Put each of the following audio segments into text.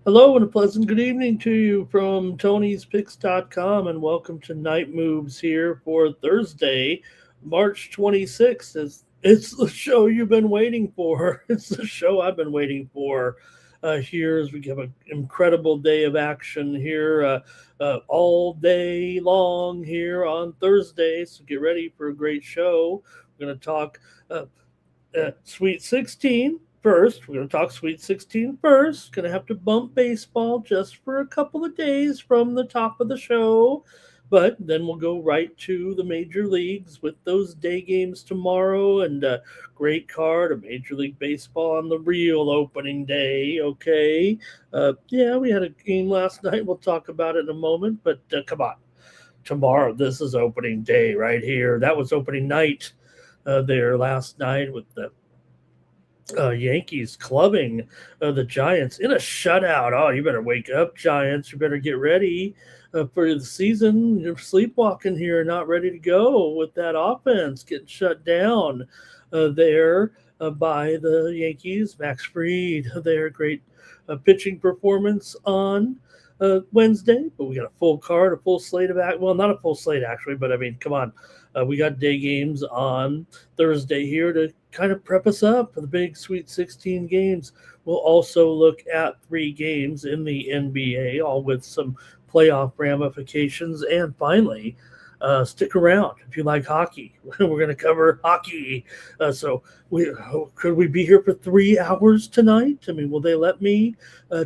Hello and a pleasant good evening to you from Tony'sPicks.com, and welcome to Night Moves here for Thursday, March 26th. It's the show you've been waiting for. It's the show I've been waiting for. Here as we have an incredible day of action here all day long here on Thursday. So get ready for a great show. We're going to talk uh, Sweet 16 first. We're going to talk Sweet 16 first. Going to have to bump baseball just for a couple of days from the top of the show. But then we'll go right to the major leagues with those day games tomorrow and a great card of Major League Baseball on the real opening day. Okay. Yeah, we had a game last night. We'll talk about it in a moment. But come on. Tomorrow, this is opening day right here. That was opening night there last night with the Yankees clubbing the Giants in a shutout. Oh, you better wake up, Giants. You better get ready for the season. You're sleepwalking here, not ready to go with that offense getting shut down there by the Yankees. Max Fried, their great pitching performance on Wednesday, but we got a full card, a full slate of well, not a full slate actually, but I mean, come on, we got day games on Thursday here to kind of prep us up for the big Sweet 16 games. We'll also look at 3 games in the NBA, all with some playoff ramifications, and finally. Stick around if you like hockey. We're going to cover hockey. So, could we be here for 3 hours tonight? I mean, will they let me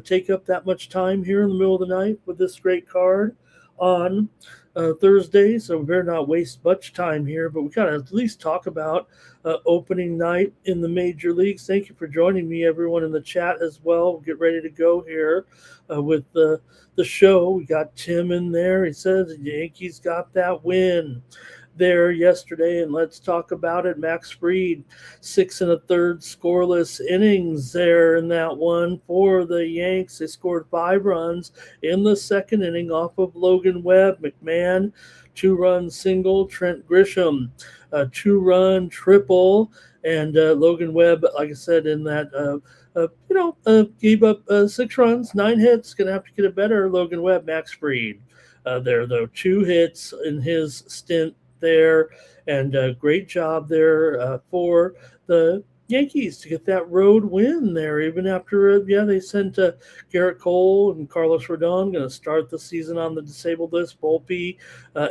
take up that much time here in the middle of the night with this great card on Thursday? So we better not waste much time here, but we got to at least talk about opening night in the major leagues. Thank you for joining me, everyone in the chat as well. We'll get ready to go here with the show. We got Tim in there. He says the Yankees got that win there yesterday, and let's talk about it. Max Fried, 6 1/3 scoreless innings there in that one for the Yanks. They scored 5 runs in the second inning off of Logan Webb. McMahon, 2-run single. Trent Grisham, a 2-run triple. And Logan Webb, like I said, in that gave up 6 runs, 9 hits. Going to have to get it better. Logan Webb, Max Fried. There, though, 2 hits in his stint there, and great job there for the Yankees to get that road win there, even after, they sent Garrett Cole and Carlos Rodon, going to start the season on the disabled list, Volpe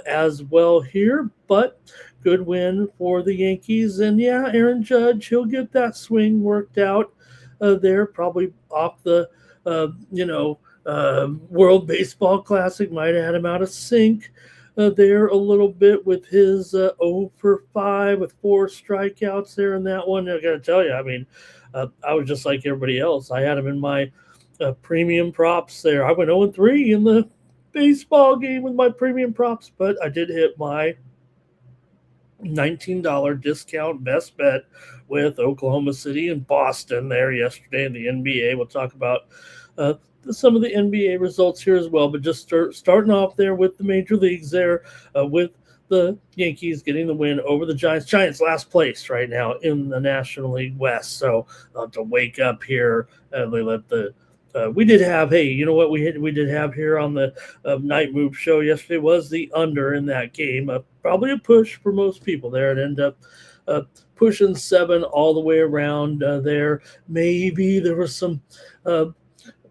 as well here, but good win for the Yankees. And Aaron Judge, he'll get that swing worked out there, probably off the, World Baseball Classic, might have had him out of sync there a little bit with his 0 for 5 with 4 strikeouts there in that one. I got to tell you, I mean, I was just like everybody else. I had him in my premium props there. I went 0-3 in the baseball game with my premium props, but I did hit my $19 discount best bet with Oklahoma City and Boston there yesterday in the NBA. We'll talk about some of the NBA results here as well, but just starting off there with the major leagues there with the Yankees getting the win over the Giants. Giants last place right now in the National League West, so to wake up here, they let the we did have, hey, you know what we did have here on the Night Move show yesterday was the under in that game. Probably a push for most people there. It ended up pushing 7 all the way around there. Maybe there was some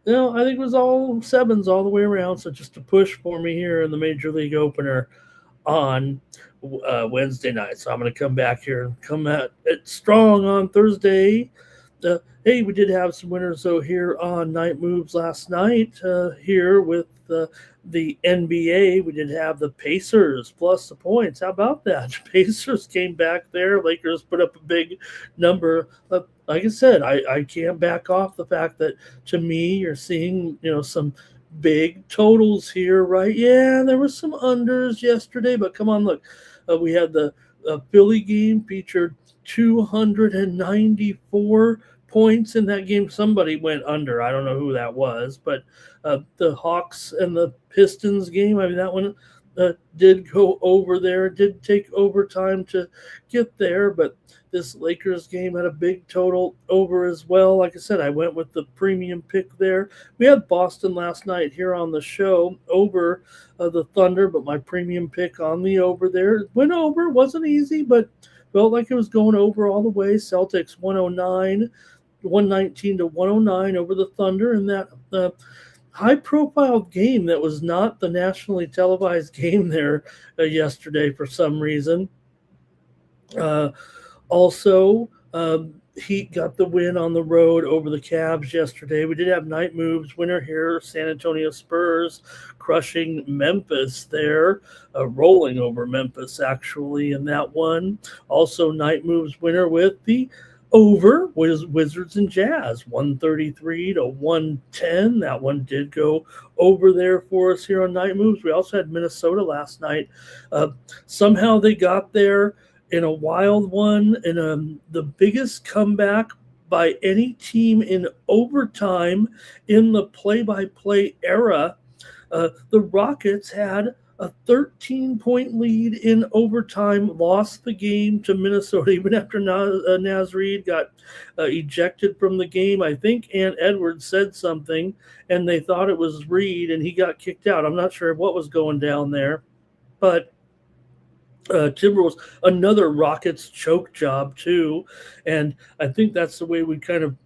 I think it was all 7s all the way around. So just a push for me here in the Major League opener on Wednesday night. So I'm going to come back here and come at it strong on Thursday Hey, we did have some winners though here on Night Moves last night. Here with the NBA, we did have the Pacers plus the points. How about that? Pacers came back there. Lakers put up a big number. Like I said, I can't back off the fact that to me, you're seeing some big totals here, right? Yeah, there were some unders yesterday, but come on, look, we had the Philly game featured 294 points in that game. Somebody went under. I don't know who that was, but the Hawks and the Pistons game, I mean, that one did go over there. It did take overtime to get there, but this Lakers game had a big total over as well. Like I said, I went with the premium pick there. We had Boston last night here on the show over the Thunder, but my premium pick on the over there went over. Wasn't easy, but felt like it was going over all the way. Celtics 119 to 109 over the Thunder in that high profile game that was not the nationally televised game there yesterday for some reason. Also, Heat got the win on the road over the Cavs yesterday. We did have night moves. Winner here, San Antonio Spurs crushing Memphis there, rolling over Memphis actually in that one. Also, night moves winner with the over was Wizards and Jazz, 133 to 110. That one did go over there for us here on Night Moves. We also had Minnesota last night. Somehow they got there in a wild one, in the biggest comeback by any team in overtime in the play-by-play era. The Rockets had a 13-point lead in overtime, lost the game to Minnesota even after Naz Reid got ejected from the game. I think Ant Edwards said something, and they thought it was Reid, and he got kicked out. I'm not sure what was going down there, but Timberwolves, another Rockets choke job too, and I think that's the way we kind of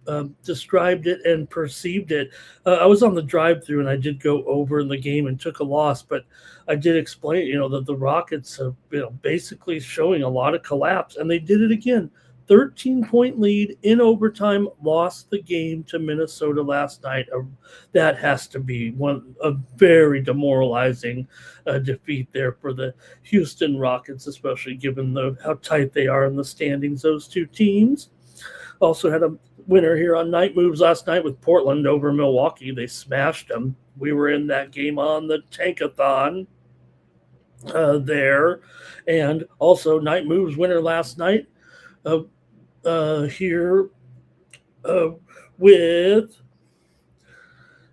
described it and perceived it. I was on the drive-through and I did go over in the game and took a loss, but I did explain, that the Rockets have, basically showing a lot of collapse, and they did it again. 13-point lead in overtime, lost the game to Minnesota last night. That has to be a very demoralizing defeat there for the Houston Rockets, especially given how tight they are in the standings, those two teams. Also had a winner here on Night Moves last night with Portland over Milwaukee. They smashed them. We were in that game on the Tankathon there. And also Night Moves winner last night here with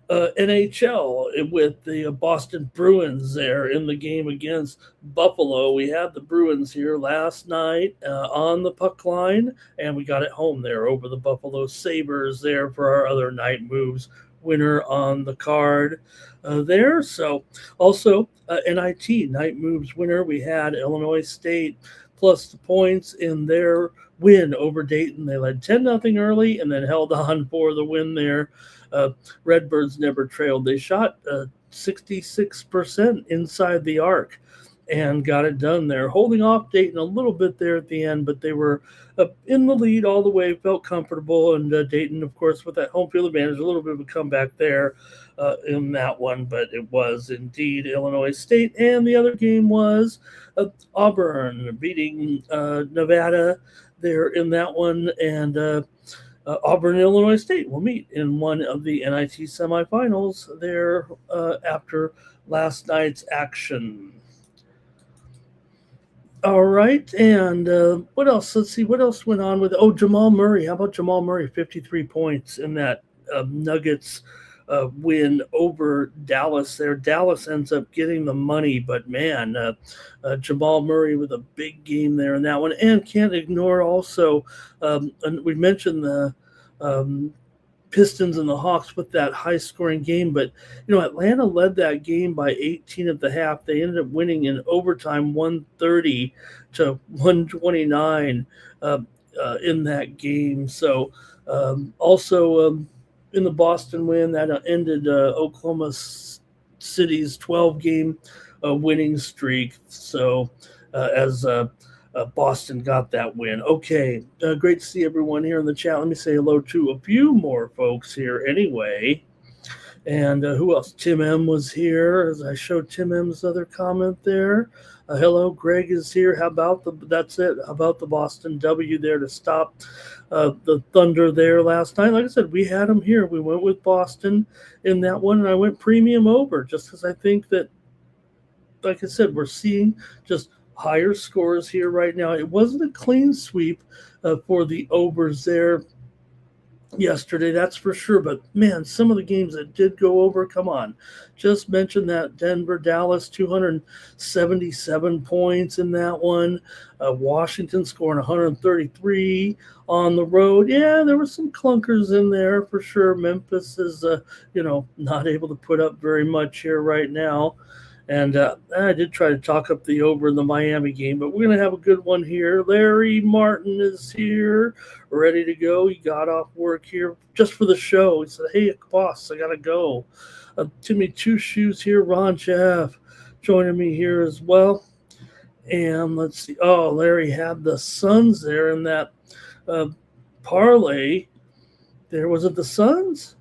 NHL with the Boston Bruins there in the game against Buffalo. We had the Bruins here last night on the puck line, and we got it home there over the Buffalo Sabres there for our other night moves winner on the card there. So also NIT night moves winner. We had Illinois State plus the points in their win over Dayton. They led 10-0 early and then held on for the win there. Redbirds never trailed. They shot 66% inside the arc and got it done there, holding off Dayton a little bit there at the end, but they were in the lead all the way, felt comfortable, and Dayton, of course, with that home field advantage, a little bit of a comeback there in that one, but it was indeed Illinois State, and the other game was Auburn beating Nevada there in that one, and Auburn and Illinois State will meet in one of the NIT semifinals there after last night's action. All right, and what else? Let's see, what else went on with Jamal Murray. How about Jamal Murray? 53 points in that Nuggets win over Dallas there. Dallas ends up getting the money, but man, Jamal Murray with a big game there in that one. And can't ignore also, and we mentioned the Pistons and the Hawks with that high-scoring game, but Atlanta led that game by 18 at the half. They ended up winning in overtime, 130 to 129 in that game. So also in the Boston win, that ended Oklahoma City's 12-game winning streak. So as Boston got that win. Okay, great to see everyone here in the chat. Let me say hello to a few more folks here anyway. And who else? Tim M was here, as I showed Tim M's other comment there. Hello, Greg is here. That's it. How about the Boston W there to stop the Thunder there last night? Like I said, we had them here. We went with Boston in that one, and I went premium over just because I think that, like I said, we're seeing just higher scores here right now. It wasn't a clean sweep for the overs there yesterday, that's for sure. But man, some of the games that did go over, come on. Just mentioned that Denver Dallas 277 points in that one. Washington scoring 133 on the road. Yeah, there were some clunkers in there for sure. Memphis is not able to put up very much here right now. And I did try to talk up the over in the Miami game, but we're going to have a good one here. Larry Martin is here, ready to go. He got off work here just for the show. He said, hey, boss, I got to go. Timmy Two Shoes here. Ron Jeff joining me here as well. And let's see. Oh, Larry had the Suns there in that parlay. There was it the Suns?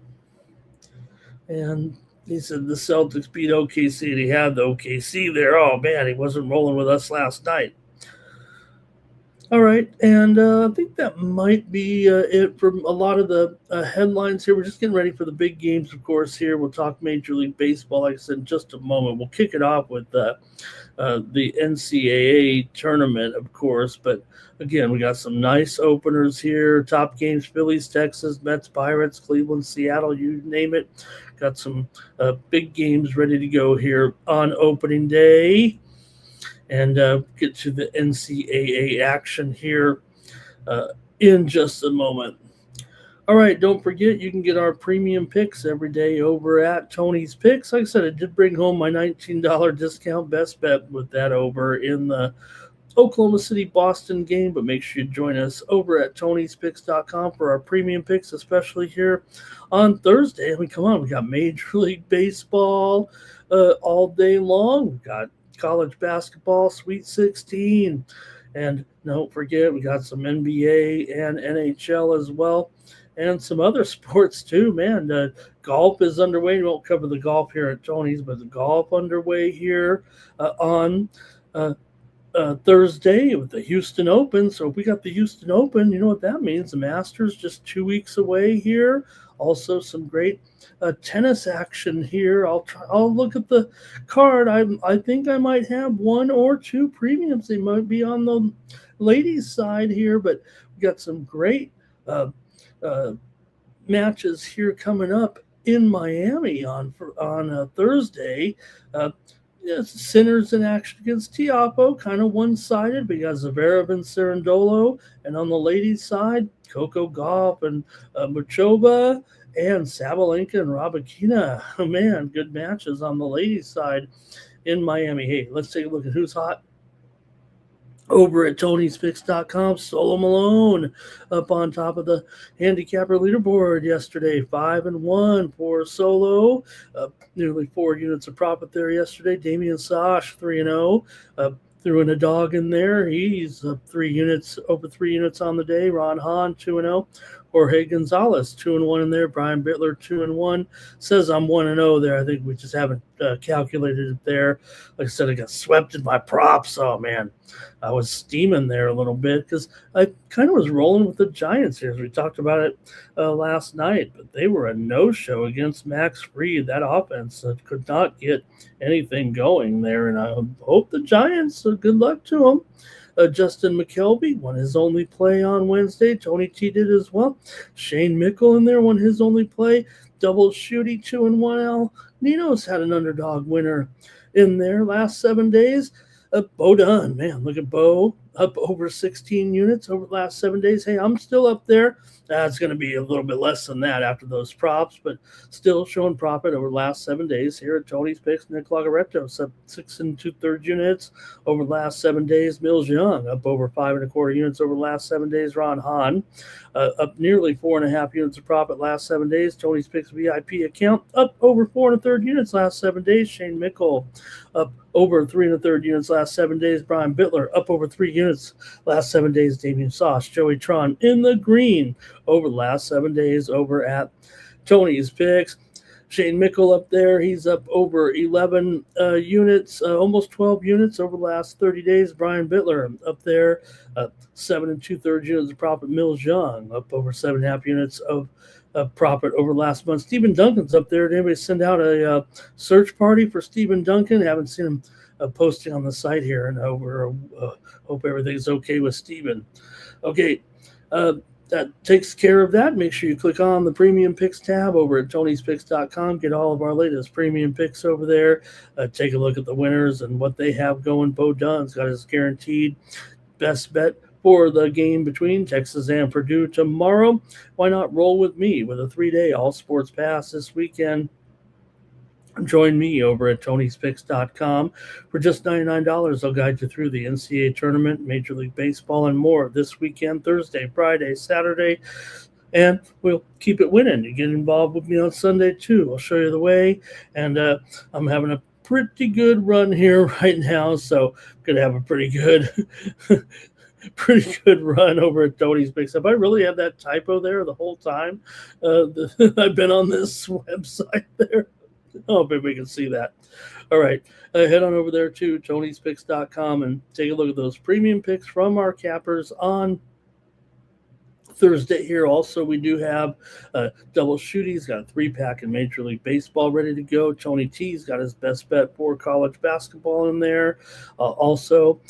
And he said the Celtics beat OKC, and he had the OKC there. Oh, man, he wasn't rolling with us last night. All right, and I think that might be it for a lot of the headlines here. We're just getting ready for the big games, of course, here. We'll talk Major League Baseball, like I said, in just a moment. We'll kick it off with the NCAA tournament, of course. But, again, we got some nice openers here. Top games, Phillies, Texas, Mets, Pirates, Cleveland, Seattle, you name it. Got some big games ready to go here on opening day. And get to the NCAA action here in just a moment. All right, don't forget, you can get our premium picks every day over at Tony's Picks. Like I said, I did bring home my $19 discount best bet with that over in the Oklahoma City-Boston game, but make sure you join us over at Tony'sPicks.com for our premium picks, especially here on Thursday. I mean, come on, we got Major League Baseball all day long. We've got college basketball, Sweet 16. And don't forget, we got some NBA and NHL as well, and some other sports too, man. Golf is underway. We won't cover the golf here at Tony's, but the golf underway here on Thursday with the Houston Open. So if we got the Houston Open, you know what that means. The Masters just 2 weeks away here. Also some great tennis action here. I'll look at the card. I think I might have one or two premiums. They might be on the ladies' side here, but we got some great matches here coming up in Miami on Thursday. Sinners in action against Tiafoe, kind of one-sided, but you got Zverev and Cerundolo. And on the ladies' side, Coco Gauff and Muchova and Sabalenka and Rabakina. Oh, man, good matches on the ladies' side in Miami. Hey, let's take a look at who's hot over at Tony'sPicks.com. Solo Malone up on top of the handicapper leaderboard yesterday, 5-1 for Solo. Nearly 4 units of profit there yesterday. Damian Sosh, 3-0. Threw in a dog in there. He's up 3 units, over 3 units on the day. Ron Hahn, 2-0. Jorge Gonzalez, 2-1 in there. Brian Bittler, 2-1. Says I'm 1-0 there. I think we just haven't calculated it there. Like I said, I got swept in my props. Oh, man. I was steaming there a little bit because I kind of was rolling with the Giants here, as we talked about it last night. But they were a no-show against Max Fried. That offense could not get anything going there. And I hope the Giants, good luck to them. Justin McKelvey won his only play on Wednesday. Tony T did as well. Shane Mickle in there won his only play. Double Shooty, 2-1. Al Nino's had an underdog winner in there last 7 days. Bo Dunn, man, look at Bo, up over 16 units over the last 7 days. Hey, I'm still up there. It's going to be a little bit less than that after those props, but still showing profit over the last 7 days here at Tony's Picks. Nick Lagaretto, 6 2/3 units over the last 7 days. Mills Young, up over 5 1/4 units over the last 7 days. Ron Hahn, up nearly 4.5 units of profit last 7 days. Tony's Picks VIP account, up over 4 1/3 units last 7 days. Shane Mickle, up over 3 1/3 units last 7 days. Brian Bittler, up over 3 units. Last 7 days, Damian Sauce, Joey Tron in the green over the last 7 days over at Tony's Picks. Shane Mickle up there, he's up over 11 units, almost 12 units over the last 30 days. Brian Bittler up there, 7 2/3 units of profit. Mills Young up over 7.5 units of profit over last month. Stephen Duncan's up there. Did anybody send out a search party for Stephen Duncan? Haven't seen him posting on the site here, and hope everything's okay with Stephen. Okay, that takes care of that. Make sure you click on the Premium Picks tab over at Tony'sPicks.com. Get all of our latest premium picks over there. Take a look at the winners and what they have going. Bo Dunn's got his guaranteed best bet for the game between Texas and Purdue tomorrow. Why not roll with me with a 3-day all sports pass this weekend? Join me over at Tony'sPicks.com. For just $99, I'll guide you through the NCAA tournament, Major League Baseball, and more this weekend, Thursday, Friday, Saturday, and we'll keep it winning. You get involved with me on Sunday, too. I'll show you the way, and I'm having a pretty good run here right now, so I'm going to have a pretty good run over at Tony's Picks. Have I really had that typo there the whole time I've been on this website there? Oh, maybe we can see that. All right. Head on over there to Tony'sPicks.com and take a look at those premium picks from our cappers on Thursday here. Also, we do have Double Shooty. He's got a 3-pack in Major League Baseball ready to go. Tony T's got his best bet for college basketball in there. Also,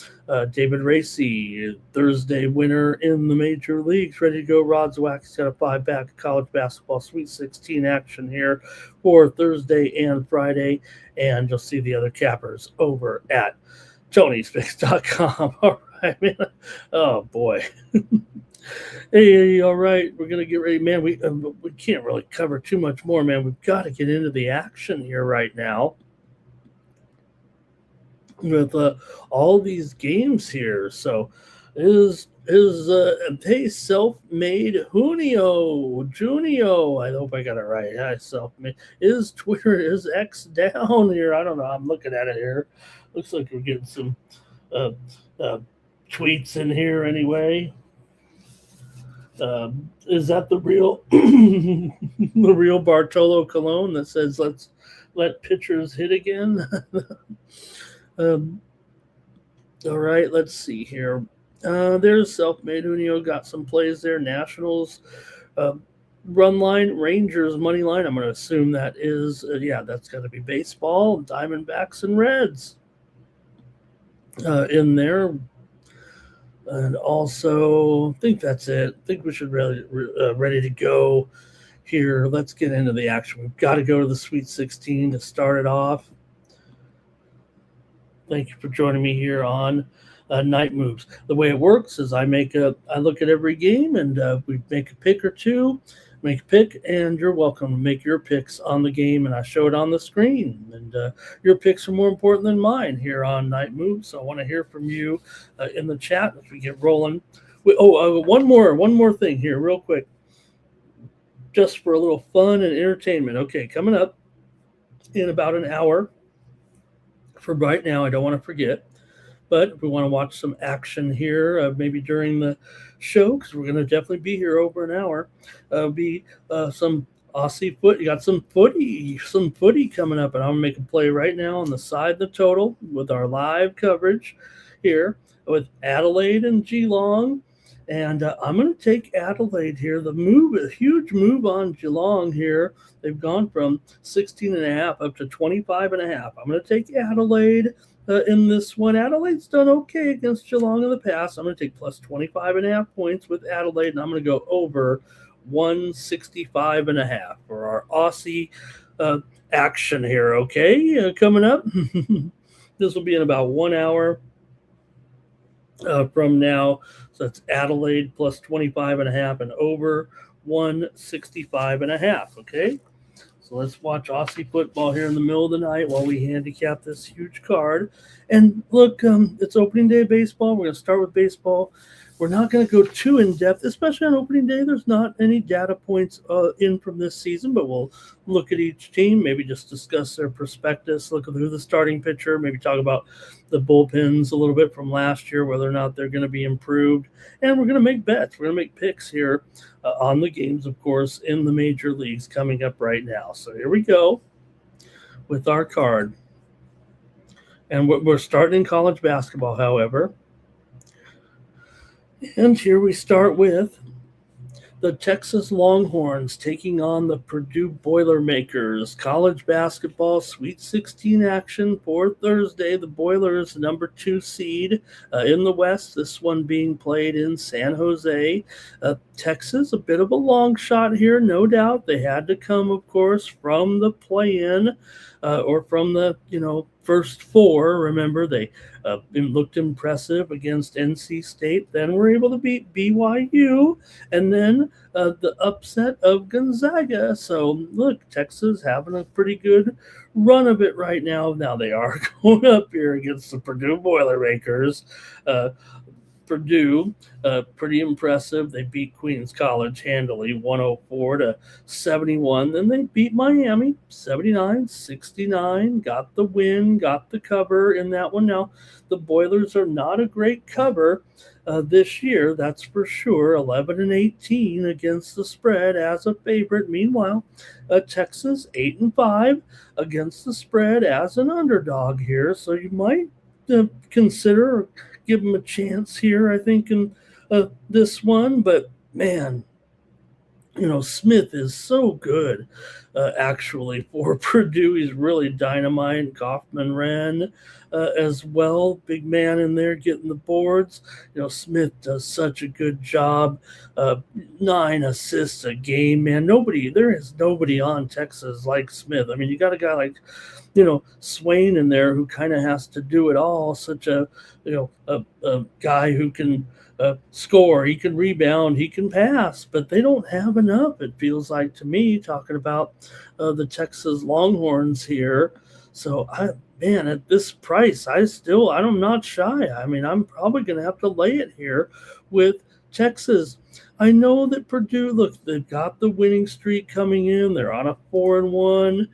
David Racy, Thursday winner in the major leagues, ready to go. Rod Zwacky's got a 5-pack of college basketball Sweet 16 action here for Thursday and Friday. And you'll see the other cappers over at Tony'sPicks.com. All right, man. Oh, boy. Hey, all right. We're gonna get ready, man. We can't really cover too much more, man. We've got to get into the action here right now with all these games here. So, hey, self-made Junio. I hope I got it right. Yeah, self-made. Is X down here? I don't know. I'm looking at it here. Looks like we're getting some tweets in here anyway. Is that the real the real Bartolo Colon that says let pitchers hit again? All right, let's see here. There's self-made Junio, got some plays there. Nationals run line, Rangers money line. I'm going to assume that is that's going to be baseball. Diamondbacks and Reds in there. And also, I think that's it. I think we should really ready to go here. Let's get into the action. We've got to go to the Sweet 16 to start it off. Thank you for joining me here on Night Moves. The way it works is I look at every game and we make a pick or two. Make a pick, and you're welcome to make your picks on the game, and I show it on the screen. And your picks are more important than mine here on Night Moves, so I want to hear from you in the chat as we get rolling. One more thing here real quick, just for a little fun and entertainment. Okay, coming up in about an hour. For right now, I don't want to forget. But if we want to watch some action here, maybe during the show, because we're going to definitely be here over an hour, some Aussie foot. You got some footy coming up, and I'm going to make a play right now on the side of the total with our live coverage here with Adelaide and Geelong. And I'm going to take Adelaide here. A huge move on Geelong here. They've gone from 16.5 up to 25.5. I'm going to take Adelaide in this one. Adelaide's done okay against Geelong in the past. I'm going to take plus 25.5 points with Adelaide, and I'm going to go over 165.5 for our Aussie action here. Okay, coming up. This will be in about 1 hour from now. So that's Adelaide plus 25.5 and over 165.5. Okay. So let's watch Aussie football here in the middle of the night while we handicap this huge card. And look, it's opening day of baseball. We're going to start with baseball. we're not going to go too in depth, especially on opening day. There's not any data points in from this season, but we'll look at each team, maybe just discuss their prospectus, look through the starting pitcher, maybe talk about the bullpens a little bit from last year, whether or not they're going to be improved. And we're going to make bets. We're going to make picks here on the games, of course, in the major leagues coming up right now. So here we go with our card. And we're starting in college basketball, however. And here we start with the Texas Longhorns taking on the Purdue Boilermakers. College basketball Sweet 16 action for Thursday. The Boilers, number 2 seed in the West. This one being played in San Jose. Texas, a bit of a long shot here, no doubt. They had to come, of course, from the play-in or from the, first 4. Remember, they looked impressive against NC State. Then were able to beat BYU, and then the upset of Gonzaga. So look, Texas having a pretty good run of it right now. Now they are going up here against the Purdue Boilermakers. Purdue, pretty impressive. They beat Queens College handily, 104-71. Then they beat Miami, 79-69. Got the win, got the cover in that one. Now, the Boilers are not a great cover this year, that's for sure. 11-18 against the spread as a favorite. Meanwhile, Texas 8-5 against the spread as an underdog here. So you might consider give them a chance here, I think, in this one. But, man, Smith is so good, actually, for Purdue. He's really dynamite. Kaufman-Wren as well. Big man in there getting the boards. Smith does such a good job. 9 assists a game, man. There is nobody on Texas like Smith. I mean, you got a guy like Swain in there who kind of has to do it all. Such a guy who can score, he can rebound, he can pass, but they don't have enough, it feels like to me, talking about the Texas Longhorns here. So at this price, I'm not shy. I mean, I'm probably going to have to lay it here with Texas. I know that Purdue, look, they've got the winning streak coming in. They're on a 4-1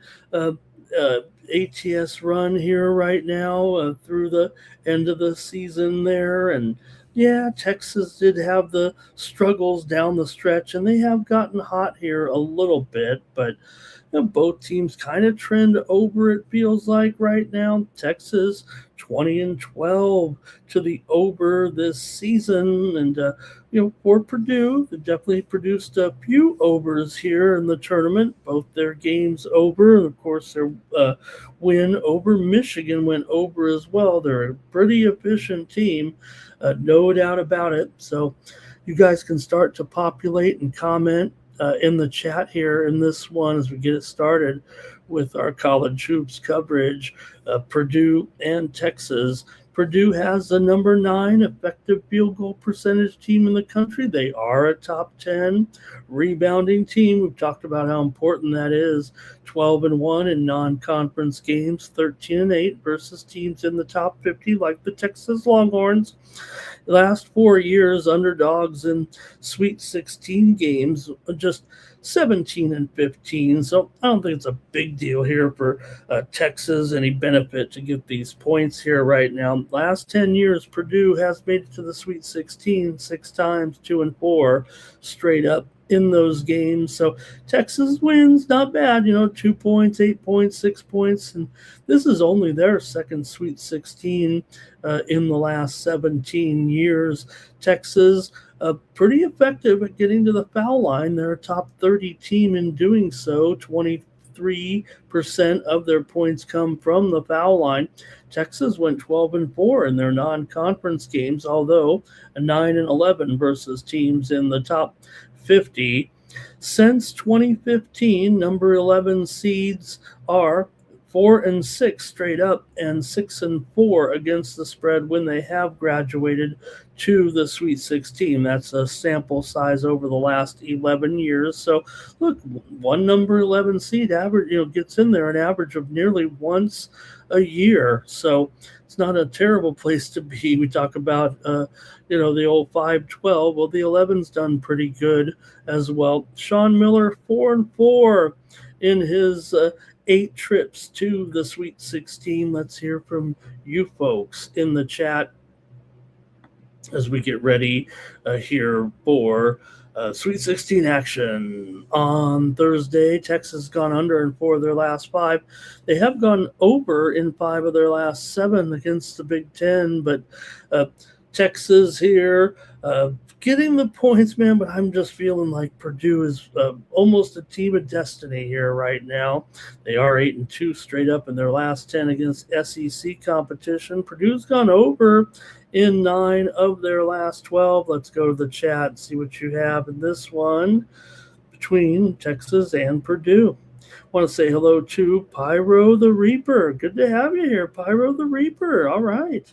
ATS run here right now through the end of the season there. And yeah, Texas did have the struggles down the stretch, and they have gotten hot here a little bit, but both teams kind of trend over, it feels like right now. Texas 20-12 to the over this season. And, for Purdue, they've definitely produced a few overs here in the tournament, both their games over. And, of course, their win over Michigan went over as well. They're a pretty efficient team, no doubt about it. So you guys can start to populate and comment in the chat here in this one as we get it started with our college hoops coverage. Purdue and Texas. Purdue has the number 9 effective field goal percentage team in the country. They are a top 10 rebounding team. We've talked about how important that is. 12-1 in non-conference games, 13-8 versus teams in the top 50 like the Texas Longhorns. The last 4 years, underdogs in Sweet 16 games, just 17-15. So I don't think it's a big deal here for Texas, any benefit to get these points here right now. Last 10 years, Purdue has made it to the Sweet 16 6 times, 2-4 straight up in those games. So Texas wins, not bad, 2 points, 8 points, 6 points. And this is only their second Sweet 16 in the last 17 years. Texas, pretty effective at getting to the foul line. They're a top 30 team in doing so. 23% of their points come from the foul line. Texas went 12-4 in their non-conference games, although a 9-11 versus teams in the top 50. Since 2015, number 11 seeds are 4-6 straight up and 6-4 against the spread when they have graduated to the Sweet 16. That's a sample size over the last 11 years. So look, one number 11 seed average, gets in there an average of nearly once a year. So it's not a terrible place to be. We talk about, the old 5-12. Well, the 11's done pretty good as well. Sean Miller, 4-4 in his 8 trips to the Sweet 16. Let's hear from you folks in the chat as we get ready here for Sweet 16 action on Thursday. Texas has gone under in 4 of their last 5. They have gone over in 5 of their last 7 against the Big Ten, but Texas here getting the points, man, but I'm just feeling like Purdue is almost a team of destiny here right now. They are 8-2 straight up in their last 10 against SEC competition. Purdue's gone over in 9 of their last 12. Let's go to the chat and see what you have in this one between Texas and Purdue. I want to say hello to Pyro the Reaper. Good to have you here, Pyro the Reaper. All right.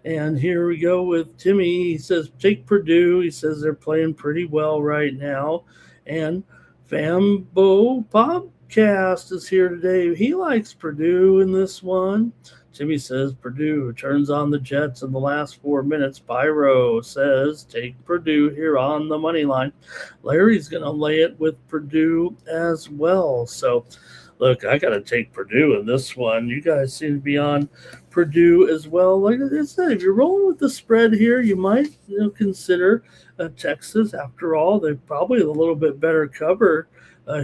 And here we go with Timmy. He says, take Purdue. He says they're playing pretty well right now. And Fambo Podcast is here today. He likes Purdue in this one. Timmy says Purdue turns on the Jets in the last 4 minutes. Pyro says take Purdue here on the money line. Larry's going to lay it with Purdue as well. So, look, I got to take Purdue in this one. You guys seem to be on Purdue as well. Like I said, if you're rolling with the spread here, you might consider Texas. After all, they're probably a little bit better cover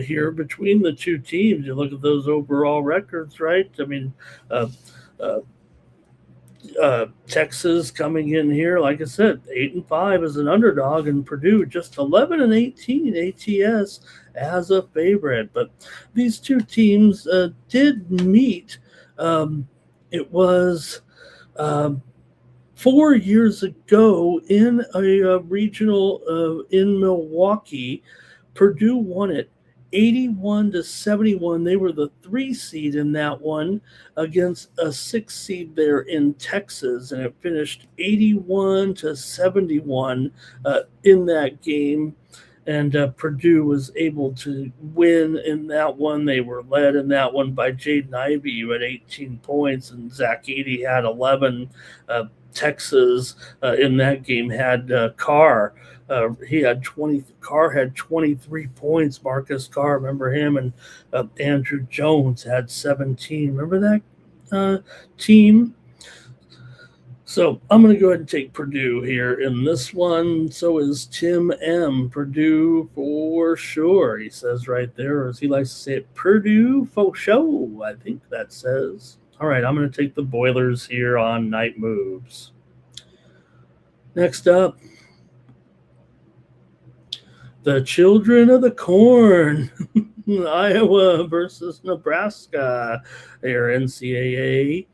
here between the two teams. You look at those overall records, right? I mean, Texas coming in here, like I said, 8-5 as an underdog, and Purdue just 11-18 ATS as a favorite. But these two teams did meet. It was 4 years ago in a regional in Milwaukee. Purdue won it 81-71. They were the 3 seed in that one against a 6 seed there in Texas, and it finished 81-71 in that game. And Purdue was able to win in that one. They were led in that one by Jaden Ivey, who had 18 points, and Zach Eady had 11. Texas in that game had Carr. He had 20. Carr had 23 points. Marcus Carr, remember him, and Andrew Jones had 17. Remember that team? So I'm going to go ahead and take Purdue here in this one. So is Tim M. Purdue for sure. He says right there, or as he likes to say it, Purdue for sure. I think that says. All right, I'm going to take the Boilers here on Night Moves. Next up, the Children of the Corn. Iowa versus Nebraska. Their NCAA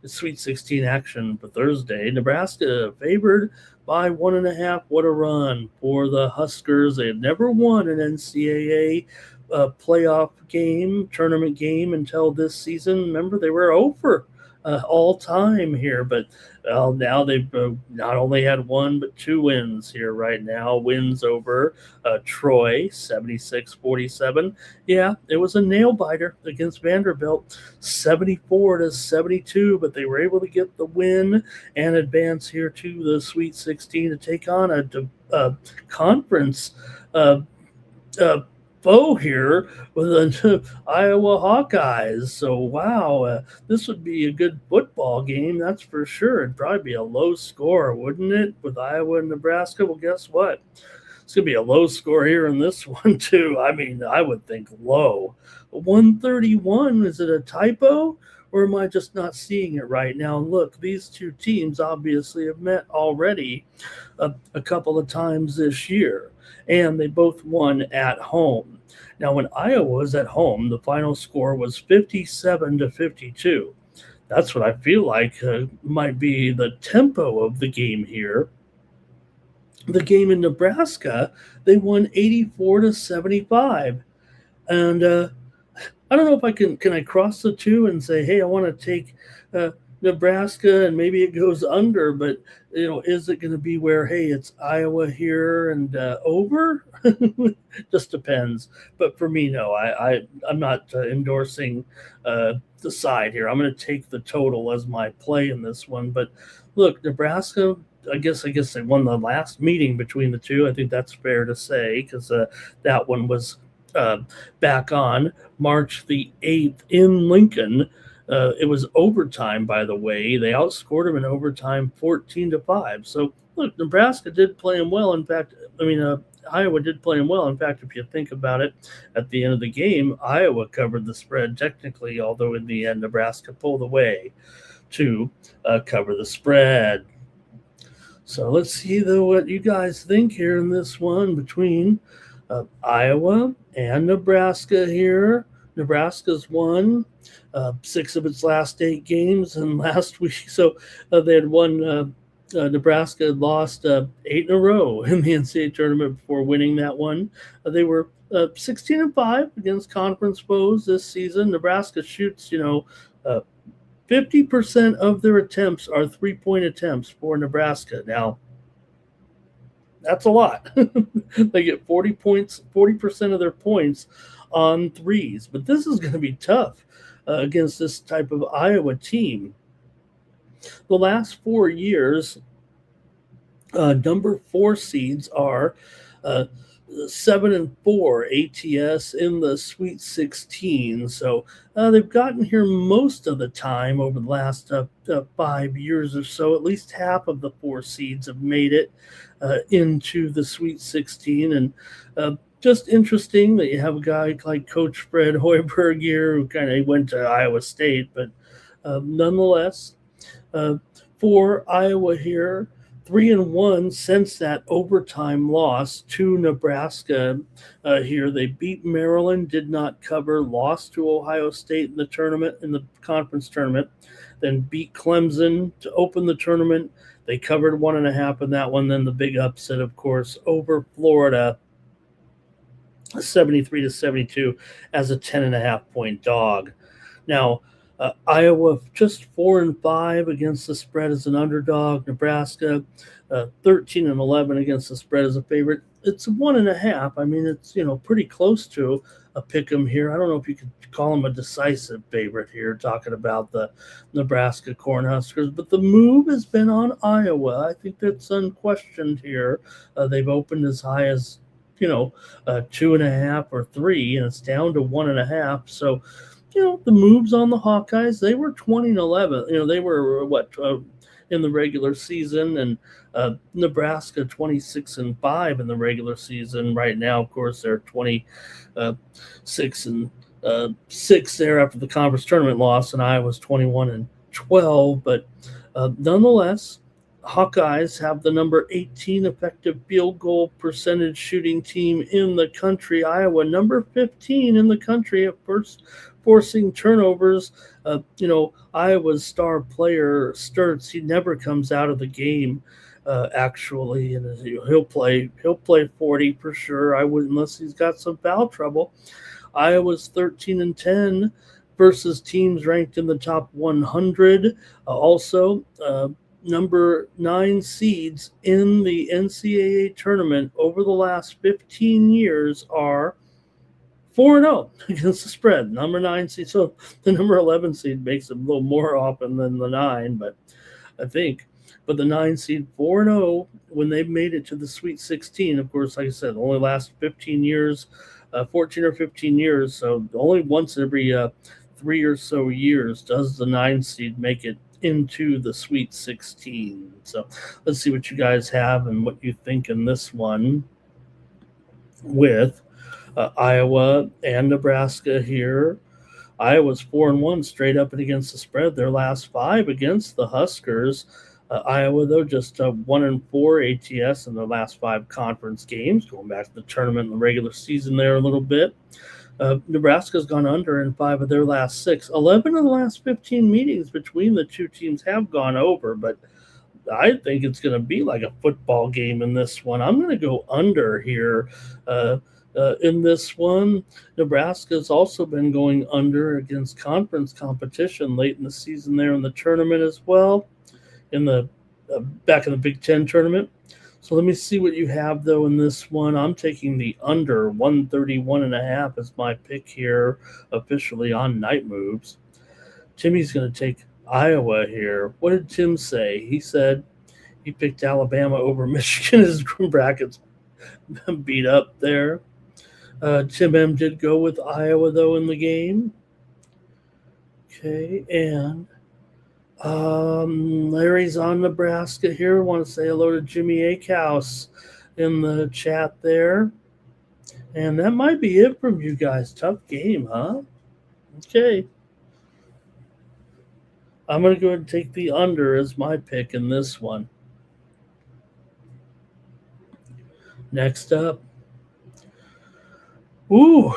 Sweet 16 action for Thursday. Nebraska favored by 1.5. What a run for the Huskers. They had never won an NCAA playoff game, tournament game until this season. Remember, they were over all time here, but now they've not only had 1 but 2 wins here right now. Wins over Troy 76-47. Yeah, it was a nail biter against Vanderbilt 74-72, but they were able to get the win and advance here to the Sweet 16 to take on a conference foe here with the Iowa Hawkeyes. So, wow, this would be a good football game, that's for sure. It'd probably be a low score, wouldn't it, with Iowa and Nebraska? Well, guess what? It's going to be a low score here in this one, too. I mean, I would think low. 131, is it a typo? Or am I just not seeing it right now? Look, these two teams obviously have met already a couple of times this year, and they both won at home. Now, when Iowa was at home, the final score was 57-52. That's what I feel like might be the tempo of the game here. The game in Nebraska, they won 84-75. And I don't know if I can I cross the two and say, hey, I want to take uh, Nebraska and maybe it goes under, but is it going to be where hey, it's Iowa here and over? Just depends. But for me, no, I'm not endorsing the side here. I'm going to take the total as my play in this one. But look, Nebraska. I guess they won the last meeting between the two. I think that's fair to say because that one was uh, back on March the 8th in Lincoln. It was overtime, by the way. They outscored them in overtime 14-5. So, look, Nebraska did play them well. In fact, Iowa did play them well. In fact, if you think about it, at the end of the game, Iowa covered the spread technically, although in the end, Nebraska pulled away to cover the spread. So let's see though what you guys think here in this one between Iowa and Nebraska here. Nebraska's won 6 of its last 8 games, and last week, so they had won. Nebraska had lost 8 in a row in the NCAA tournament before winning that one. They were 16-5 against conference foes this season. Nebraska shoots, 50% of their attempts are 3-point attempts for Nebraska. Now, that's a lot. They get 40 points, 40% of their points on threes. But this is going to be tough against this type of Iowa team. The last 4 years, number 4 seeds are 7-4 ATS in the Sweet 16. So they've gotten here most of the time over the last 5 years or so. At least half of the 4 seeds have made it into the Sweet 16. And just interesting that you have a guy like Coach Fred Hoiberg here who kind of went to Iowa State. But nonetheless, for Iowa here, 3-1 since that overtime loss to Nebraska here. They beat Maryland, did not cover, lost to Ohio State in the tournament, in the conference tournament, then beat Clemson to open the tournament. They covered 1.5 in that one. Then the big upset, of course, over Florida, 73-72 as a 10.5 point dog. Now, Iowa just 4-5 against the spread as an underdog. Nebraska 13-11 against the spread as a favorite. It's 1.5. I mean, it's pretty close to a pick 'em here. I don't know if you could call them a decisive favorite here. Talking about the Nebraska Cornhuskers, but the move has been on Iowa. I think that's unquestioned here. They've opened as high as 2.5 or 3, and it's down to 1.5. So the moves on the Hawkeyes, they were 20-11. They were in the regular season, and Nebraska 26-5 in the regular season. Right now, of course, they're 26-6 there after the conference tournament loss, and Iowa's 21-12. But nonetheless, Hawkeyes have the number 18 effective field goal percentage shooting team in the country. Iowa, number 15 in the country at first, forcing turnovers. Iowa's star player Sturtz, he never comes out of the game actually, and he'll play 40 for sure. I wouldn't, unless he's got some foul trouble. Iowa's 13-10 versus teams ranked in the top 100. Also, number 9 seeds in the NCAA tournament over the last 15 years are 4-0 against the spread. Number 9 seed. So the number 11 seed makes it a little more often than the 9, but I think. But the 9 seed 4-0 when they've made it to the Sweet 16. Of course, like I said, only last 15 years, 14 or 15 years. So only once every 3 or so years does the 9 seed make it into the Sweet 16. So let's see what you guys have and what you think in this one with Iowa and Nebraska here. Iowa's 4-1 straight up and against the spread. Their last 5 against the Huskers. Iowa, though, just 1-4 ATS in their last 5 conference games, going back to the tournament and the regular season there a little bit. Nebraska's gone under in 5 of their last 6. 11 of the last 15 meetings between the two teams have gone over, but I think it's going to be like a football game in this one. I'm going to go under here. In this one, Nebraska's also been going under against conference competition late in the season there in the tournament as well, in the back in the Big Ten tournament. So let me see what you have though in this one. I'm taking the under 131.5 as my pick here officially on Night Moves. Timmy's going to take Iowa here. What did Tim say? He said he picked Alabama over Michigan. His brackets beat up there. Tim M did go with Iowa though in the game. Okay, and Larry's on Nebraska here. I want to say hello to Jimmy Akehouse in the chat there. And that might be it from you guys. Tough game, huh? Okay. I'm going to go ahead and take the under as my pick in this one. Next up. Ooh,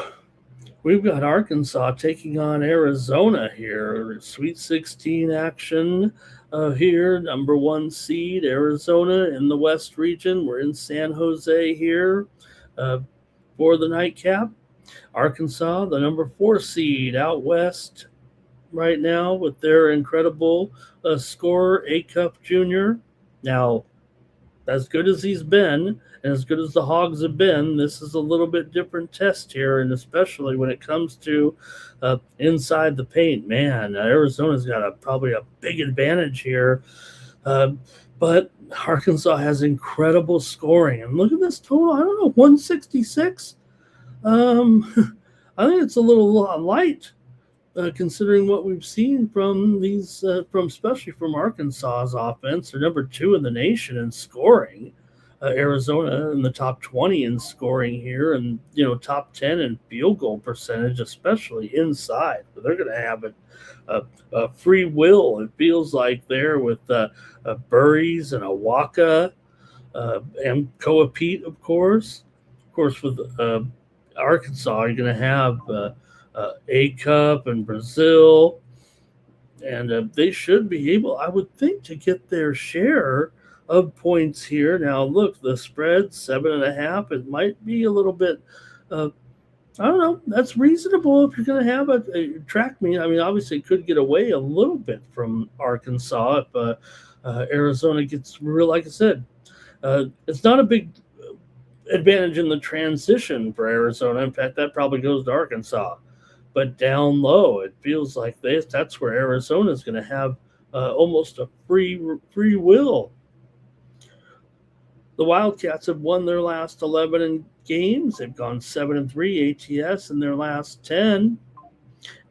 we've got Arkansas taking on Arizona here. Sweet 16 action here. Number 1 seed, Arizona in the West region. We're in San Jose here for the nightcap. Arkansas, the number 4 seed out west right now with their incredible scorer, A-Cup Jr. Now, as good as he's been, and as good as the Hogs have been, this is a little bit different test here, and especially when it comes to inside the paint. Man, Arizona's got probably a big advantage here, but Arkansas has incredible scoring. And look at this total, I don't know, 166? I think it's a little light. Considering what we've seen from these, especially from Arkansas's offense, they're number 2 in the nation in scoring. Arizona in the top 20 in scoring here, and top 10 in field goal percentage, especially inside. But they're going to have a free will. It feels like there with Burries and Awaka and Koa Pete, of course. Of course, with Arkansas, you're going to have A-Cup and Brazil, and they should be able, I would think, to get their share of points here. Now, look, the spread 7.5. It might be a little bit, I don't know. That's reasonable if you're going to have a track meet. I mean, obviously, it could get away a little bit from Arkansas if Arizona gets real. Like I said, it's not a big advantage in the transition for Arizona. In fact, that probably goes to Arkansas. But down low, it feels like that's where Arizona is going to have almost a free will. The Wildcats have won their last 11 games. They've gone 7-3 ATS in their last 10.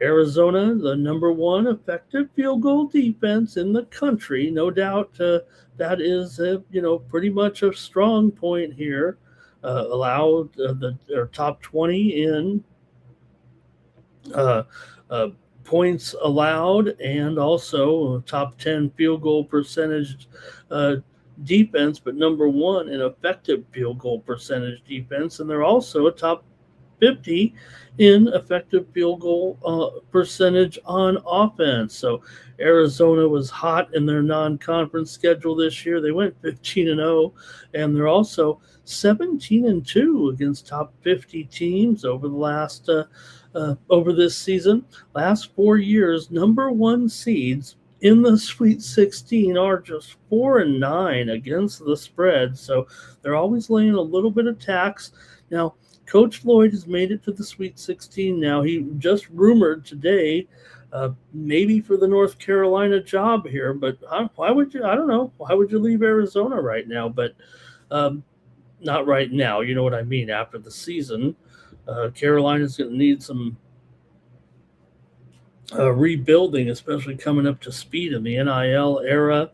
Arizona, the number 1 effective field goal defense in the country. No doubt that is, pretty much a strong point here. Allowed their top 20 in points allowed, and also top 10 field goal percentage defense, but number 1 in effective field goal percentage defense, and they're also a top 50 in effective field goal percentage on offense. So Arizona was hot in their non-conference schedule this year. They went 15-0, and they're also 17-2 against top 50 teams over the last over this season. Last 4 years, number 1 seeds in the Sweet 16 are just 4-9 against the spread. So they're always laying a little bit of tax. Now, Coach Lloyd has made it to the Sweet 16 now. He just rumored today, maybe for the North Carolina job here, but why would you, I don't know, why would you leave Arizona right now? But not right now, you know what I mean, after the season. Carolina's going to need some rebuilding, especially coming up to speed in the NIL era,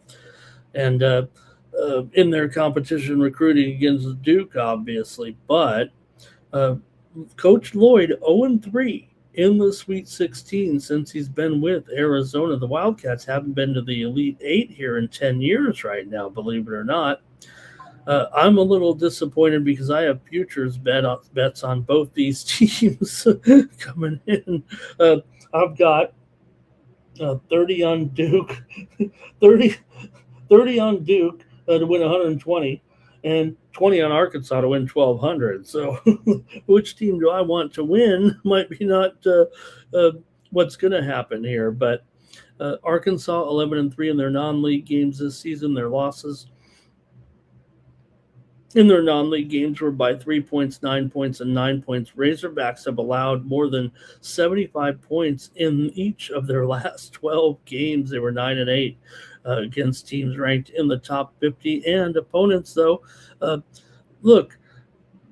and in their competition recruiting against Duke, obviously. But Coach Lloyd 0-3 in the Sweet 16 since he's been with Arizona. The Wildcats haven't been to the Elite 8 here in 10 years right now, believe it or not. I'm a little disappointed because I have futures bets on both these teams coming in. I've got 30 on Duke, 30 on Duke to win 120, and 20 on Arkansas to win 1,200. So, which team do I want to win? Might be not uh, what's going to happen here. But Arkansas 11-3 in their non-league games this season. Their losses in their non-league games were by 3 points, 9 points, and 9 points. Razorbacks have allowed more than 75 points in each of their last 12 games. They were 9-8 against teams ranked in the top 50. And opponents, though, look,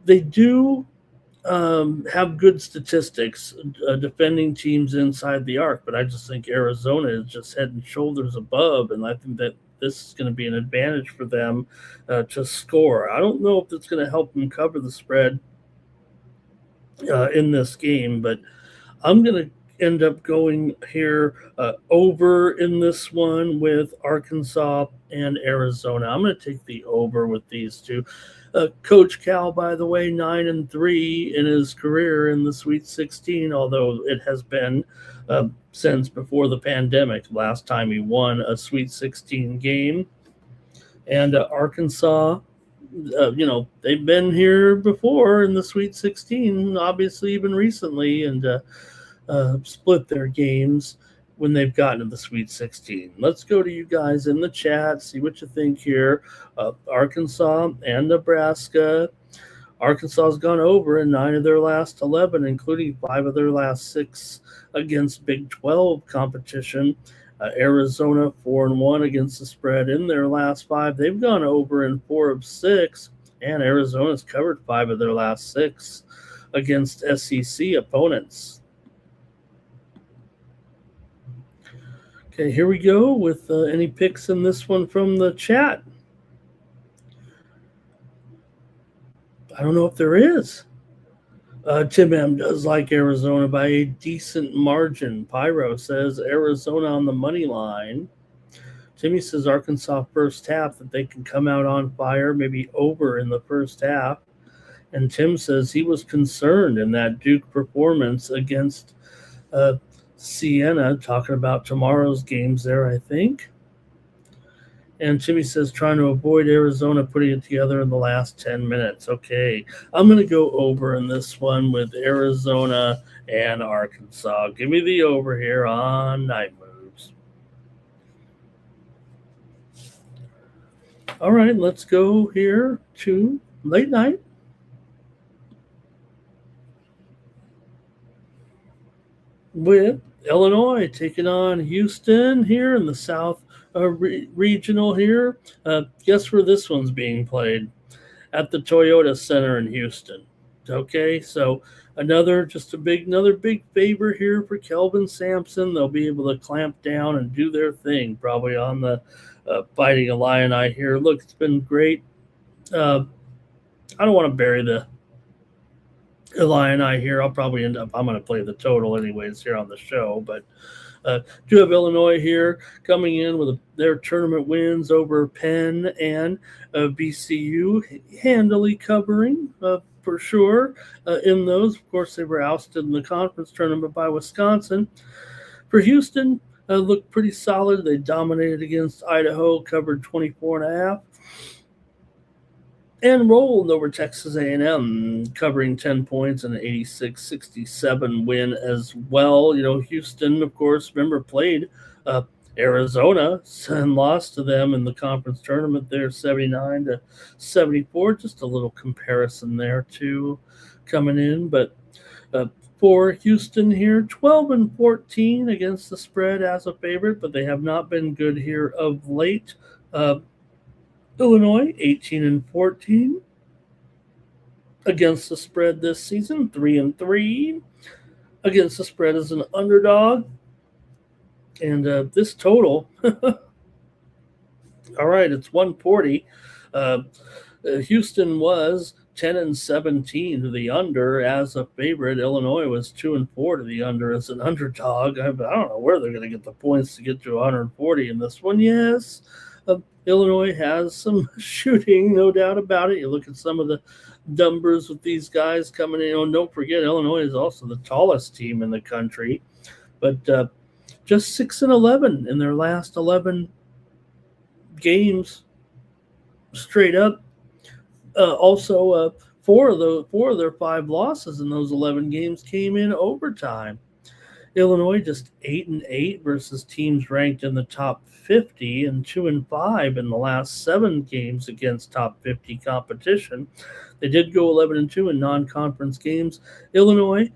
they do have good statistics defending teams inside the arc, but I just think Arizona is just head and shoulders above, and I think that this is going to be an advantage for them to score. I don't know if it's going to help them cover the spread in this game, but I'm going to end up going here over in this one with Arkansas and Arizona. I'm going to take the over with these two. Coach Cal, by the way, 9-3 in his career in the Sweet 16, although it has been since before the pandemic. Last time he won a Sweet 16 game. And Arkansas, they've been here before in the Sweet 16, obviously even recently, and split their games when they've gotten to the Sweet 16. Let's go to you guys in the chat, see what you think here. Arkansas and Nebraska. Arkansas has gone over in 9 of their last 11, including 5 of their last 6 against Big 12 competition. Arizona 4-1 against the spread in their last 5. They've gone over in 4 of 6, and Arizona's covered 5 of their last 6 against SEC opponents. Okay, here we go with any picks in this one from the chat. I don't know if there is. Tim M does like Arizona by a decent margin. Pyro says Arizona on the money line. Timmy says Arkansas first half, that they can come out on fire, maybe over in the first half. And Tim says he was concerned in that Duke performance against Siena, talking about tomorrow's games there, I think. And Jimmy says trying to avoid Arizona putting it together in the last 10 minutes. Okay, I'm going to go over in this one with Arizona and Arkansas. Give me the over here on Night Moves. All right, let's go here to late night. With Illinois taking on Houston here in the South Regional here. Guess where this one's being played? At the Toyota Center in Houston. Okay, so another big favor here for Kelvin Sampson. They'll be able to clamp down and do their thing, probably on the Fighting Illini here. Look, it's been great. I don't want to bury the Illini here. I'm going to play the total anyways here on the show, but do have Illinois here coming in with their tournament wins over Penn and VCU, handily covering for sure in those. Of course, they were ousted in the conference tournament by Wisconsin. For Houston, looked pretty solid. They dominated against Idaho, covered 24.5. And rolled over Texas A&M, covering 10 points and an 86-67 win as well. You know, Houston, of course, remember, played Arizona and lost to them in the conference tournament there, 79-74. Just a little comparison there, too, coming in. But for Houston here, 12-14 against the spread as a favorite, but they have not been good here of late. Illinois, 18-14 against the spread this season, 3-3 against the spread as an underdog. And this total, all right, it's 140. Houston was 10-17 to the under as a favorite. Illinois was 2-4 to the under as an underdog. I don't know where they're going to get the points to get to 140 in this one. Yes, Illinois has some shooting, no doubt about it. You look at some of the numbers with these guys coming in. Oh, don't forget, Illinois is also the tallest team in the country. But just 6-11 in their last 11 games straight up Also, four of their five losses in those 11 games came in overtime. Illinois just 8-8 versus teams ranked in the top 50, and 2-5 in the last 7 games against top 50 competition. They did go 11-2 in non-conference games. Illinois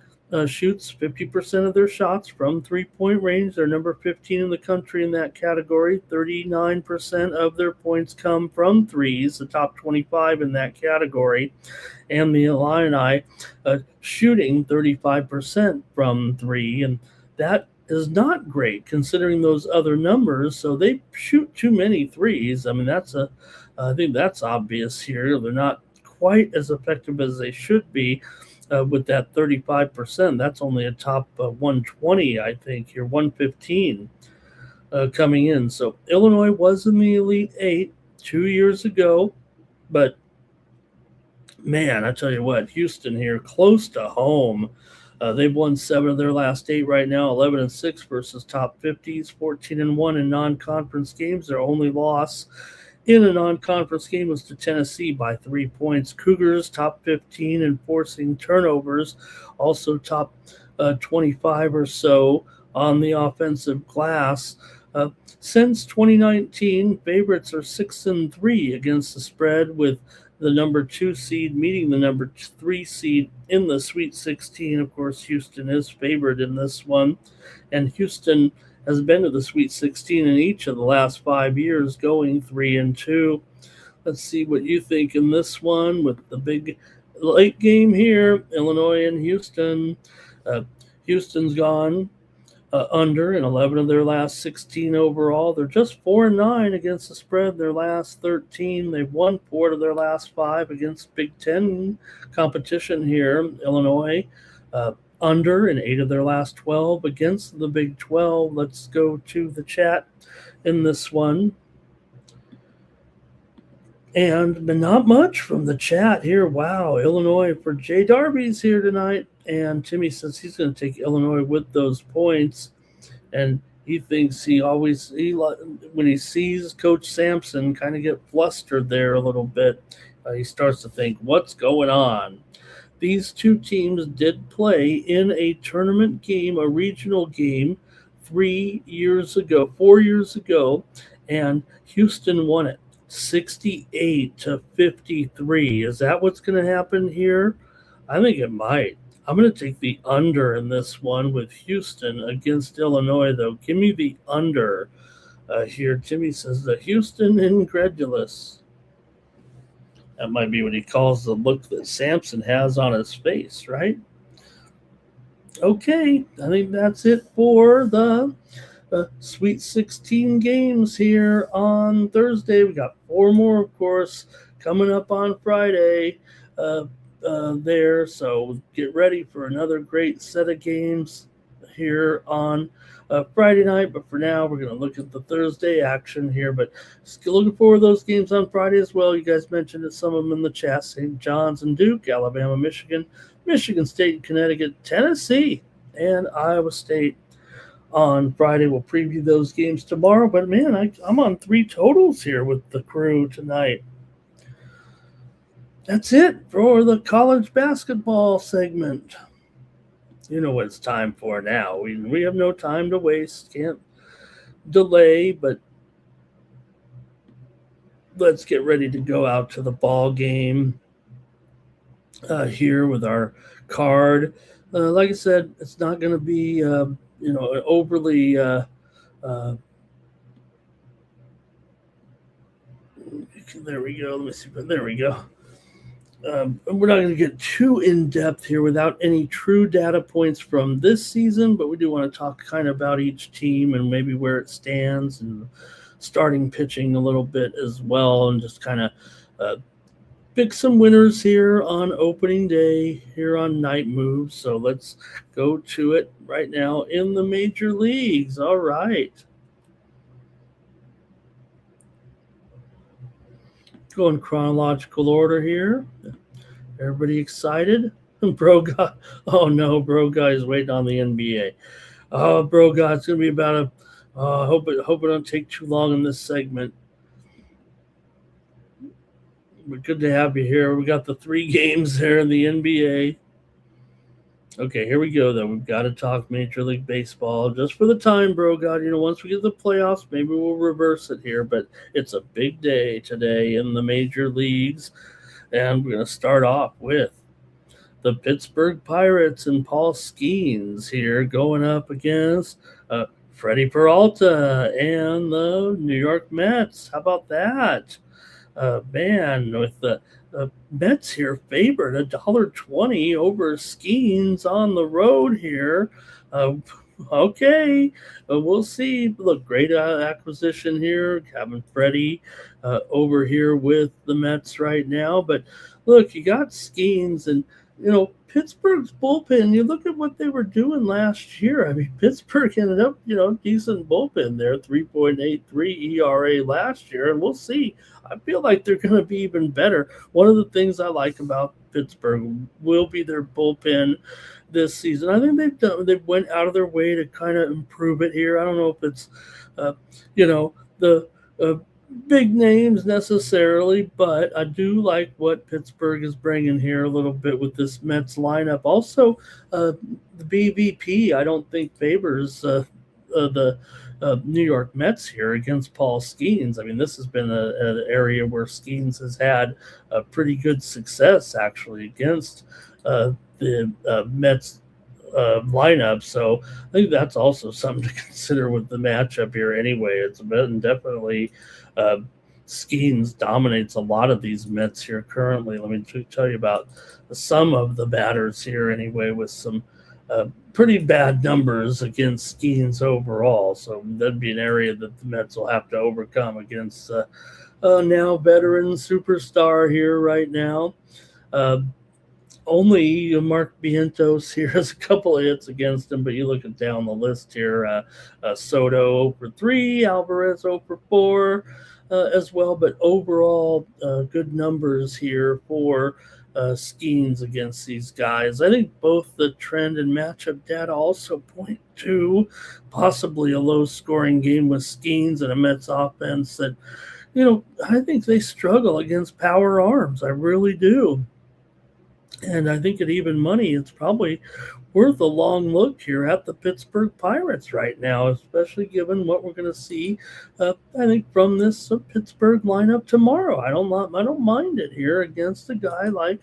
shoots 50% of their shots from three-point range. They're number 15 in the country in that category. 39% of their points come from threes, the top 25 in that category. And the Illini shooting 35% from three, and that is not great considering those other numbers. So they shoot too many threes. I mean, I think that's obvious here. They're not quite as effective as they should be with that 35%. That's only a top 120, I think, here, 115 coming in. So Illinois was in the Elite Eight 2 years ago, but man, I tell you what, Houston here, close to home. They've won 7 of their last 8 right now, 11-6 versus top 50s, 14-1 in non-conference games. Their only loss in a non-conference game was to Tennessee by 3 points. Cougars top 15 in forcing turnovers, also top 25 or so on the offensive glass. Since 2019, favorites are 6-3 against the spread, with the number 2 seed meeting the number 3 seed in the Sweet 16. Of course, Houston is favored in this one, and Houston has been to the Sweet 16 in each of the last 5 years, going 3-2. Let's see what you think in this one with the big late game here, Illinois and Houston. Houston's gone under in 11 of their last 16 overall. They're just 4-9 against the spread their last 13. They've won 4 of their last 5 against Big Ten competition here. Illinois under in 8 of their last 12 against the Big 12. Let's go to the chat in this one. And not much from the chat here. Wow, Illinois for Jay Darby's here tonight. And Timmy says he's going to take Illinois with those points. And he thinks when he sees Coach Sampson kind of get flustered there a little bit, he starts to think, what's going on? These two teams did play in a tournament game, a regional game, 4 years ago, and Houston won it 68-53. Is that what's going to happen here? I think it might. I'm going to take the under in this one with Houston against Illinois, though. Give me the under here. Timmy says the Houston incredulous. That might be what he calls the look that Sampson has on his face, right? Okay, I think that's it for the Sweet 16 games here on Thursday. We got 4 more, of course, coming up on Friday there. So get ready for another great set of games here on Friday night. But for now, we're going to look at the Thursday action here. But still looking forward to those games on Friday as well. You guys mentioned it, some of them in the chat. St. John's and Duke, Alabama, Michigan, Michigan State and Connecticut, Tennessee, and Iowa State on Friday. We'll preview those games tomorrow. But, man, I'm on 3 totals here with the crew tonight. That's it for the college basketball segment. You know what it's time for now. We have no time to waste. Can't delay, but let's get ready to go out to the ball game here with our card. Like I said, it's not going to be overly there we go. Let me see. There we go. We're not going to get too in-depth here without any true data points from this season, but we do want to talk kind of about each team and maybe where it stands and starting pitching a little bit as well, and just kind of pick some winners here on opening day here on Night Moves. So let's go to it right now in the major leagues. All right. Go in chronological order here. Everybody excited? Bro guy. Oh no, bro guy is waiting on the NBA. Bro guy, it's gonna be about I hope it don't take too long in this segment. Good to have you here. We got the 3 games there in the NBA. Okay, here we go, though. We've got to talk Major League Baseball just for the time, bro. God, once we get to the playoffs, maybe we'll reverse it here, but it's a big day today in the major leagues. And we're going to start off with the Pittsburgh Pirates and Paul Skeens here going up against Freddie Peralta and the New York Mets. How about that? Man, with the Mets here favored $1.20 over Skeens on the road here. Okay, we'll see. Look, great acquisition here, having Freddie over here with the Mets right now. But look, you got Skeens, and Pittsburgh's bullpen. You look at what they were doing last year. I mean, Pittsburgh ended up, decent bullpen there, 3.83 ERA last year, and we'll see. I feel like they're going to be even better. One of the things I like about Pittsburgh will be their bullpen this season. I think they went out of their way to kind of improve it here. I don't know if it's, the big names necessarily, but I do like what Pittsburgh is bringing here a little bit with this Mets lineup. Also, the BVP I don't think favors the New York Mets here against Paul Skeens. I mean, this has been an area where Skeens has had a pretty good success actually against the Mets lineup. So I think that's also something to consider with the matchup here anyway. It's been definitely Skeens dominates a lot of these Mets here currently. Let me tell you about some of the batters here anyway, with some pretty bad numbers against Skeens overall. So that'd be an area that the Mets will have to overcome against now veteran superstar here right now. Only Mark Vientos here has a couple of hits against him, but you look at down the list here, Soto 0-for-3, Alvarez 0-for-4 as well. But overall, good numbers here for Skeens against these guys. I think both the trend and matchup data also point to possibly a low-scoring game with Skeens and a Mets offense that, I think they struggle against power arms. I really do. And I think at even money, it's probably worth a long look here at the Pittsburgh Pirates right now, especially given what we're going to see, I think, from this Pittsburgh lineup tomorrow. I don't mind it here against a guy like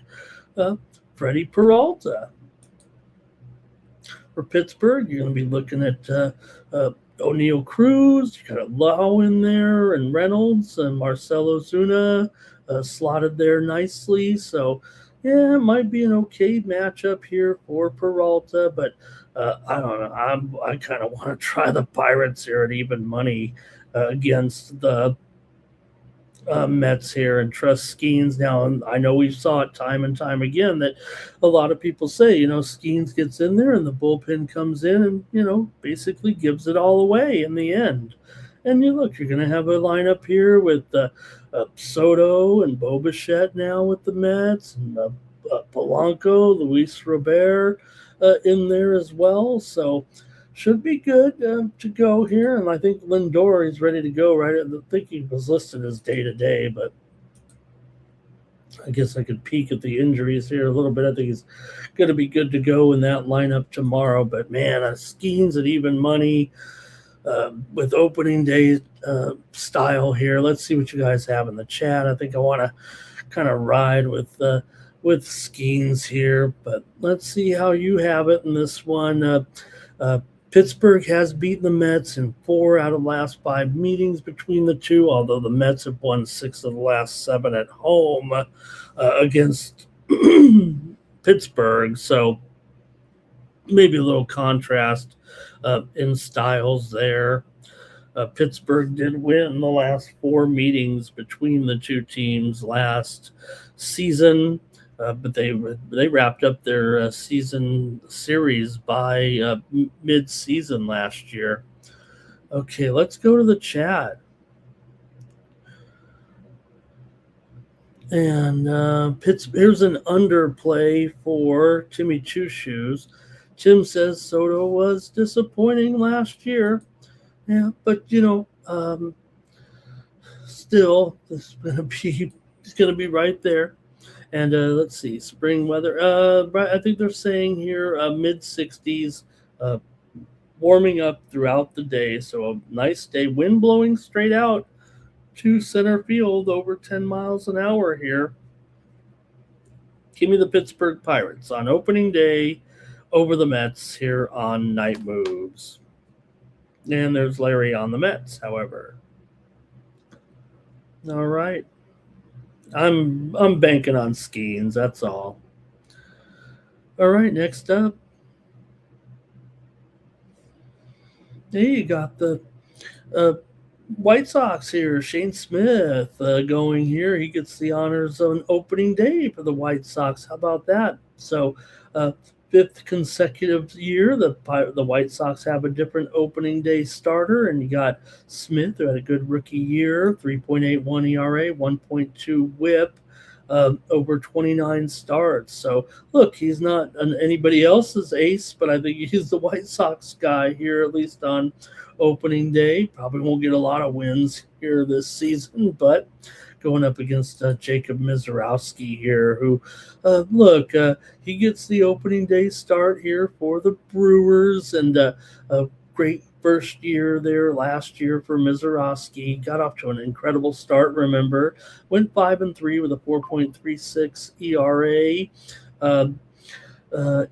Freddie Peralta. For Pittsburgh, you're going to be looking at O'Neal Cruz. You got Lau in there, and Reynolds and Marcelo Zuna slotted there nicely. So, yeah, it might be an okay matchup here for Peralta, but I don't know. I kind of want to try the Pirates here at even money against the Mets here and trust Skeens now. And I know we saw it time and time again that a lot of people say, Skeens gets in there and the bullpen comes in and, basically gives it all away in the end. And you're going to have a lineup here with Soto and Bo Bichette now with the Mets, and Polanco, Luis Robert in there as well. So should be good to go here. And I think Lindor is ready to go, right? I think he was listed as day-to-day, but I guess I could peek at the injuries here a little bit. I think he's going to be good to go in that lineup tomorrow. But, man, Skeens at even money. With opening day style here. Let's see what you guys have in the chat. I think I want to kind of ride with Skeens here, but let's see how you have it in this one. Pittsburgh has beaten the Mets in 4 out of the last 5 meetings between the two, although the Mets have won 6 of the last 7 at home against Pittsburgh. So maybe a little contrast in styles there. Pittsburgh did win the last 4 meetings between the two teams last season, but they wrapped up their season series by mid-season last year. Okay, let's go to the chat. And here's an underplay for Timmy Choo Shoes. Tim says Soto was disappointing last year. Yeah, but, still, this is going to be He's going to be right there. And let's see, spring weather. I think they're saying here mid 60s, uh, warming up throughout the day. So a nice day, wind blowing straight out to center field over 10 miles an hour here. Give me the Pittsburgh Pirates on opening day over the Mets here on Night Moves. And there's Larry on the Mets, however. All right. I'm banking on Skeens, that's all. All right, next up. There you got the White Sox here. Shane Smith going here. He gets the honors of an opening day for the White Sox. How about that? So, fifth consecutive year, the White Sox have a different opening day starter, and you got Smith, who had a good rookie year, 3.81 ERA, 1.2 WHIP, over 29 starts. So, look, he's not anybody else's ace, but I think he's the White Sox guy here, at least on opening day. Probably won't get a lot of wins here this season, but going up against Jacob Mizorowski here, who, he gets the opening day start here for the Brewers, and a great first year there last year for Mizorowski. Got off to an incredible start, remember. Went 5-3 with a 4.36 ERA.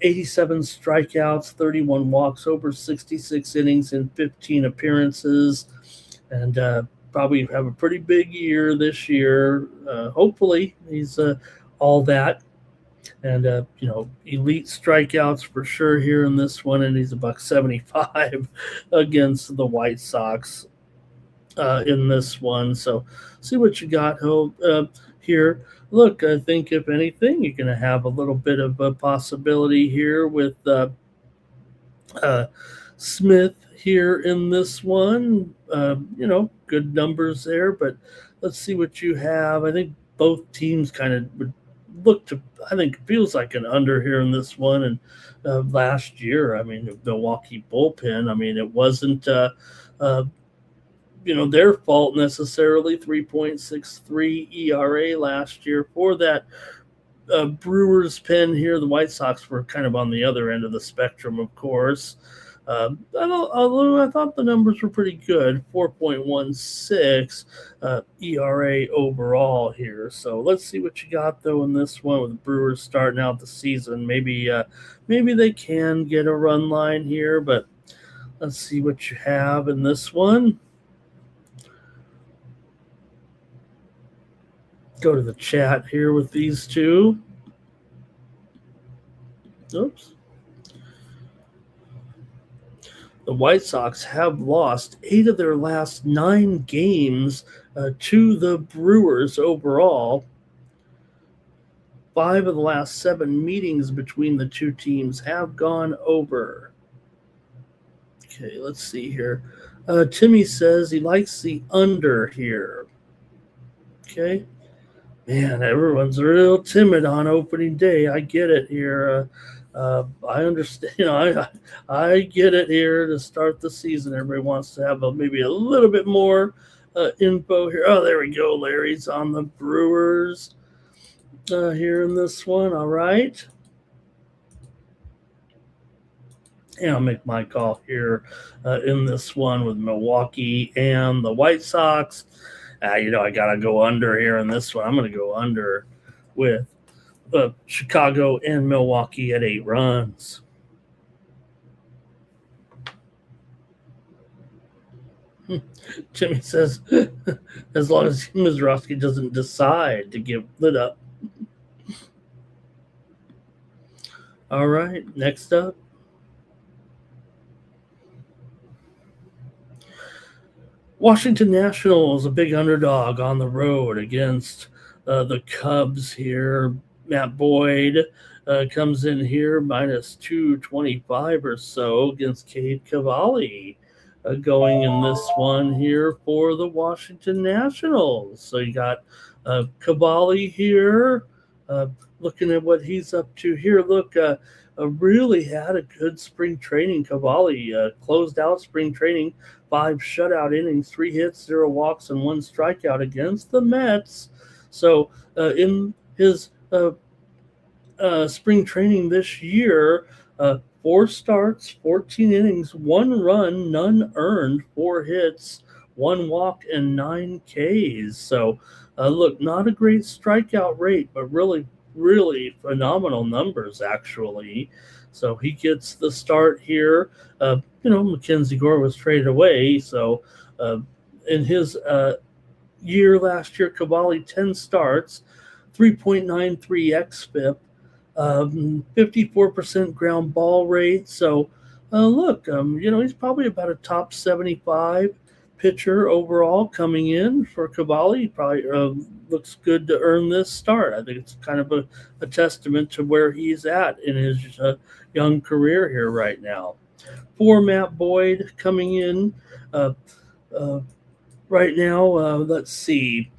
87 strikeouts, 31 walks, over 66 innings in 15 appearances, and probably have a pretty big year this year. Hopefully, he's all that, and elite strikeouts for sure here in this one. And he's $175 against the White Sox in this one. So, see what you got here. Look, I think if anything, you're going to have a little bit of a possibility here with Smith here in this one. Good numbers there, but let's see what you have. I think both teams kind of would look to, I think it feels like an under here in this one. And last year, I mean, the Milwaukee bullpen, I mean, it wasn't their fault necessarily. 3.63 ERA last year for that Brewers pen here. The White Sox were kind of on the other end of the spectrum, of course. Although I thought the numbers were pretty good, 4.16 ERA overall here. So let's see what you got though in this one with the Brewers starting out the season. Maybe they can get a run line here, but let's see what you have in this one. Go to the chat here with these two. Oops. The White Sox have lost 8 of their last 9 games to the Brewers overall. 5 of the last 7 meetings between the two teams have gone over. Okay, let's see here. Timmy says he likes the under here. Okay. Man, everyone's real timid on opening day. I get it here. I understand. I get it here to start the season. Everybody wants to have maybe a little bit more info here. Oh, there we go. Larry's on the Brewers here in this one. All right. And I'll make my call here in this one with Milwaukee and the White Sox. I got to go under here in this one. I'm going to go under with Chicago and Milwaukee at 8 runs. Jimmy says, as long as Mizorowski doesn't decide to give lit up. All right, next up. Washington Nationals, a big underdog on the road against the Cubs here. Matt Boyd comes in here minus 225 or so against Cade Cavalli going in this one here for the Washington Nationals. So you got Cavalli here, looking at what he's up to here. Look, really had a good spring training. Cavalli closed out spring training, 5 shutout innings, 3 hits, 0 walks, and 1 strikeout against the Mets. So in his spring training this year, 4 starts, 14 innings, 1 run, none earned, 4 hits, 1 walk, and 9 Ks. So, look, not a great strikeout rate, but really, really phenomenal numbers, actually. So he gets the start here. Mackenzie Gore was traded away. So, in his year last year, Cavalli 10 starts, 3.93 xFIP, 54% ground ball rate. So, look, he's probably about a top 75 pitcher overall coming in for Cavalli. Probably looks good to earn this start. I think it's kind of a testament to where he's at in his young career here right now. For Matt Boyd coming in uh, right now, let's see.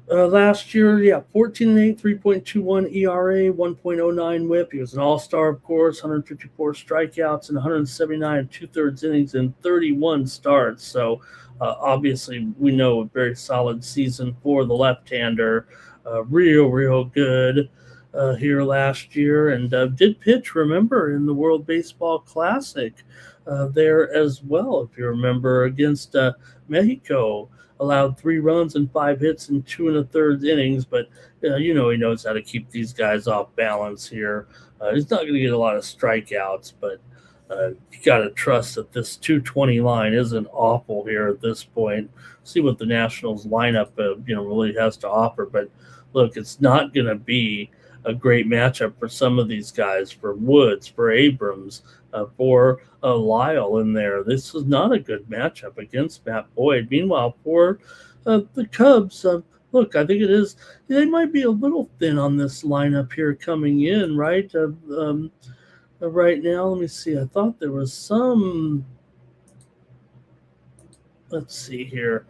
Last year, 14-8, 3.21 ERA, 1.09 WHIP. He was an all-star, of course, 154 strikeouts and 179 and two-thirds innings in 31 starts. So, obviously, we know a very solid season for the left-hander. Real good here last year, and did pitch, remember, in the World Baseball Classic there as well, if you remember, against Mexico. Allowed 3 runs and 5 hits in 2 1/3 innings, but he knows how to keep these guys off balance here. He's not going to get a lot of strikeouts, but you got to trust that this 220 line isn't awful here at this point. See what the Nationals lineup really has to offer, but look, it's not going to be a great matchup for some of these guys, for Woods, for Abrams, for Lyle in there. This is not a good matchup against Matt Boyd. Meanwhile, for the Cubs, look, I think they might be a little thin on this lineup here coming in, right? Right now, let me see. I thought there was some. Let's see here.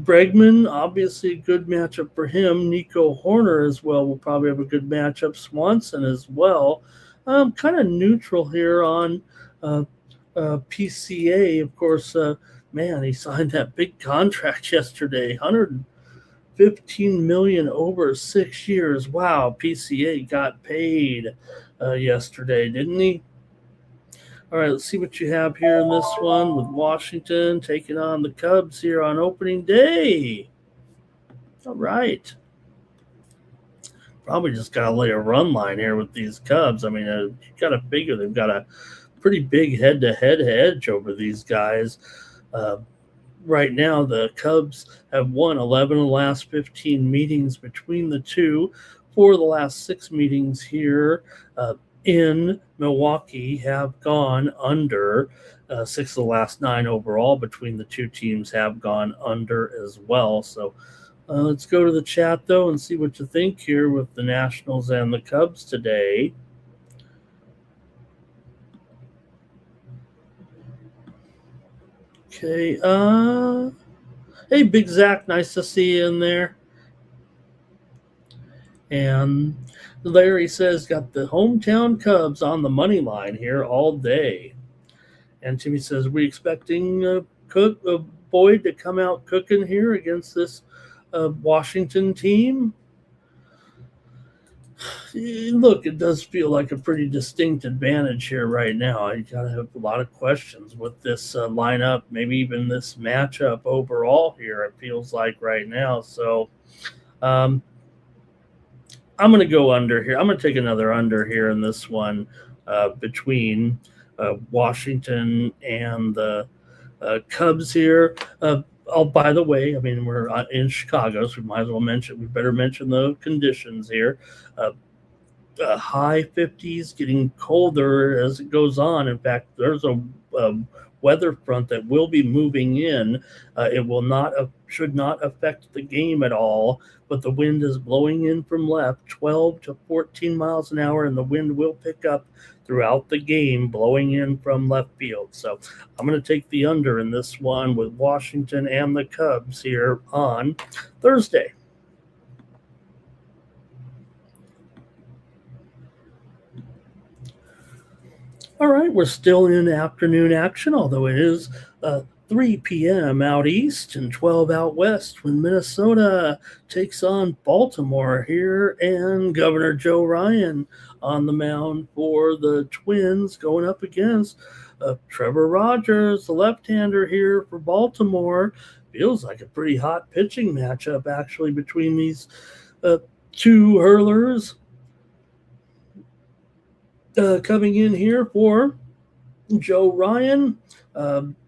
Bregman, obviously a good matchup for him. Nico Horner as well will probably have a good matchup. Swanson as well. Kind of neutral here on PCA. Of course, he signed that big contract yesterday, $115 million over 6 years. Wow, PCA got paid yesterday, didn't he? All right, let's see what you have here in this one with Washington taking on the Cubs here on opening day. All right. Probably just got to lay a run line here with these Cubs. I mean, you got to figure they've got a pretty big head-to-head edge over these guys. Right now, the Cubs have won 11 of the last 15 meetings between the two. 4 of the last 6 meetings here in Milwaukee have gone under. 6 of the last 9 overall between the two teams have gone under as well. So let's go to the chat, though, and see what you think here with the Nationals and the Cubs today. Okay. Hey, Big Zach, nice to see you in there. And Larry says, got the hometown Cubs on the money line here all day. And Timmy says, we expecting Boyd to come out cooking here against this Washington team? Look, it does feel like a pretty distinct advantage here right now. You got to have a lot of questions with this lineup, maybe even this matchup overall here, it feels like right now. So I'm going to go under here. I'm going to take another under here in this one between Washington and the Cubs here. By the way, I mean, we're in Chicago, so we better mention the conditions here. High 50s, getting colder as it goes on. In fact, there's a weather front that will be moving in. It should not affect the game at all, but the wind is blowing in from left, 12 to 14 miles an hour, and the wind will pick up throughout the game, blowing in from left field. So I'm going to take the under in this one with Washington and the Cubs here on Thursday. All right, we're still in afternoon action, although it is 3 p.m. out east and 12 out west when Minnesota takes on Baltimore here, and Governor Joe Ryan on the mound for the Twins going up against Trevor Rogers, the left-hander here for Baltimore. Feels like a pretty hot pitching matchup actually between these two hurlers. Coming in here for Joe Ryan.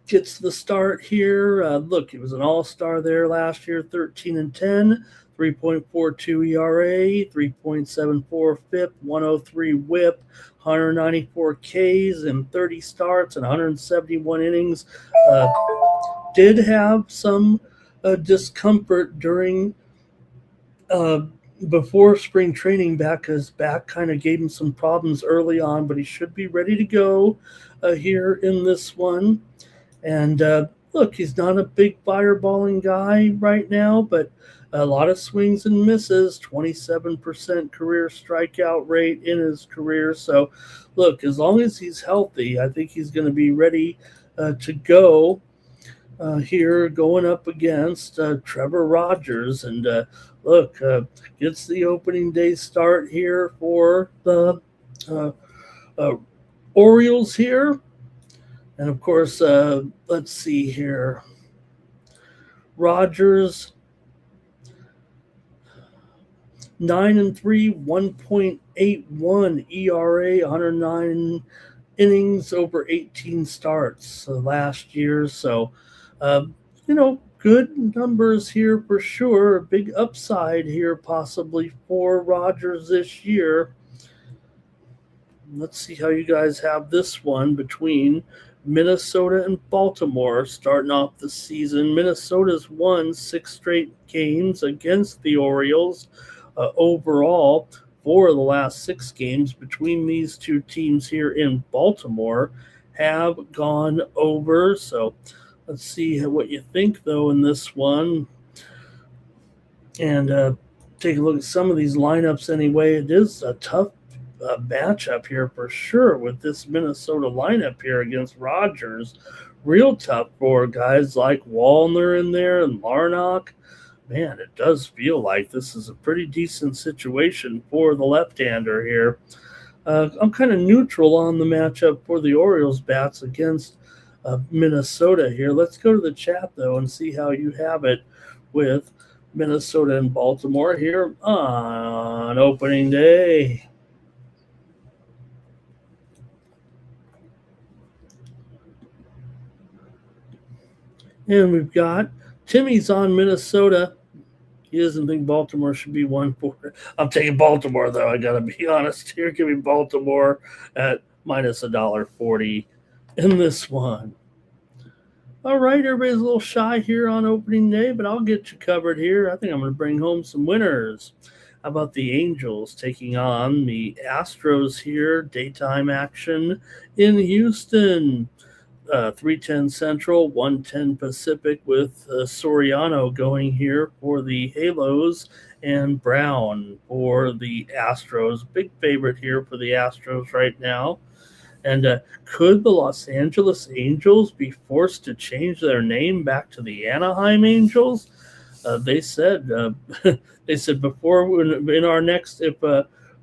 Gets the start here. Look, he was an all-star there last year, 13-10, 3.42 ERA, 3.74 FIP, 103 WHIP, 194 Ks in 30 starts and 171 innings. Did have some discomfort during before spring training back. His back kind of gave him some problems early on, but he should be ready to go here in this one. And look, he's not a big fireballing guy right now, but a lot of swings and misses, 27% career strikeout rate in his career. So, look, as long as he's healthy, I think he's going to be ready to go here going up against Trevor Rogers. And look, gets the opening day start here for the Orioles here. And of course, let's see here. Rogers, 9-3, 1.81 ERA, 109 innings over 18 starts last year. So, good numbers here for sure. A big upside here possibly for Rogers this year. Let's see how you guys have this one between Minnesota and Baltimore starting off the season. Minnesota's won 6 straight games against the Orioles. Overall, 4 of the last 6 games between these two teams here in Baltimore have gone over. So let's see what you think, though, in this one. And take a look at some of these lineups anyway. It is a tough matchup here for sure with this Minnesota lineup here against Rogers. Real tough for guys like Wallner in there and Larnach. Man, it does feel like this is a pretty decent situation for the left-hander here. I'm kind of neutral on the matchup for the Orioles bats against Minnesota here. Let's go to the chat, though, and see how you have it with Minnesota and Baltimore here on opening day. And we've got Timmy's on Minnesota. He doesn't think Baltimore should be 1-4. I'm taking Baltimore, though. I got to be honest here. Give me Baltimore at minus $1.40 in this one. All right, everybody's a little shy here on opening day, but I'll get you covered here. I think I'm going to bring home some winners. How about the Angels taking on the Astros here? Daytime action in Houston. 3:10 Central, 1:10 Pacific, with Soriano going here for the Halos and Brown for the Astros. Big favorite here for the Astros right now. And could the Los Angeles Angels be forced to change their name back to the Anaheim Angels? They said before in our next, if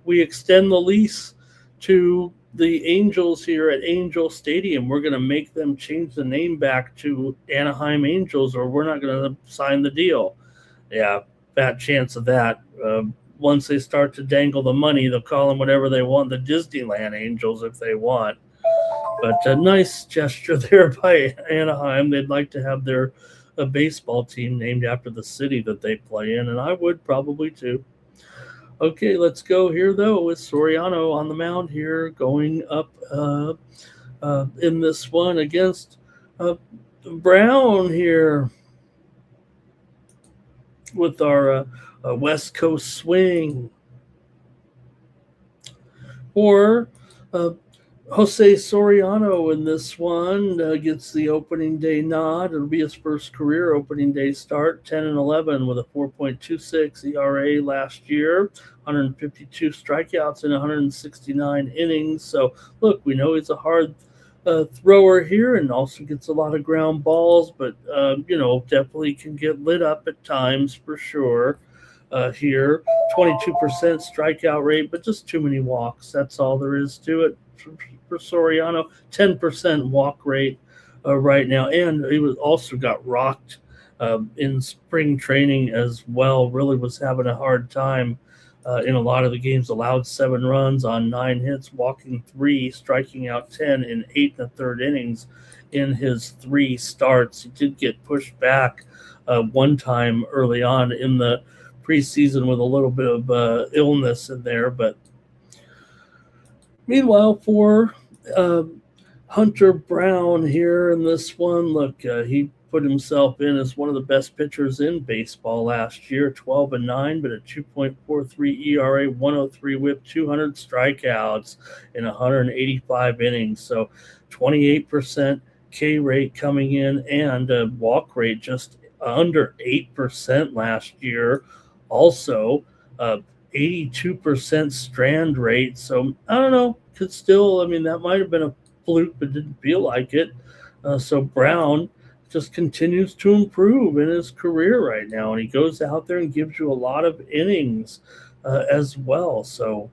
we extend the lease to the Angels here at Angel Stadium, we're going to make them change the name back to Anaheim Angels, or we're not going to sign the deal. Yeah, fat chance of that. Once they start to dangle the money, they'll call them whatever they want, the Disneyland Angels if they want. But a nice gesture there by Anaheim. They'd like to have their baseball team named after the city that they play in, and I would probably too. Okay, let's go here, though, with Soriano on the mound here, going up in this one against Brown here with our West Coast swing. For Jose Soriano in this one gets the opening day nod. It'll be his first career opening day start, 10-11 with a 4.26 ERA last year, 152 strikeouts in 169 innings. So, look, we know he's a hard thrower here and also gets a lot of ground balls, but definitely can get lit up at times for sure. Here, 22% strikeout rate, but just too many walks. That's all there is to it for Soriano. 10% walk rate right now, and he was also got rocked in spring training as well. Really was having a hard time in a lot of the games. Allowed 7 runs on 9 hits, walking 3, striking out 10 in 8 1/3 innings in his 3 starts. He did get pushed back one time early on in the preseason with a little bit of illness in there, but meanwhile for Hunter Brown here in this one, look, he put himself in as one of the best pitchers in baseball last year, 12-9, but a 2.43 ERA, 103 WHIP, 200 strikeouts in 185 innings. So 28% K rate coming in, and a walk rate just under 8% last year. Also, 82% strand rate. So I don't know. Could still, that might have been a fluke, but didn't feel like it. So Brown just continues to improve in his career right now, and he goes out there and gives you a lot of innings as well. So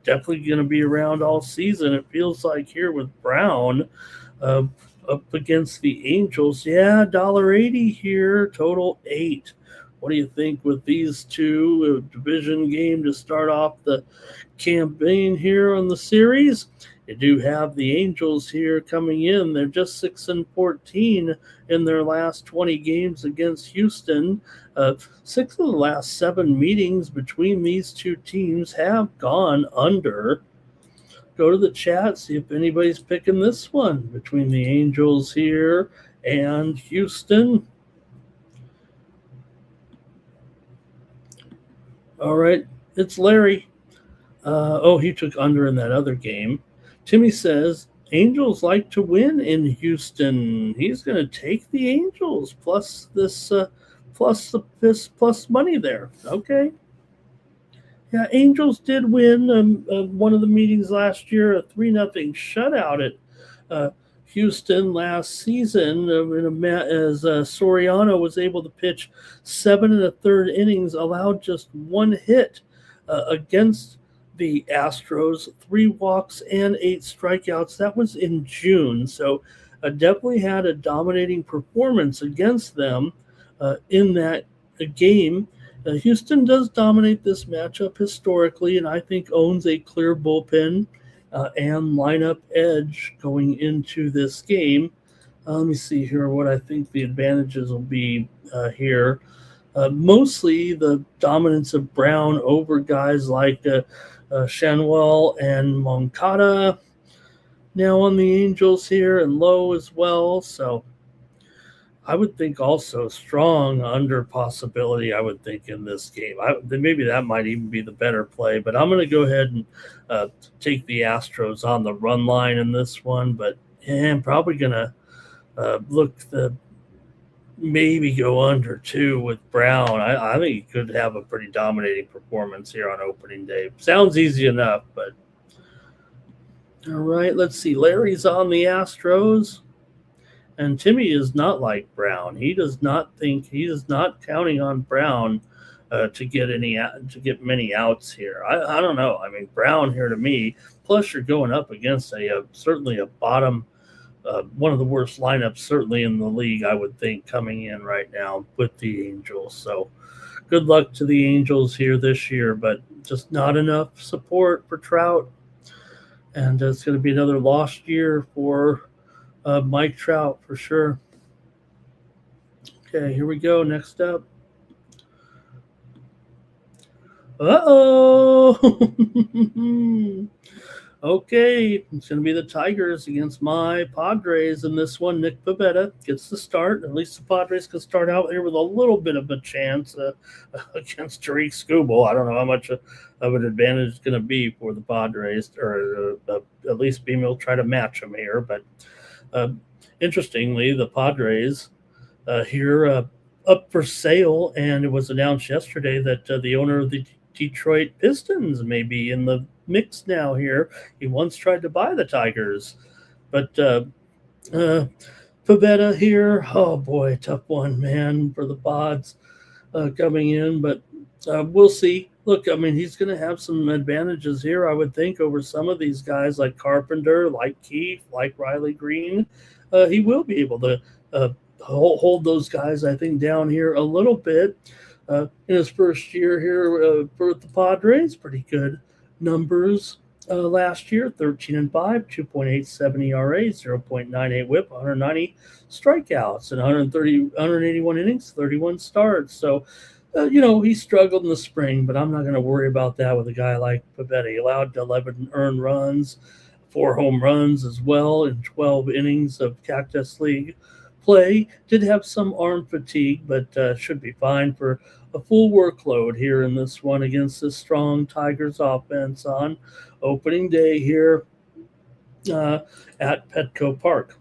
definitely going to be around all season. It feels like here with Brown up against the Angels. Yeah, $1.80 here, total 8. What do you think with these two? A division game to start off the campaign here on the series. You do have the Angels here coming in. They're just 6-14 in their last 20 games against Houston. 6 of the last 7 meetings between these two teams have gone under. Go to the chat, see if anybody's picking this one between the Angels here and Houston. All right, it's Larry. He took under in that other game. Timmy says, Angels like to win in Houston. He's going to take the Angels plus this plus money there. Okay. Yeah, Angels did win one of the meetings last year, a 3-0 shutout at Houston last season, as Soriano was able to pitch 7 1/3 innings, allowed just 1 hit against the Astros, 3 walks and 8 strikeouts. That was in June, so definitely had a dominating performance against them in that game. Houston does dominate this matchup historically, and I think owns a clear bullpen and lineup edge going into this game. Let me see here what I think the advantages will be here. Mostly the dominance of Brown over guys like Shanwell and Moncada now on the Angels here, and Lowe as well. So I would think also strong under possibility, I would think, in this game. Maybe that might even be the better play, but I'm going to go ahead and take the Astros on the run line in this one, but I'm probably going to look the maybe go under 2 with Brown. I think he could have a pretty dominating performance here on opening day. Sounds easy enough, but all right, let's see. Larry's on the Astros. And Timmy is not like Brown. He is not counting on Brown to get many outs here. I don't know. Brown here to me. Plus, you're going up against certainly a bottom, one of the worst lineups certainly in the league, I would think, coming in right now with the Angels. So, good luck to the Angels here this year, but just not enough support for Trout, and it's going to be another lost year for Mike Trout for sure. Okay, here we go. Next up. Okay, it's going to be the Tigers against my Padres in this one. Nick Pivetta gets the start. At least the Padres can start out here with a little bit of a chance against Tariq Skubal. I don't know how much of an advantage it's going to be for the Padres, or at least being able to try to match them here. But interestingly, the Padres here up for sale, and it was announced yesterday that the owner of the Detroit Pistons may be in the mix now here. He once tried to buy the Tigers But Pavetta here, oh boy, tough one, man, for the Pods coming in, but we'll see. Look, I mean, he's going to have some advantages here, I would think, over some of these guys like Carpenter, like Keefe, like Riley Green. He will be able to hold those guys, I think, down here a little bit. In his first year here for the Padres, pretty good numbers. Last year, 13-5, 2.87 ERA, 0.98 WHIP, 190 strikeouts, and 181 innings, 31 starts. So, he struggled in the spring, but I'm not going to worry about that with a guy like Pavetta. He allowed 11 earned runs, 4 home runs as well in 12 innings of Cactus League play. Did have some arm fatigue, but should be fine for a full workload here in this one against this strong Tigers offense on opening day here at Petco Park.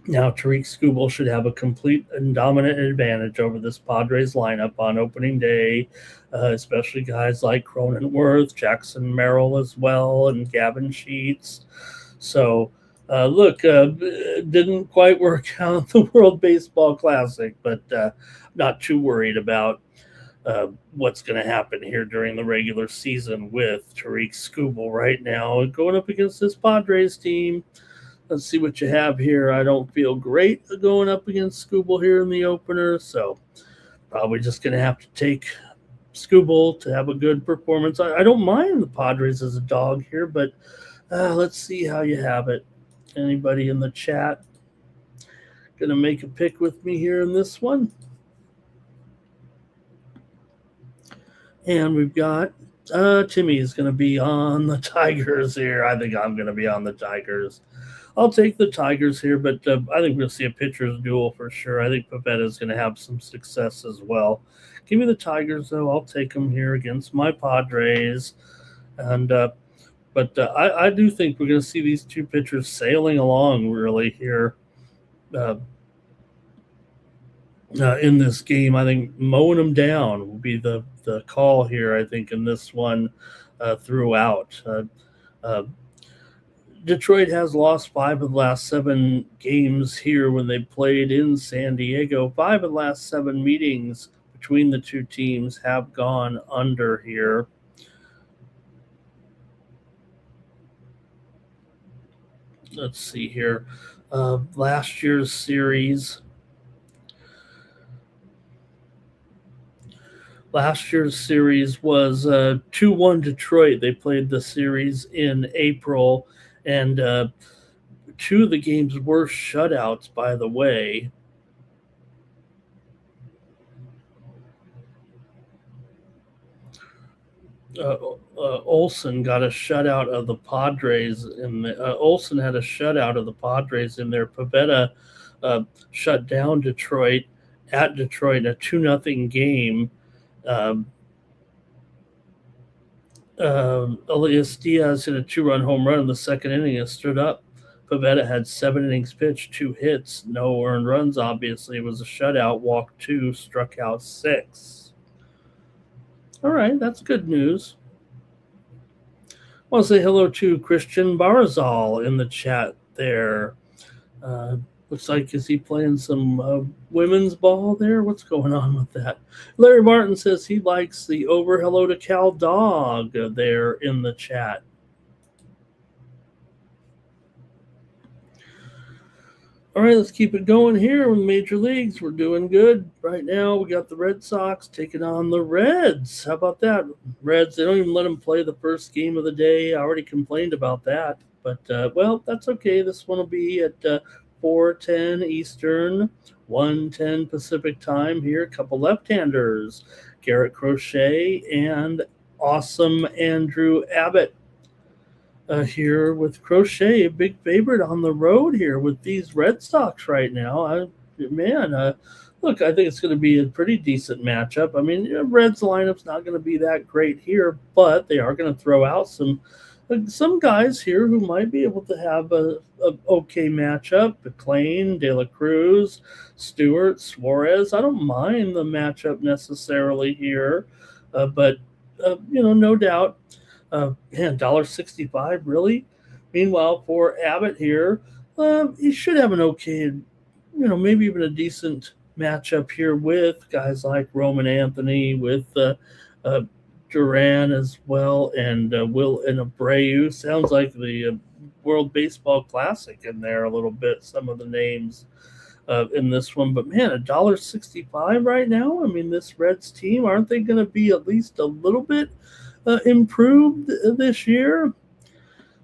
Now, Tariq Skubal should have a complete and dominant advantage over this Padres lineup on opening day, especially guys like Cronenworth, Jackson Merrill as well, and Gavin Sheets. So, didn't quite work out the World Baseball Classic, but not too worried about what's going to happen here during the regular season with Tariq Skubal right now going up against this Padres team. Let's see what you have here. I don't feel great going up against Skubal here in the opener, so probably just going to have to take Skubal to have a good performance. I don't mind the Padres as a dog here, but let's see how you have it. Anybody in the chat going to make a pick with me here in this one? And we've got Timmy is going to be on the Tigers here. I think I'm going to be on the Tigers. I'll take the Tigers here, but I think we'll see a pitcher's duel for sure. I think Pavetta is going to have some success as well. Give me the Tigers, though. I'll take them here against my Padres. And But I do think we're going to see these two pitchers sailing along really here in this game. I think mowing them down will be the call here, I think, in this one throughout. Detroit has lost 5 of the last 7 games here when they played in San Diego. 5 of the last 7 meetings between the two teams have gone under here. Let's see here. Last year's series was 2-1 Detroit. They played the series in April, and 2 of the games were shutouts, by the way. Olsen got a shutout of the Padres. Olsen had a shutout of the Padres in their Pavetta shut down Detroit at Detroit in a 2-0 game. Elias Diaz hit a 2-run home run in the second inning and stood up. Pavetta had 7 innings pitched, 2 hits, no earned runs. Obviously, it was a shutout. Walked 2, struck out 6. All right, that's good news. I want to say hello to Christian Barzal in the chat there. Looks like, is he playing some women's ball there? What's going on with that? Larry Martin says he likes the over. Hello to Cal Dog there in the chat. All right, let's keep it going here with Major Leagues. We're doing good right now. We got the Red Sox taking on the Reds. How about that? Reds, they don't even let them play the first game of the day. I already complained about that. But, well, that's okay. This one will be at 4:10 Eastern, 1:10 Pacific time here. A couple left-handers, Garrett Crochet and awesome Andrew Abbott. Here with Crochet, a big favorite on the road here with these Red Sox right now. Look, I think it's going to be a pretty decent matchup. I mean, Reds lineup's not going to be that great here, but they are going to throw out some guys here who might be able to have a okay matchup. McClain, De La Cruz, Stewart, Suarez. I don't mind the matchup necessarily here, but no doubt. $1.65, really? Meanwhile, for Abbott here, he should have an okay, maybe even a decent matchup here with guys like Roman Anthony, with uh, Duran as well, and Will and Abreu. Sounds like the World Baseball Classic in there a little bit. Some of the names in this one, but man, $1.65 right now. I mean, this Reds team, aren't they going to be at least a little bit improved this year?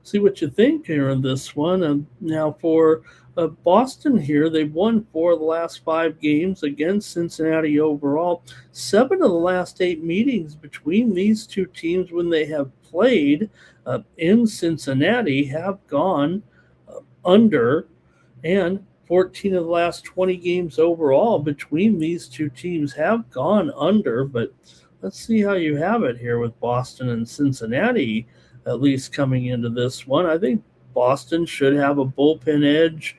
See what you think here in this one. And now for Boston here, they've won 4 of the last 5 games against Cincinnati overall. 7 of the last 8 meetings between these two teams when they have played in Cincinnati have gone under, and 14 of the last 20 games overall between these two teams have gone under. But let's see how you have it here with Boston and Cincinnati, at least coming into this one. I think Boston should have a bullpen edge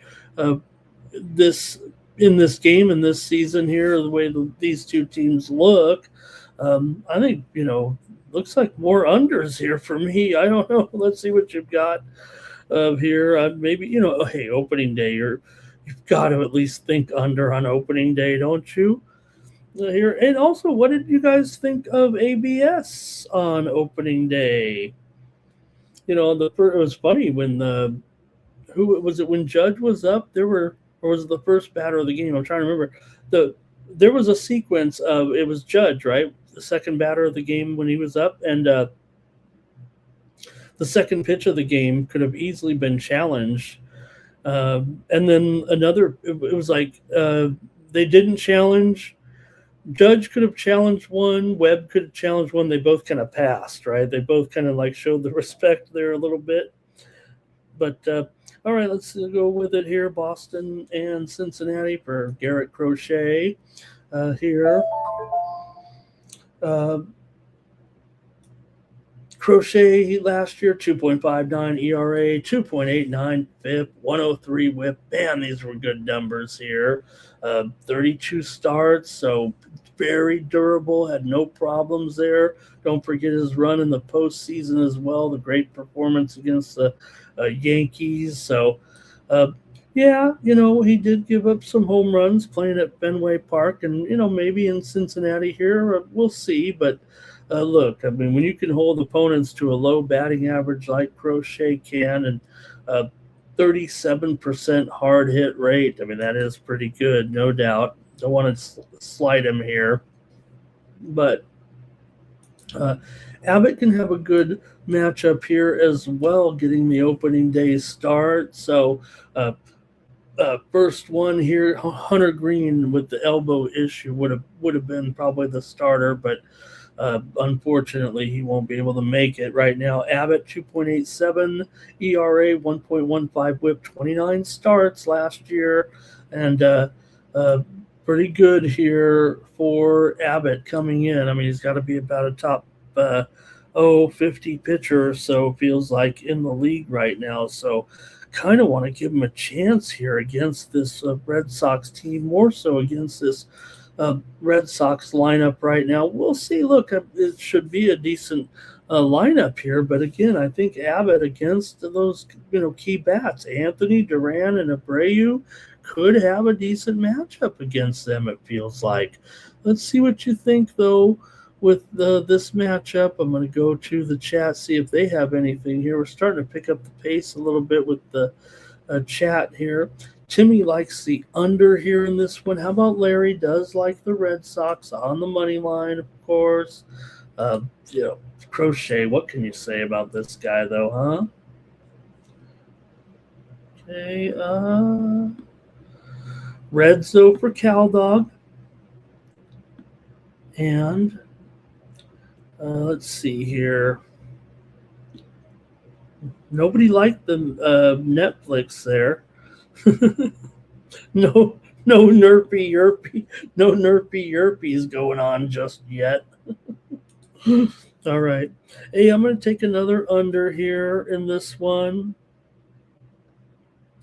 this in this game in this season here. The way these two teams look, I think looks like more unders here for me. I don't know. Let's see what you've got here. Maybe hey, opening day, you've got to at least think under on opening day, don't you? Here, and also, what did you guys think of ABS on opening day? It was funny when who was it when Judge was up? Or was it the first batter of the game? I'm trying to remember. There was a sequence of, it was Judge, right? The second batter of the game when he was up, and the second pitch of the game could have easily been challenged. And then it was like they didn't challenge. Judge could have challenged one. Webb could have challenged one. They both kind of passed, right? They both kind of like showed the respect there a little bit. But all right, let's go with it here. Boston and Cincinnati for Garrett Crochet here. Crochet last year, 2.59 ERA, 2.89 FIP, 103 WHIP. Man, these were good numbers here. 32 starts, so very durable, had no problems there. Don't forget his run in the postseason as well, the great performance against the Yankees. So, he did give up some home runs playing at Fenway Park, and, maybe in Cincinnati here, we'll see. But look, I mean, when you can hold opponents to a low batting average like Crochet can, and 37% hard hit rate, I mean, that is pretty good, no doubt. Don't want to slight him here. But Abbott can have a good matchup here as well, getting the opening day start. So first one here, Hunter Green with the elbow issue would have been probably the starter, but unfortunately, he won't be able to make it right now. Abbott, 2.87 ERA, 1.15 WHIP, 29 starts last year, and pretty good here for Abbott coming in. I mean, he's got to be about a top 50 pitcher or so, feels like, in the league right now. So kind of want to give him a chance here against this Red Sox team, more so against this Red Sox lineup right now. We'll see. Look, it should be a decent lineup here, but again, I think Abbott against those key bats, Anthony, Duran, and Abreu, could have a decent matchup against them. It feels like. Let's see what you think though with this matchup. I'm going to go to the chat, see if they have anything here. We're starting to pick up the pace a little bit with the chat here. Timmy likes the under here in this one. How about Larry does like the Red Sox on the money line, of course. Crochet, what can you say about this guy, though, huh? Okay, Reds, though, for CalDog. And let's see here. Nobody liked the Netflix there. No nerfy yerpies going on just yet. All right. Hey, I'm going to take another under here in this one.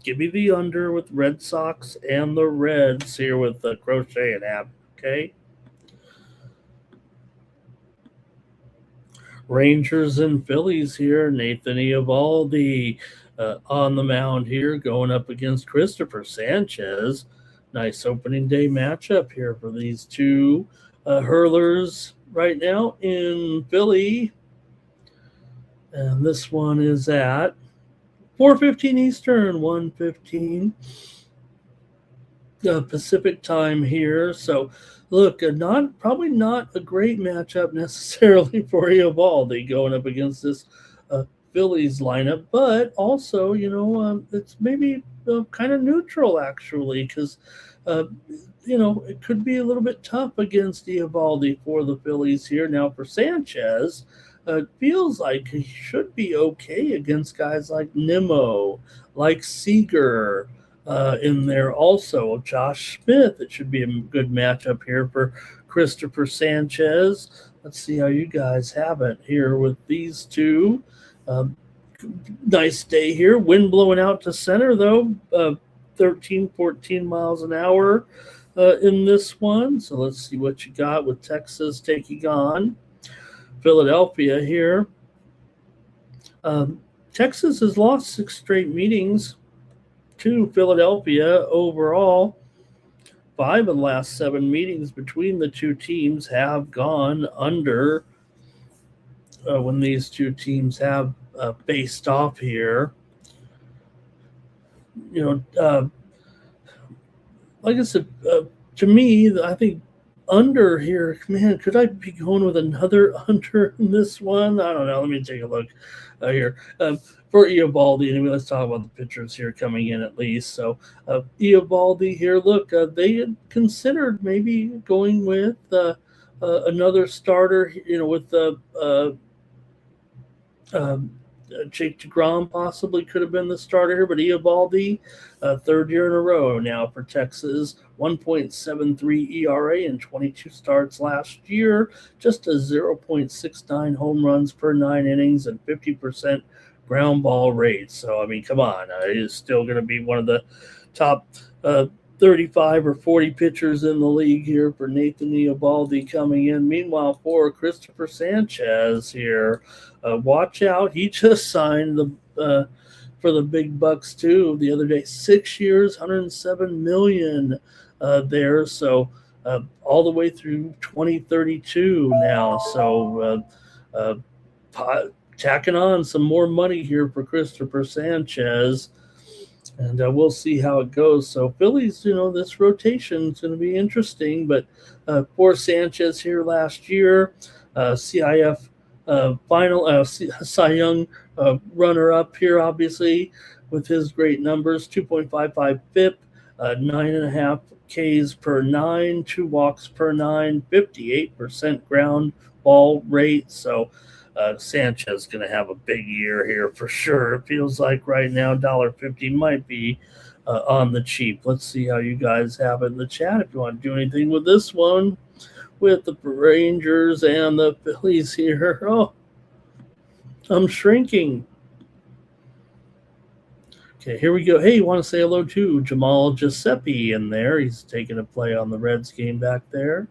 Give me the under with Red Sox and the Reds here with Crochet and Abbott, okay? Rangers and Phillies here. Nathan Eovaldi on the mound here, going up against Christopher Sanchez. Nice opening day matchup here for these two hurlers right now in Philly. And this one is at 4:15 Eastern, 1:15 Pacific time here. So, look, probably not a great matchup necessarily for Eovaldi going up against this Phillies lineup, but also, it's maybe kind of neutral actually, because it could be a little bit tough against Eovaldi for the Phillies here. Now for Sanchez, it feels like he should be okay against guys like Nimmo, like Seager, in there also. Josh Smith, it should be a good matchup here for Christopher Sanchez. Let's see how you guys have it here with these two. Nice day here. Wind blowing out to center, though, 13, 14 miles an hour in this one. So let's see what you got with Texas taking on Philadelphia here. Texas has lost 6 straight meetings to Philadelphia overall. 5 of the last 7 meetings between the two teams have gone under when these two teams have faced off here. Like I said, to me, I think under here, man, could I be going with another under in this one? I don't know. Let me take a look here. For Eovaldi, anyway, let's talk about the pitchers here coming in at least. So Eovaldi here, look, they had considered maybe going with another starter, with Jake DeGrom possibly could have been the starter here, but Eovaldi, 3rd year in a row now for Texas, 1.73 ERA in 22 starts last year, just a 0.69 home runs per 9 innings and 50% ground ball rate. So, I mean, come on, he's still going to be one of the top 35 or 40 pitchers in the league here for Nathan Eovaldi coming in. Meanwhile, for Christopher Sanchez here, watch out. He just signed for the big bucks too the other day. 6 years, $107 million there. So all the way through 2032 now. So tacking on some more money here for Christopher Sanchez. And we'll see how it goes. So Phillies, this rotation is going to be interesting. But for Sanchez here last year, CIF final Cy Young runner-up here, obviously, with his great numbers, 2.55 FIP, 9.5 Ks per 9, 2 walks per 9, 58% ground ball rate. So Sanchez is going to have a big year here for sure. It feels like right now $1.50 might be on the cheap. Let's see how you guys have it in the chat if you want to do anything with this one with the Rangers and the Phillies here. Oh, I'm shrinking. Okay, here we go. Hey, you want to say hello to Jamal Giuseppe in there. He's taking a play on the Reds game back there.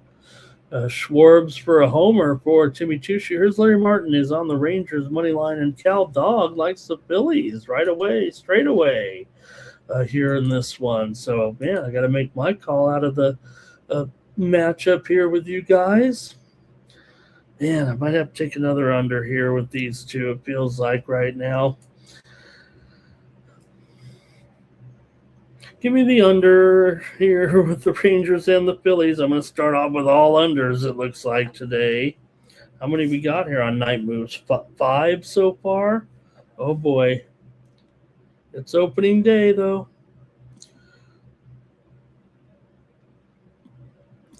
Schwarbs for a homer for Timmy Tucci. Here's Larry Martin is on the Rangers money line, and Cal Dog likes the Phillies right away, straight away here in this one. So, man, I got to make my call out of the matchup here with you guys. Man, I might have to take another under here with these two, it feels like right now. Give me the under here with the Rangers and the Phillies. I'm going to start off with all unders, it looks like, today. How many we got here on Night Moves? 5 so far? Oh, boy. It's opening day, though.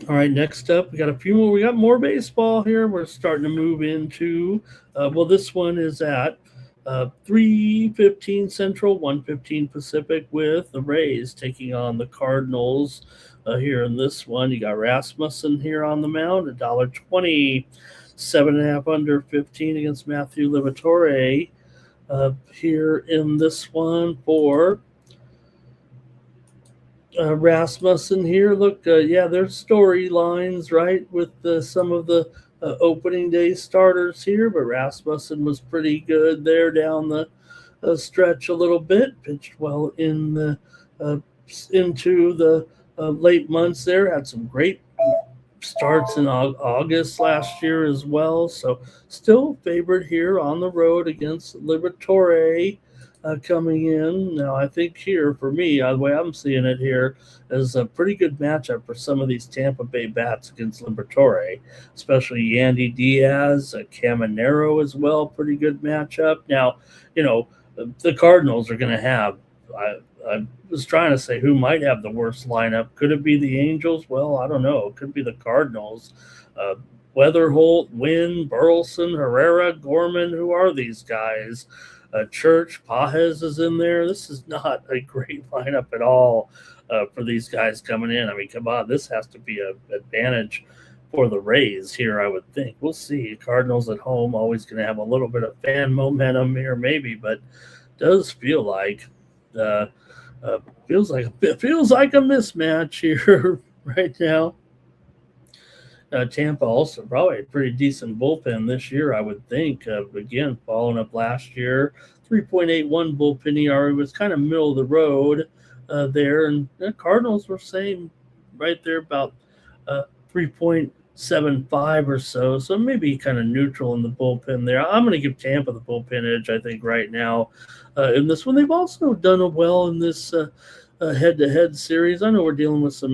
All right, next up, we got a few more. We got more baseball here. We're starting to move into, this one is at 3:15 Central, 1:15 Pacific, with the Rays taking on the Cardinals here in this one. You got Rasmussen here on the mound, $1.20, 7.5 under 15 against Matthew Liberatore here in this one for Rasmussen here. Look, there's storylines, right, with some of the opening day starters here, but Rasmussen was pretty good there down the stretch a little bit. Pitched well in the uh, into the late months there. Had some great starts in August last year as well. So still favored here on the road against Liberatore coming in. Now I think here for me, the way I'm seeing it here, is a pretty good matchup for some of these Tampa Bay bats against Liberatore, especially Yandy Diaz, Caminero as well. Pretty good matchup. Now, the Cardinals are going to have. I was trying to say who might have the worst lineup. Could it be the Angels? Well, I don't know. It could be the Cardinals. Uh, Weatherholt, Wynn, Burleson, Herrera, Gorman. Who are these guys? Church, Pajes is in there. This is not a great lineup at all for these guys coming in. I mean, come on. This has to be an advantage for the Rays here, I would think. We'll see. Cardinals at home, always going to have a little bit of fan momentum here, maybe, but does feel like feels like a mismatch here right now. Tampa also probably a pretty decent bullpen this year, I would think. Again, following up last year, 3.81 bullpen ERA was kind of middle of the road there, and the Cardinals were same right there about 3.75 or so maybe kind of neutral in the bullpen there. I'm going to give Tampa the bullpen edge, I think, right now in this one. They've also done well in this head-to-head series. I know we're dealing with some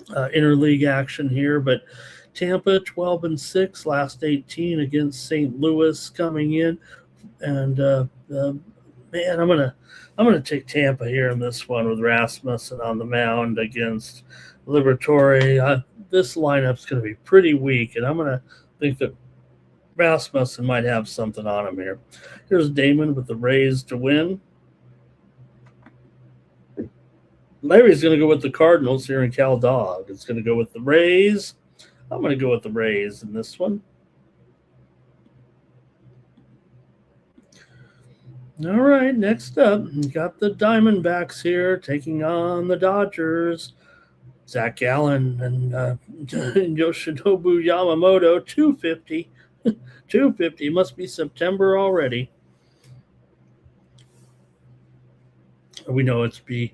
interleague action here, but Tampa 12-6 last 18 against St. Louis coming in, and man, I'm gonna take Tampa here in this one with Rasmussen on the mound against Liberatore. This lineup's going to be pretty weak, and I'm going to think that Rasmussen might have something on him here. Here's Damon with the Rays to win. Larry's going to go with the Cardinals here in Cal Dog. It's going to go with the Rays. I'm going to go with the Rays in this one. All right, next up, we got the Diamondbacks here taking on the Dodgers. Zach Gallen and Yoshinobu Yamamoto, 250. 250. Must be September already. We know it's be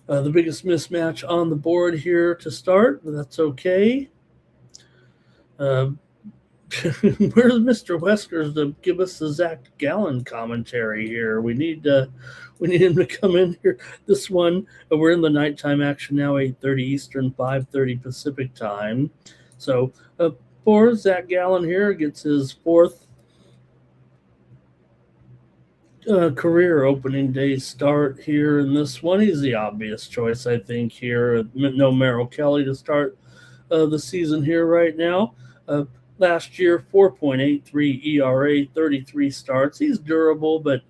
the biggest mismatch on the board here to start, but that's okay. Where's Mr. Weskers to give us the Zach Gallen commentary here? We need him to come in here. This one, we're in the nighttime action now, 8:30 Eastern, 5:30 Pacific time. So for Zach Gallen here, gets his fourth career opening day start here in this one. He's the obvious choice, I think, here. No Merrill Kelly to start the season here right now. Last year, 4.83 ERA, 33 starts. He's durable, but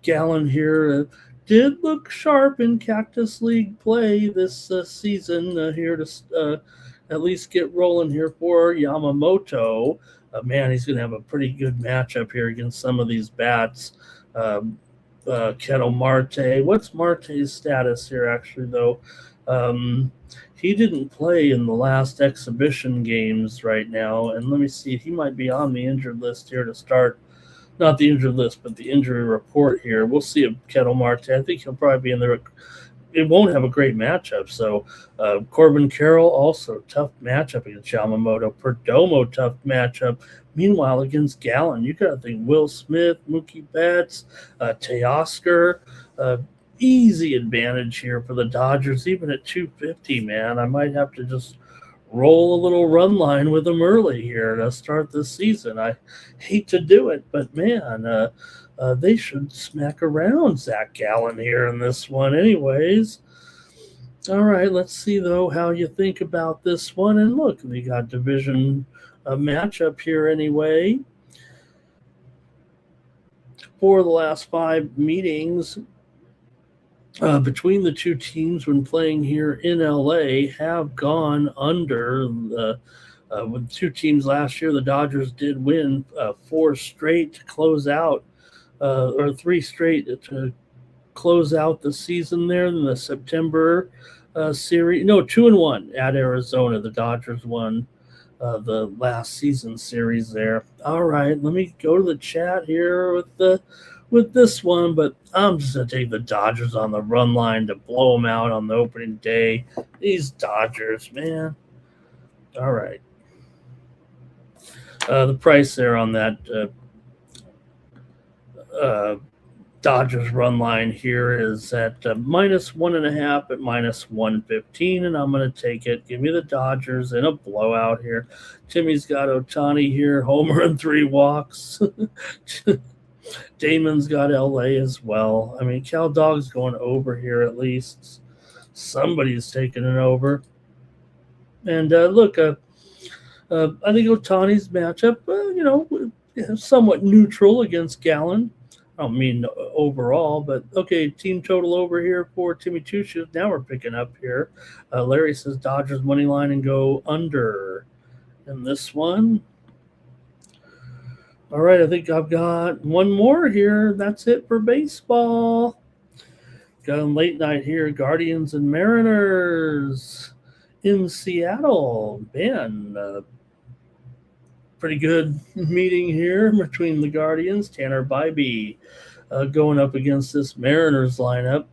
Gallen here did look sharp in Cactus League play this season here to at least get rolling here for Yamamoto. Man, he's going to have a pretty good matchup here against some of these bats. Kettle Marte. What's Marte's status here, actually, though? He didn't play in the last exhibition games right now, and let me see. He might be on the injured list here to start. Not the injured list, but the injury report here. We'll see if Kettle Marte. I think he'll probably be in there. It won't have a great matchup. So Corbin Carroll, also tough matchup against Yamamoto. Perdomo, tough matchup. Meanwhile, against Gallen, you got to think Will Smith, Mookie Betts, Teoscar. Easy advantage here for the Dodgers, even at 250, man. I might have to just roll a little run line with them early here to start this season. I hate to do it, but man, they should smack around Zach Gallen here in this one anyways. All right, let's see, though, how you think about this one. And look, we got division matchup here anyway. For the last 5 meetings, between the two teams when playing here in LA have gone under. With 2 teams last year, the Dodgers did win 4 straight to close out, or 3 straight to close out the season there in the September series. No, 2-1 at Arizona. The Dodgers won the last season series there. All right, let me go to the chat here with this one, but I'm just gonna take the Dodgers on the run line to blow them out on the opening day. These Dodgers, man. All right. The price there on that Dodgers run line here is at -1.5 at -115, and I'm going to take it. Give me the Dodgers in a blowout here. Timmy's got Ohtani here, homer and 3 walks. Damon's got LA as well. I mean, Cal Dog's going over here at least. Somebody's taking it over. And look, I think Ohtani's matchup, somewhat neutral against Gallen. I don't mean overall, but okay, team total over here for Timmy Two Shoes. Now we're picking up here. Larry says Dodgers money line and go under in this one. All right, I think I've got one more here. That's it for baseball. Got a late night here. Guardians and Mariners in Seattle. Man, pretty good meeting here between the Guardians. Tanner Bybee going up against this Mariners lineup.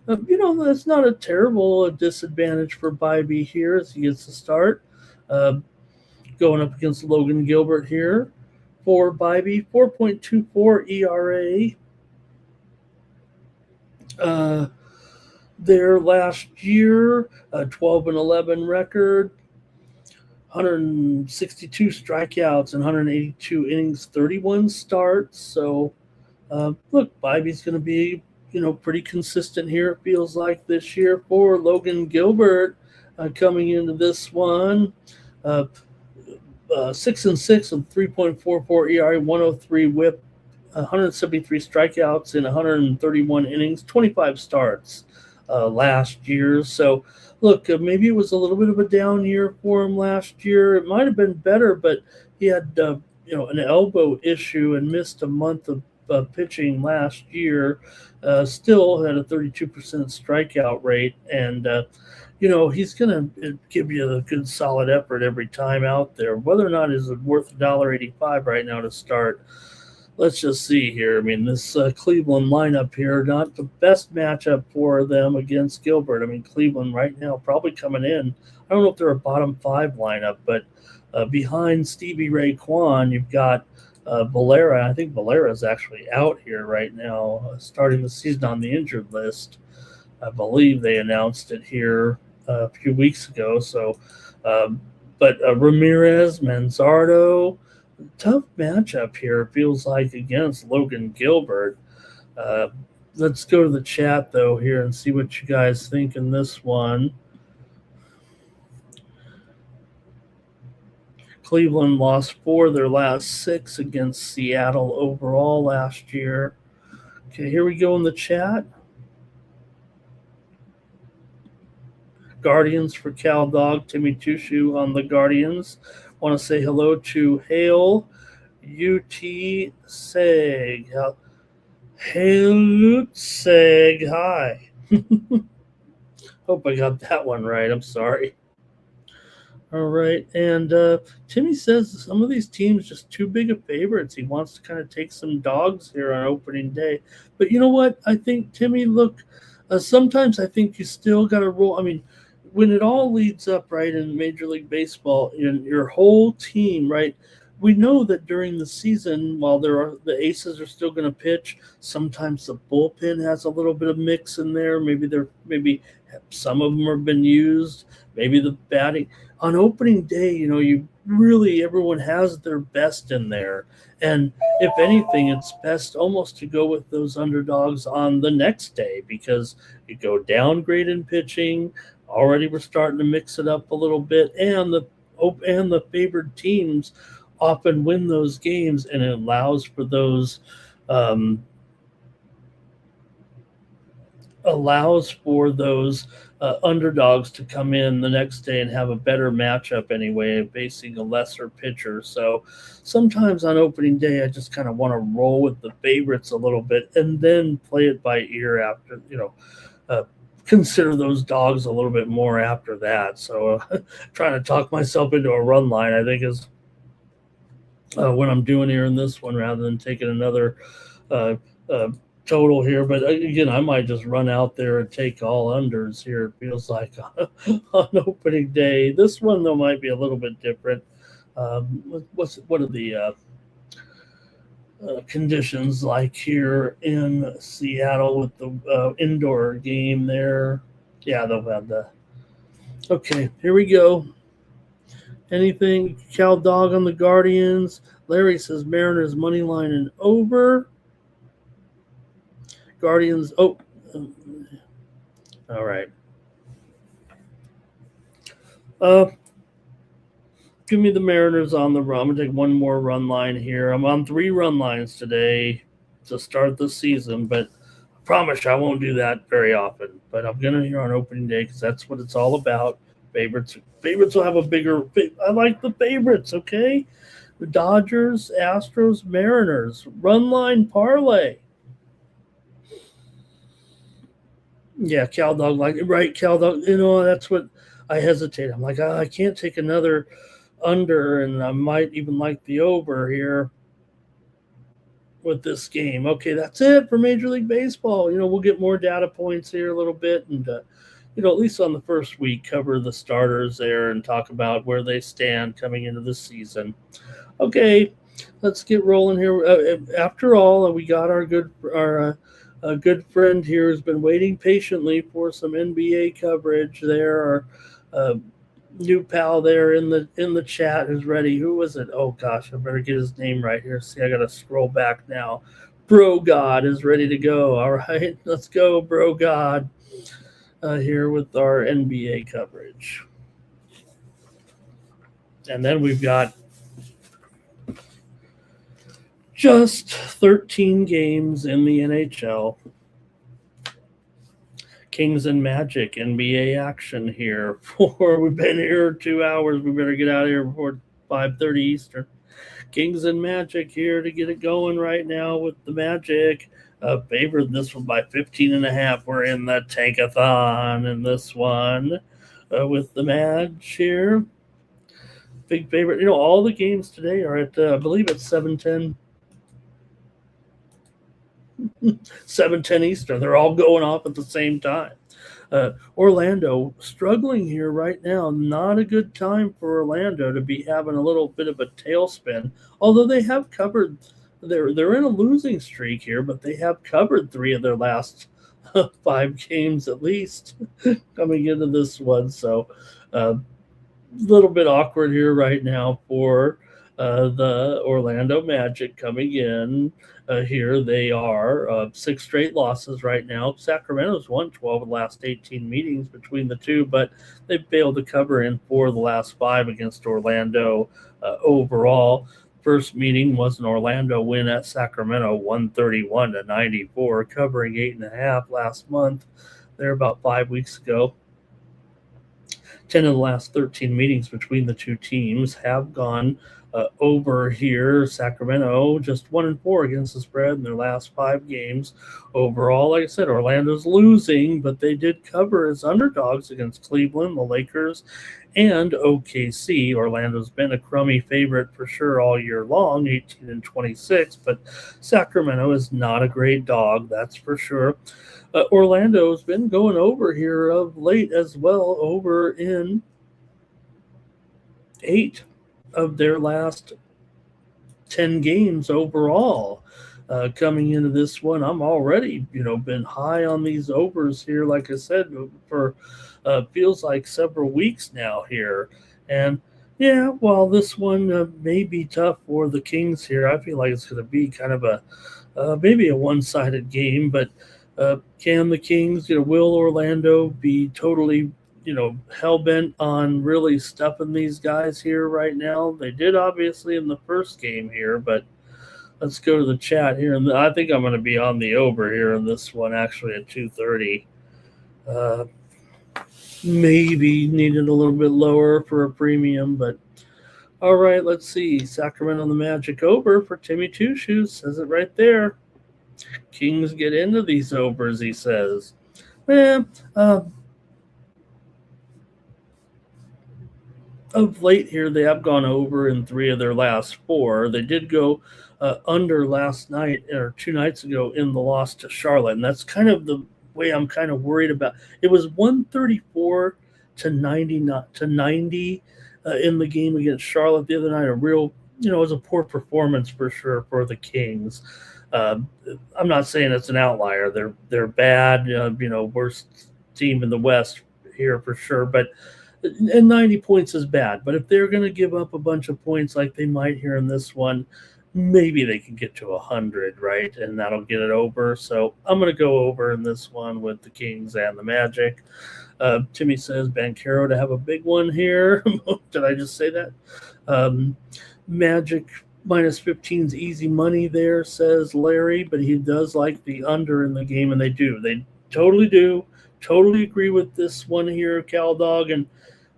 That's not a terrible disadvantage for Bybee here as he gets the start. Going up against Logan Gilbert here for Bybee, 4.24 ERA. Their last year, 12-11 record. 162 strikeouts and 182 innings, 31 starts. So, look, Bybee's going to be, pretty consistent here, it feels like, this year for Logan Gilbert coming into this one. 6-6 and 3.44 ERA, 103 whip, 173 strikeouts in 131 innings, 25 starts last year. So, look, maybe it was a little bit of a down year for him last year. It might have been better, but he had, an elbow issue and missed a month of pitching last year. Still had a 32% strikeout rate, and he's going to give you a good solid effort every time out there. Whether or not it's worth $1.85 right now to start, let's just see here. I mean, this Cleveland lineup here, not the best matchup for them against Gilbert. I mean, Cleveland right now probably coming in. I don't know if they're a bottom 5 lineup, but behind Stevie Ray Kwan, you've got Valera. I think Valera is actually out here right now, starting the season on the injured list. I believe they announced it here a few weeks ago. So, but Ramirez, Manzardo, tough matchup here, it feels like, against Logan Gilbert. Let's go to the chat, though, here and see what you guys think in this one. Cleveland lost 4 of their last 6 against Seattle overall last year. Okay, here we go in the chat. Guardians for Cal Dog, Timmy Tushu on the Guardians. Want to say hello to Hale UT Seg. Hale Seg, hi. Hope I got that one right. I'm sorry. All right, and Timmy says some of these teams just too big of favorites. He wants to kind of take some dogs here on opening day. But you know what? I think, Timmy, look, sometimes I think you still got to roll. I mean, when it all leads up, right, in Major League Baseball, in your whole team, right, we know that during the season, while the aces are still going to pitch, sometimes the bullpen has a little bit of mix in there. Maybe some of them have been used. Maybe the batting on opening day, everyone has their best in there. And if anything, it's best almost to go with those underdogs on the next day because you go downgrade in pitching. Already we're starting to mix it up a little bit, and the favored teams often win those games, and it allows for those underdogs to come in the next day and have a better matchup anyway, facing a lesser pitcher. So sometimes on opening day, I just kind of want to roll with the favorites a little bit and then play it by ear after, consider those dogs a little bit more after that. So trying to talk myself into a run line, I think, is what I'm doing here in this one rather than taking another uh, uh, total here. But again, I might just run out there and take all unders here. It feels like on opening day. This one though might be a little bit different. What are the conditions like here in Seattle with the indoor game there? Yeah, they'll have the. Okay, here we go. Anything? Cal Dog on the Guardians. Larry says Mariners money line and over. Guardians. Oh, all right. Give me the Mariners on the run. I'm gonna take one more run line here. I'm on 3 run lines today to start the season, but I promise you I won't do that very often. But I'm gonna here on opening day because that's what it's all about. Favorites will have a bigger. I like the favorites. Okay, the Dodgers, Astros, Mariners run line parlay. Yeah, Cal Dog, like right, Cal Dog. That's what I hesitate. I'm like, I can't take another under, and I might even like the over here with this game. Okay, that's it for Major League Baseball. We'll get more data points here a little bit, and at least on the first week, cover the starters there and talk about where they stand coming into the season. Okay, let's get rolling here. After all, we got our good friend here who's been waiting patiently for some NBA coverage. There, our new pal there in the chat is ready. Who was it? Oh gosh, I better get his name right here. See, I gotta scroll back now. Bro God is ready to go. All right, let's go, Bro God. Here with our NBA coverage. And then we've got just 13 games in the NHL. Kings and Magic NBA action here. We've been here 2 hours. We better get out of here before 5:30 Eastern. Kings and Magic here to get it going right now with the Magic. Favored this one by 15.5. We're in the tankathon in this one with the Madge here. Big favorite. All the games today are at, I believe it's 7:10. 7:10 Eastern. They're all going off at the same time. Orlando struggling here right now. Not a good time for Orlando to be having a little bit of a tailspin. Although they have covered, they're in a losing streak here, but they have covered 3 of their last 5 games at least coming into this one. So a little bit awkward here right now for the Orlando Magic coming in. Here they are 6 straight losses right now. Sacramento's won 12 of the last 18 meetings between the two, but they've failed to cover in 4 of the last 5 against Orlando overall. First meeting was an Orlando win at Sacramento, 131-94, covering 8.5 last month. There about 5 weeks ago. 10 of the last 13 meetings between the two teams have gone over here. Sacramento just 1-4 against the spread in their last 5 games. Overall, like I said, Orlando's losing, but they did cover as underdogs against Cleveland, the Lakers, and OKC. Orlando's been a crummy favorite for sure all year long, 18-26, but Sacramento is not a great dog, that's for sure. Orlando's been going over here of late as well, over in 8 of their last 10 games overall. Coming into this one, I'm already, been high on these overs here, like I said, for feels like several weeks now here. And yeah, while this one may be tough for the Kings here, I feel like it's going to be kind of a maybe a one-sided game, but can the Kings, will Orlando be totally, hell-bent on really stuffing these guys here right now? They did, obviously, in the first game here, but let's go to the chat here. And I think I'm going to be on the over here in this one, actually, at 2:30. Maybe needed a little bit lower for a premium, but all right, let's see. Sacramento on the Magic over for Timmy Two Shoes. Says it right there. Kings get into these overs, he says. Yeah, of late here, they have gone over in three of their last four. They did go under last night or 2 nights ago in the loss to Charlotte, and that's kind of the way I'm kind of worried about. It was 134 to 90, not to 90 in the game against Charlotte the other night. A real, it was a poor performance for sure for the Kings. Uh, I'm not saying it's an outlier. They're bad. Worst team in the West here for sure, but and 90 points is bad. But if they're going to give up a bunch of points like they might here in this one, maybe they can get to 100, right? And that'll get it over. So I'm going to go over in this one with the Kings and the Magic. Timmy says Bancaro to have a big one here. Did I just say that? Um, Magic minus 15 is easy money there, says Larry, but he does like the under in the game, and they do. They totally do. Totally agree with this one here, Cal Dog. And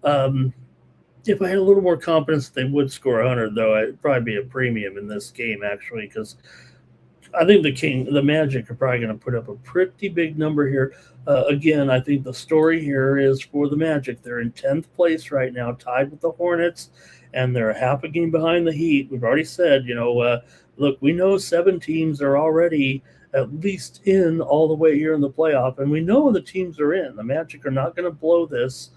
um, if I had a little more confidence they would score 100, though, it'd probably be a premium in this game, actually, because I think the Magic are probably going to put up a pretty big number here. Again, I think the story here is for the Magic. They're in 10th place right now, tied with the Hornets, and they're half a game behind the Heat. We've already said, look, we know 7 teams are already at least in all the way here in the playoff, and we know the teams are in. The Magic are not going to blow this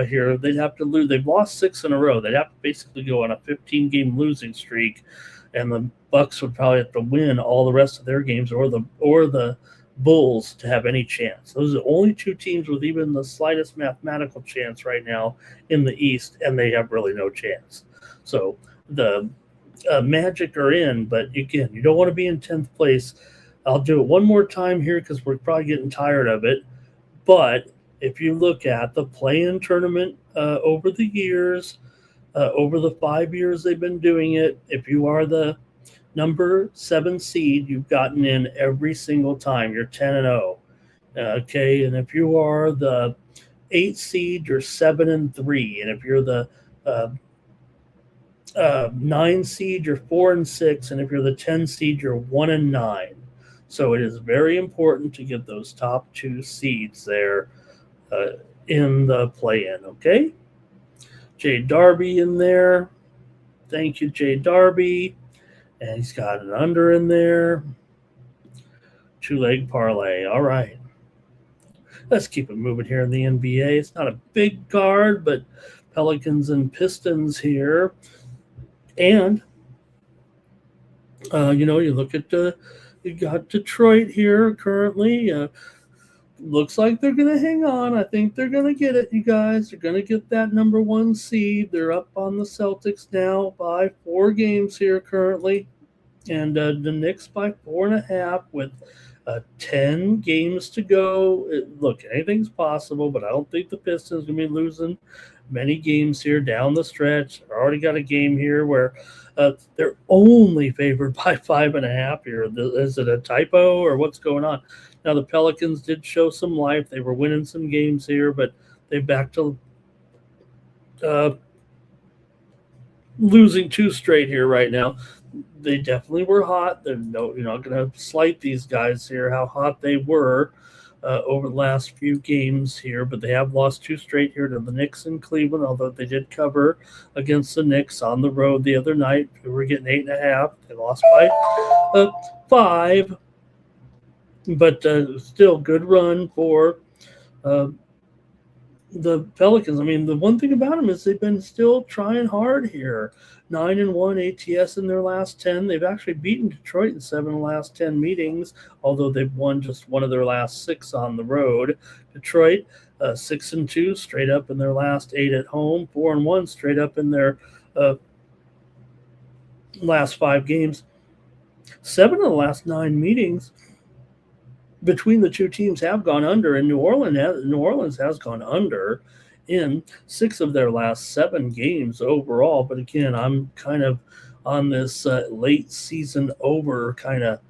here. They'd have to lose. They've lost 6 in a row. They'd have to basically go on a 15-game losing streak, and the Bucks would probably have to win all the rest of their games, or the Bulls to have any chance. Those are the only 2 teams with even the slightest mathematical chance right now in the East, and they have really no chance. So the Magic are in, but again, you don't want to be in 10th place. I'll do it one more time here because we're probably getting tired of it. But if you look at the play-in tournament over the years, over the 5 years they've been doing it, if you are the number 7 seed, you've gotten in every single time. You're 10-0. Okay, and if you are the 8 seed, you're 7-3, and if you're the 9 seed, you're 4-6, and if you're the 10 seed, you're 1-9. So it is very important to get those top 2 seeds there in the play-in. Okay, Jay Darby in there. Thank you, Jay Darby. And he's got an under in there. 2-leg parlay. All right. Let's keep it moving here in the NBA. It's not a big card, but Pelicans and Pistons here. And, you look at you got Detroit here currently. Looks like they're going to hang on. I think they're going to get it, you guys. They're going to get that number 1 seed. They're up on the Celtics now by 4 games here currently. And the Knicks by 4.5 with 10 games to go. Look, anything's possible, but I don't think the Pistons are going to be losing many games here down the stretch. They've already got a game here where they're only favored by 5.5 here. Is it a typo or what's going on? Now, the Pelicans did show some life. They were winning some games here, but they're back to losing 2 straight here right now. They definitely were hot. You're not going to slight these guys here, how hot they were over the last few games here, but they have lost 2 straight here to the Knicks in Cleveland, although they did cover against the Knicks on the road the other night. We were getting 8.5. They lost by 5. But still good run for the Pelicans. I mean, the one thing about them is they've been still trying hard here. 9-1 ATS in their last 10. They've actually beaten Detroit in 7 of the last 10 meetings, although they've won just 1 of their last 6 on the road. Detroit 6-2 straight up in their last 8 at home. 4-1 straight up in their last 5 games. 7 of the last 9 meetings between the 2 teams have gone under, and New Orleans has gone under in 6 of their last 7 games overall. But again, I'm kind of on this late season over kind of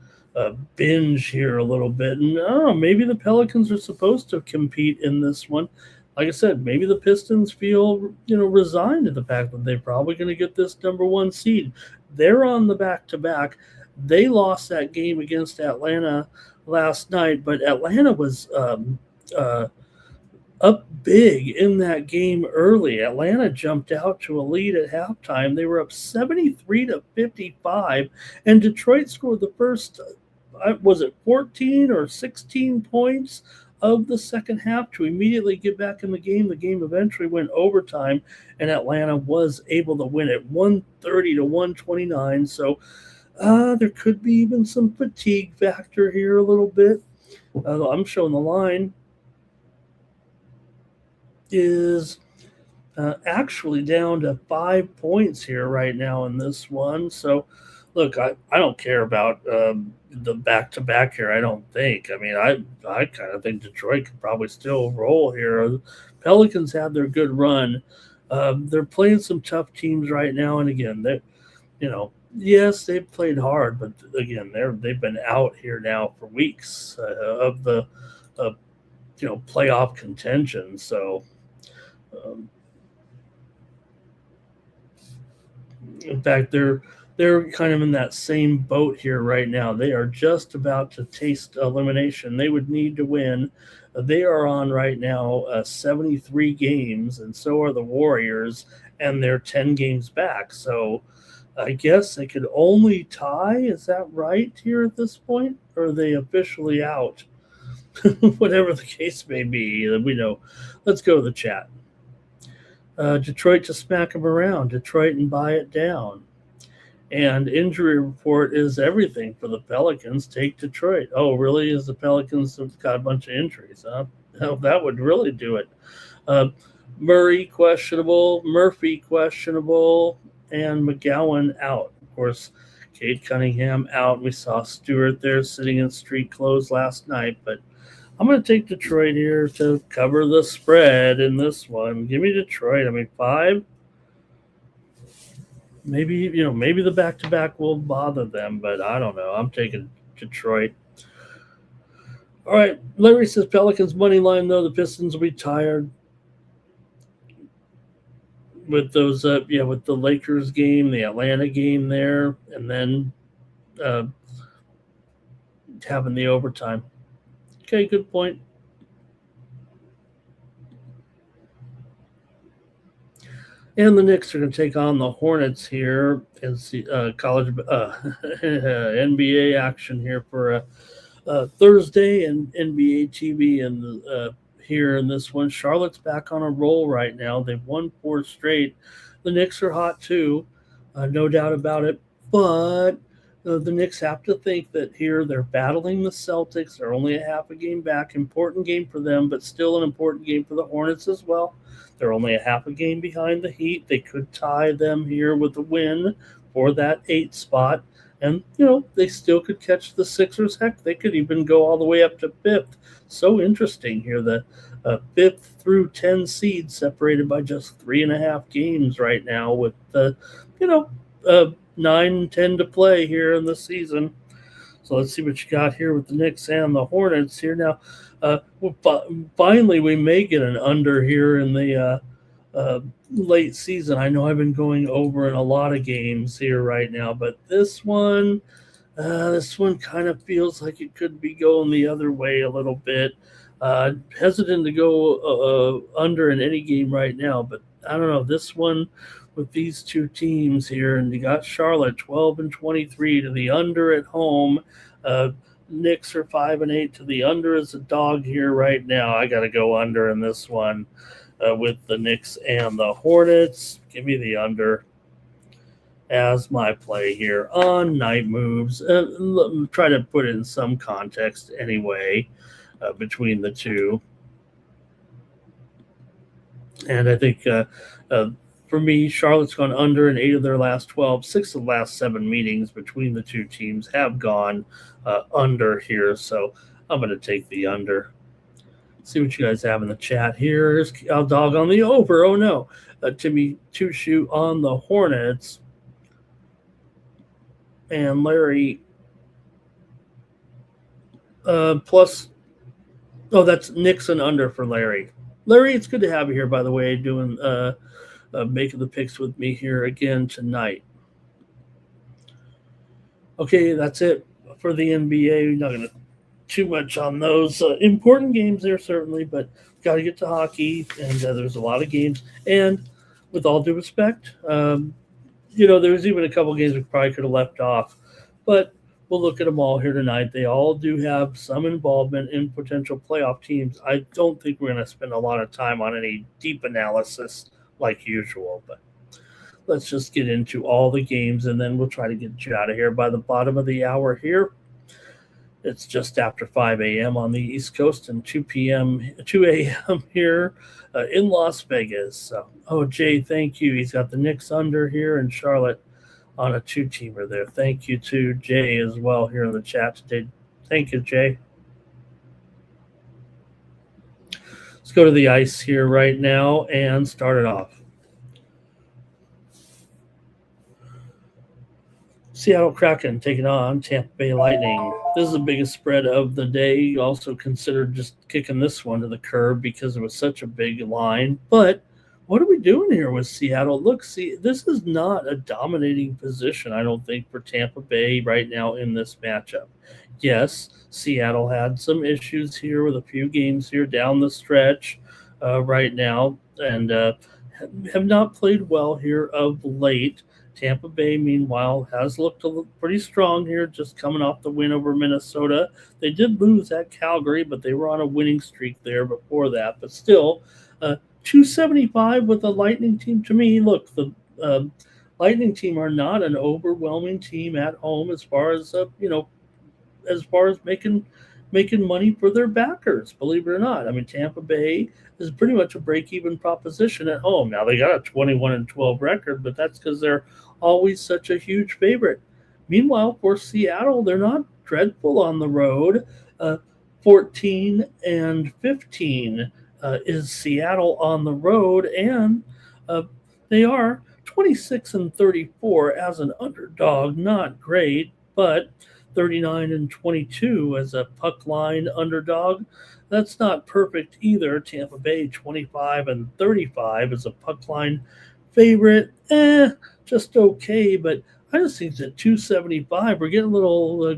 binge here a little bit. And I don't know, maybe the Pelicans are supposed to compete in this one. Like I said, maybe the Pistons feel, resigned to the fact that they're probably going to get this number 1 seed. They're on the back-to-back. They lost that game against Atlanta last night, but Atlanta was uh, up big in that game early. Atlanta jumped out to a lead at halftime. They were up 73-55, and Detroit scored the first, was it 14 or 16 points of the second half to immediately get back in the game. The game eventually went overtime, and Atlanta was able to win it 130-129. So there could be even some fatigue factor here a little bit. I'm showing the line is actually down to 5 points here right now in this one. So, look, I don't care about the back-to-back here, I don't think. I mean, I kind of think Detroit could probably still roll here. Pelicans had their good run. They're playing some tough teams right now, and again, yes, they've played hard, but again, they've been out here now for weeks of the playoff contention. So, um, in fact, they're kind of in that same boat here right now. They are just about to taste elimination. They would need to win. They are on right now 73 games, and so are the Warriors, and they're 10 games back. So I guess they could only tie. Is that right here at this point? Or are they officially out? Whatever the case may be, we know. Let's go to the chat. Detroit to smack them around. Detroit and buy it down. And injury report is everything for the Pelicans. Take Detroit. Oh, really? Is the Pelicans have got a bunch of injuries? Huh? Hell, that would really do it. Murray questionable, Murphy questionable, and McGowan out. Of course, Cade Cunningham out. We saw Stewart there sitting in street clothes last night, but I'm going to take Detroit here to cover the spread in this one. Give me Detroit. I mean, 5. Maybe the back-to-back will bother them, but I don't know. I'm taking Detroit. All right, Larry says Pelicans money line though. The Pistons will be tired with those. With the Lakers game, the Atlanta game there, and then having the overtime. Okay, good point. And the Knicks are going to take on the Hornets here and see college NBA action here for Thursday and NBA TV and here in this one. Charlotte's back on a roll right now. They've won 4 straight. The Knicks are hot too, no doubt about it. But the Knicks have to think that here they're battling the Celtics. They're only a half a game back. Important game for them, but still an important game for the Hornets as well. They're only a half a game behind the Heat. They could tie them here with a win for that 8 spot. And, they still could catch the Sixers. Heck, they could even go all the way up to 5th. So interesting here. The 5th through 10 seeds separated by just 3.5 games right now with, 9, 10 to play here in the season. So let's see what you got here with the Knicks and the Hornets here now. Finally, we may get an under here in the late season. I know I've been going over in a lot of games here right now, but this one kind of feels like it could be going the other way a little bit. Hesitant to go under in any game right now, but I don't know. This one with these two teams here, and you got Charlotte 12-23 to the under at home. Knicks are 5-8 to the under as a dog here right now. I got to go under in this one with the Knicks and the Hornets. Give me the under as my play here on Night Moves. Try to put it in some context anyway between the two. And I think for me, Charlotte's gone under in 8 of their last 12. 6 of the last 7 meetings between the two teams have gone under here. So I'm going to take the under. See what you guys have in the chat here. Here's I'll dog on the over. Oh, no. Timmy Two-Shoe on the Hornets. And Larry plus. Oh, that's Nixon under for Larry. Larry, it's good to have you here, by the way, doing making the picks with me here again tonight. Okay, that's it for the NBA. We're not going to too much on those important games there, certainly, but got to get to hockey, and there's a lot of games. And with all due respect, there's even a couple games we probably could have left off, but we'll look at them all here tonight. They all do have some involvement in potential playoff teams. I don't think we're going to spend a lot of time on any deep analysis like usual, but let's just get into all the games, and then we'll try to get you out of here by the bottom of the hour here. It's just after 5 a.m. on the East Coast and 2 a.m. here in Las Vegas. So, Jay, thank you. He's got the Knicks under here and Charlotte on a 2-teamer there. Thank you to Jay as well here in the chat today. Thank you, Jay. Let's go to the ice here right now and start it off. Seattle Kraken taking on Tampa Bay Lightning. This is the biggest spread of the day. Also considered just kicking this one to the curb because it was such a big line. But what are we doing here with Seattle? Look, see, this is not a dominating position, I don't think, for Tampa Bay right now in this matchup. Yes, Seattle had some issues here with a few games here down the stretch right now and have not played well here of late. Tampa Bay, meanwhile, has looked pretty strong here, just coming off the win over Minnesota. They did lose at Calgary, but they were on a winning streak there before that. But still, 275 with the Lightning team. To me, look, the Lightning team are not an overwhelming team at home as far as making money for their backers, believe it or not. I mean, Tampa Bay is pretty much a break-even proposition at home. Now, they got a 21-12 record, but that's because they're always such a huge favorite. Meanwhile, for Seattle, they're not dreadful on the road. 14-15 is Seattle on the road, and they are 26-34 as an underdog. Not great, but 39-22 as a puck line underdog. That's not perfect either. Tampa Bay 25-35 as a puck line favorite. Just okay, but I just think that 275, we're getting a little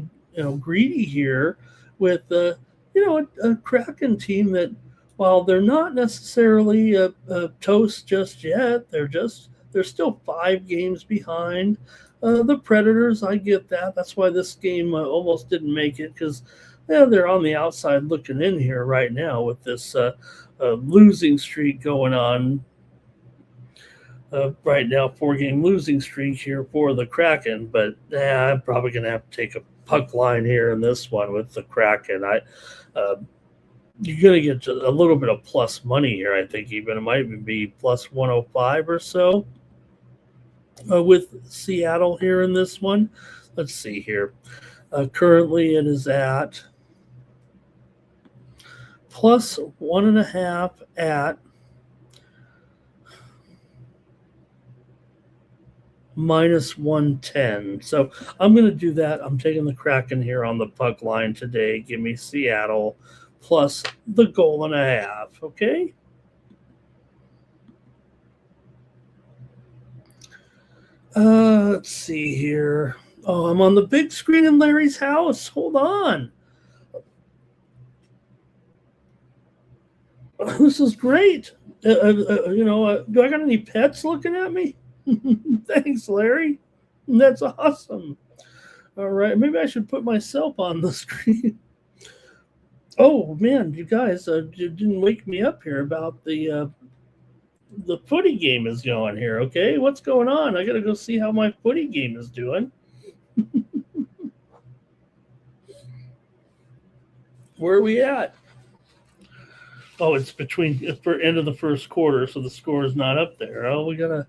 greedy here with a Kraken team that, while they're not necessarily a toast just yet, they're still 5 games behind the Predators. I get that. That's why this game almost didn't make it, because they're on the outside looking in here right now with this losing streak going on right now, 4-game losing streak here for the Kraken. But I'm probably going to have to take a puck line here in this one with the Kraken. You're going to get a little bit of plus money here, I think. Even it might even be plus 105 or so with Seattle here in this one. Let's see here. Currently it is at plus 1.5 at minus 110. So I'm going to do that. I'm taking the Kraken here on the puck line today. Give me Seattle plus the 1.5. Okay. Let's see here. Oh, I'm on the big screen in Larry's house. Hold on. This is great. Do I got any pets looking at me? Thanks, Larry. That's awesome. All right, maybe I should put myself on the screen. Oh man, you guys you didn't wake me up here about the footy game is going here. Okay, what's going on? I gotta go see how my footy game is doing. Where are we at? Oh, it's for end of the first quarter, so the score is not up there. Oh, we gotta.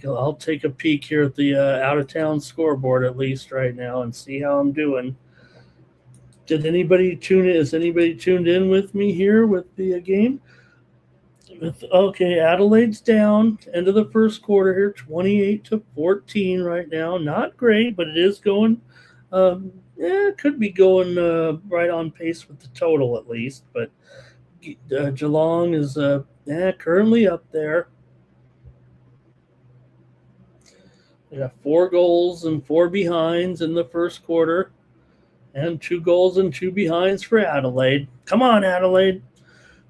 I'll take a peek here at the out of town scoreboard at least right now and see how I'm doing. Did anybody tune in? Is anybody tuned in with me here with the game? Okay, Adelaide's down. End of the first quarter here, 28-14 right now. Not great, but it is going. It could be going right on pace with the total at least. But Geelong is currently up there. They got 4 goals and 4 behinds in the first quarter. And 2 goals and 2 behinds for Adelaide. Come on, Adelaide.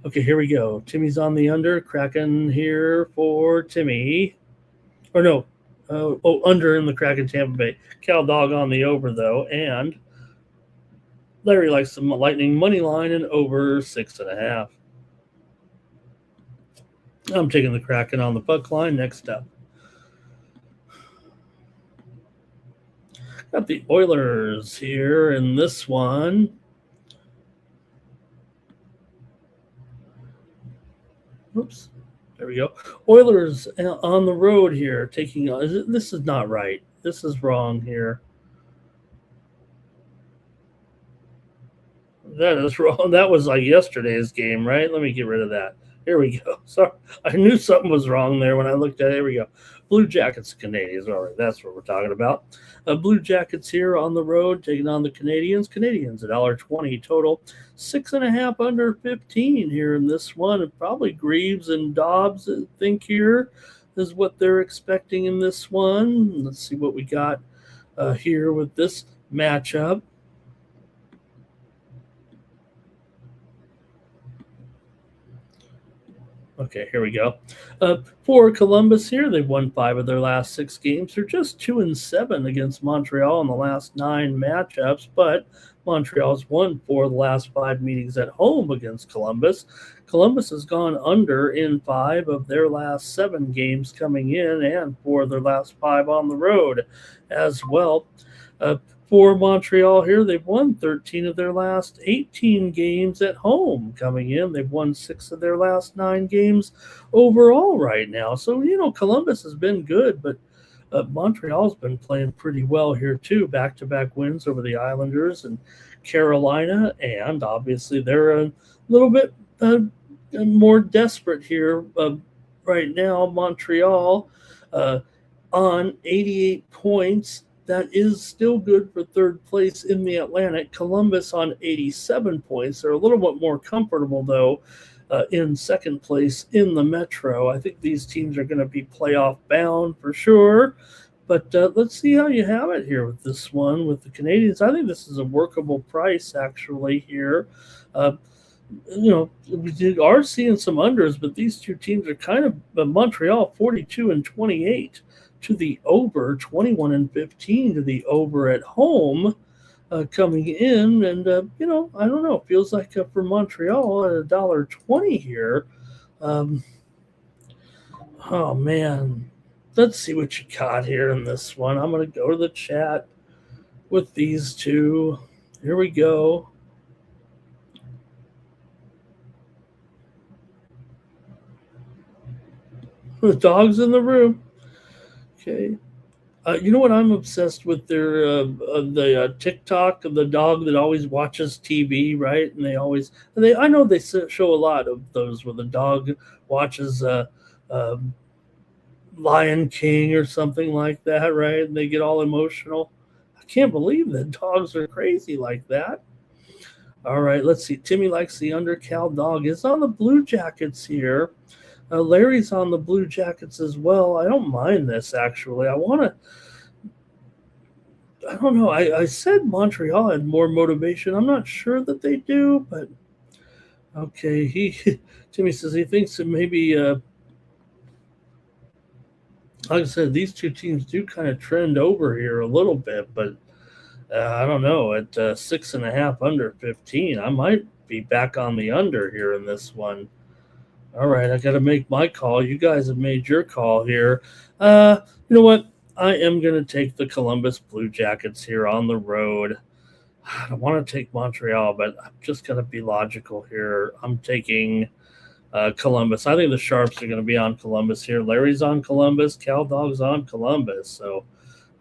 Okay, here we go. Timmy's on the under. Kraken here for Timmy. Or no. Under in the Kraken Tampa Bay. Cal Dog on the over, though. And Larry likes some Lightning money line and over 6.5. I'm taking the Kraken on the puck line. Next up. Got the Oilers here in this one. Oops. There we go. Oilers on the road here. This is not right. This is wrong here. That is wrong. That was like yesterday's game, right? Let me get rid of that. Here we go. Sorry. I knew something was wrong there when I looked at it. Here we go. Blue Jackets, Canadians. All right, that's what we're talking about. Blue Jackets here on the road, taking on the Canadians. Canadians at $1.20 total. 6.5 under 15 here in this one. And probably Greaves and Dobbs, I think, here is what they're expecting in this one. Let's see what we got here with this matchup. Okay, here we go. For Columbus here, they've won 5 of their last 6 games. They're just 2-7 against Montreal in the last 9 matchups, but Montreal's won 4 of the last 5 meetings at home against Columbus. Columbus has gone under in 5 of their last 7 games coming in and 4 of their last 5 on the road as well. For Montreal here, they've won 13 of their last 18 games at home coming in. They've won 6 of their last 9 games overall right now. So, Columbus has been good, but Montreal's been playing pretty well here too. Back-to-back wins over the Islanders and Carolina, and obviously they're a little bit more desperate here right now. Montreal on 88 points. That is still good for third place in the Atlantic. Columbus on 87 points. They're a little bit more comfortable, though, in second place in the Metro. I think these teams are going to be playoff bound for sure. But let's see how you have it here with this one with the Canadians. I think this is a workable price, actually, here. We are seeing some unders, but these two teams are kind of Montreal 42-28. To the over, 21-15 to the over at home coming in. And, I don't know. It feels like for Montreal at $1.20 here. Oh, man. Let's see what you got here in this one. I'm going to go to the chat with these two. Here we go. The dog's in the room. Okay. You know what? I'm obsessed with the TikTok of the dog that always watches TV, right? And I know they show a lot of those where the dog watches Lion King or something like that, right? And they get all emotional. I can't believe that dogs are crazy like that. All right, let's see. Timmy likes the under. Cal Dog is on the Blue Jackets here. Larry's on the Blue Jackets as well. I don't mind this, actually. I don't know. I said Montreal had more motivation. I'm not sure that they do, but okay. Timmy says he thinks that maybe, like I said, these two teams do kind of trend over here a little bit, but I don't know. At 6.5 under 15, I might be back on the under here in this one. All right, I got to make my call. You guys have made your call here. You know what? I am going to take the Columbus Blue Jackets here on the road. I don't want to take Montreal, but I'm just going to be logical here. I'm taking Columbus. I think the Sharps are going to be on Columbus here. Larry's on Columbus. Cal Dog's on Columbus. So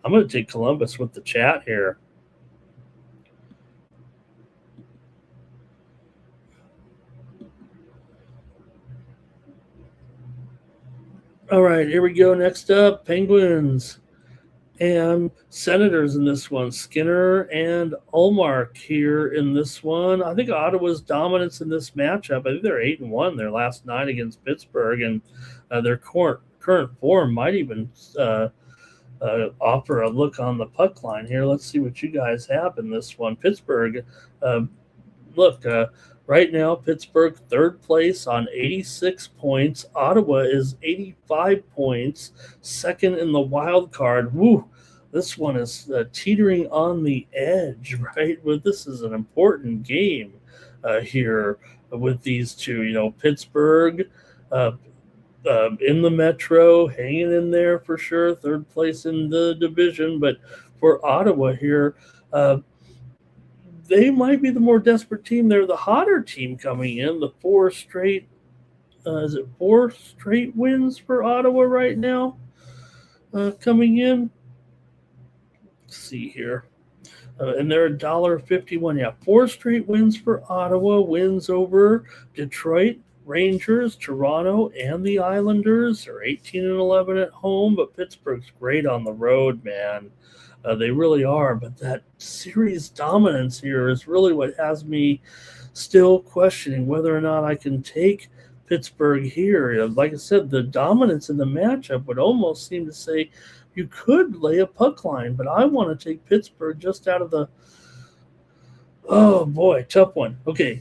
I'm going to take Columbus with the chat here. All right, here we go. Next up, Penguins and Senators in this one. Skinner and Ullmark here in this one. I think Ottawa's dominance in this matchup. I think they're 8-1 their last 9 against Pittsburgh, and their current form might even offer a look on the puck line here. Let's see what you guys have in this one. Pittsburgh, uh, look, right now, Pittsburgh third place on 86 points. Ottawa is 85 points, second in the wild card. Woo! This one is teetering on the edge, right? But this is an important game here with these two. Pittsburgh in the Metro, hanging in there for sure, third place in the division. But for Ottawa here, they might be the more desperate team. They're the hotter team coming in. The is it 4 straight wins for Ottawa right now coming in? Let's see here. And they're $1.51. Yeah, 4 straight wins for Ottawa. Wins over Detroit, Rangers, Toronto, and the Islanders. They're 18-11 at home, but Pittsburgh's great on the road, man. They really are, but that series dominance here is really what has me still questioning whether or not I can take Pittsburgh here. Like I said, the dominance in the matchup would almost seem to say you could lay a puck line, but I want to take Pittsburgh just out of the – oh, boy, tough one. Okay,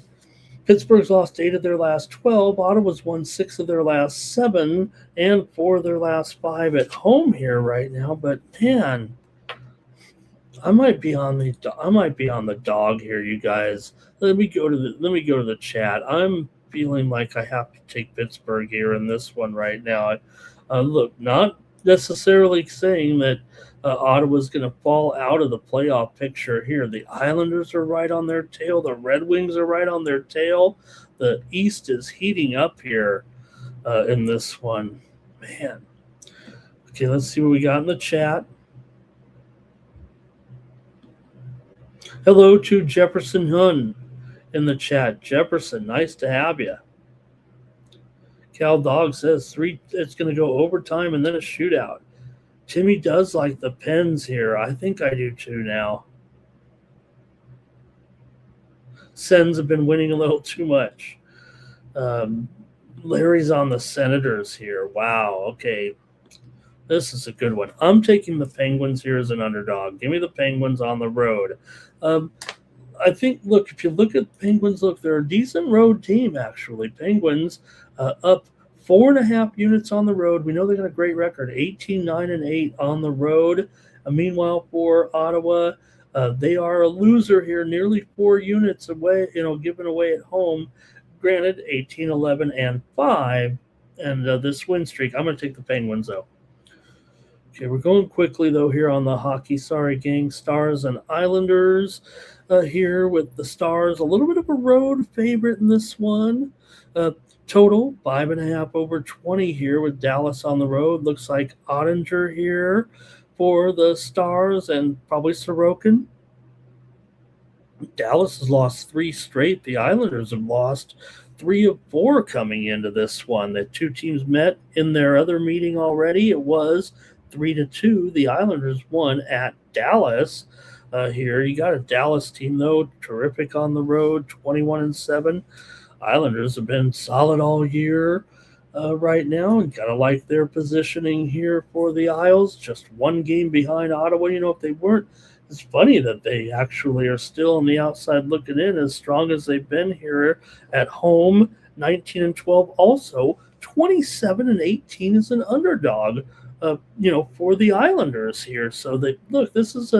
Pittsburgh's lost 8 of their last 12. Ottawa's won 6 of their last 7 and 4 of their last 5 at home here right now, but, man – I might be on the dog here, you guys. Let me go to the chat. I'm feeling like I have to take Pittsburgh here in this one right now. Look, not necessarily saying that Ottawa's going to fall out of the playoff picture here. The Islanders are right on their tail. The Red Wings are right on their tail. The East is heating up here in this one. Man. Okay, let's see what we got in the chat. Hello to Jefferson Hun in the chat. Jefferson, nice to have you. Cal Dog says it's going to go overtime and then a shootout. Timmy does like the Pens here. I think I do too now. Sens have been winning a little too much. Larry's on the Senators here. Wow, okay. This is a good one. I'm taking the Penguins here as an underdog. Give me the Penguins on the road. I think, look, if you look at Penguins, they're a decent road team, actually. Penguins up 4.5 units on the road. We know they got a great record, 18-9-8 on the road. Meanwhile, for Ottawa, they are a loser here, nearly 4 units away, given away at home. Granted, 18-11-5, and this win streak. I'm going to take the Penguins, though. Okay, we're going quickly, though, here on the hockey. Sorry, gang. Stars and Islanders here with the Stars. A little bit of a road favorite in this one. Total, 5.5 over 20 here with Dallas on the road. Looks like Ottinger here for the Stars and probably Sorokin. Dallas has lost 3 straight. The Islanders have lost 3 of 4 coming into this one. The two teams met in their other meeting already. It was 3-2. The Islanders won at Dallas. Here you got a Dallas team though, terrific on the road, 21-7. Islanders have been solid all year right now, and gotta like their positioning here for the Isles. Just 1 game behind Ottawa. If they weren't, it's funny that they actually are still on the outside looking in, as strong as they've been here at home. 19-12, also 27-18 as an underdog. For the Islanders here. So this is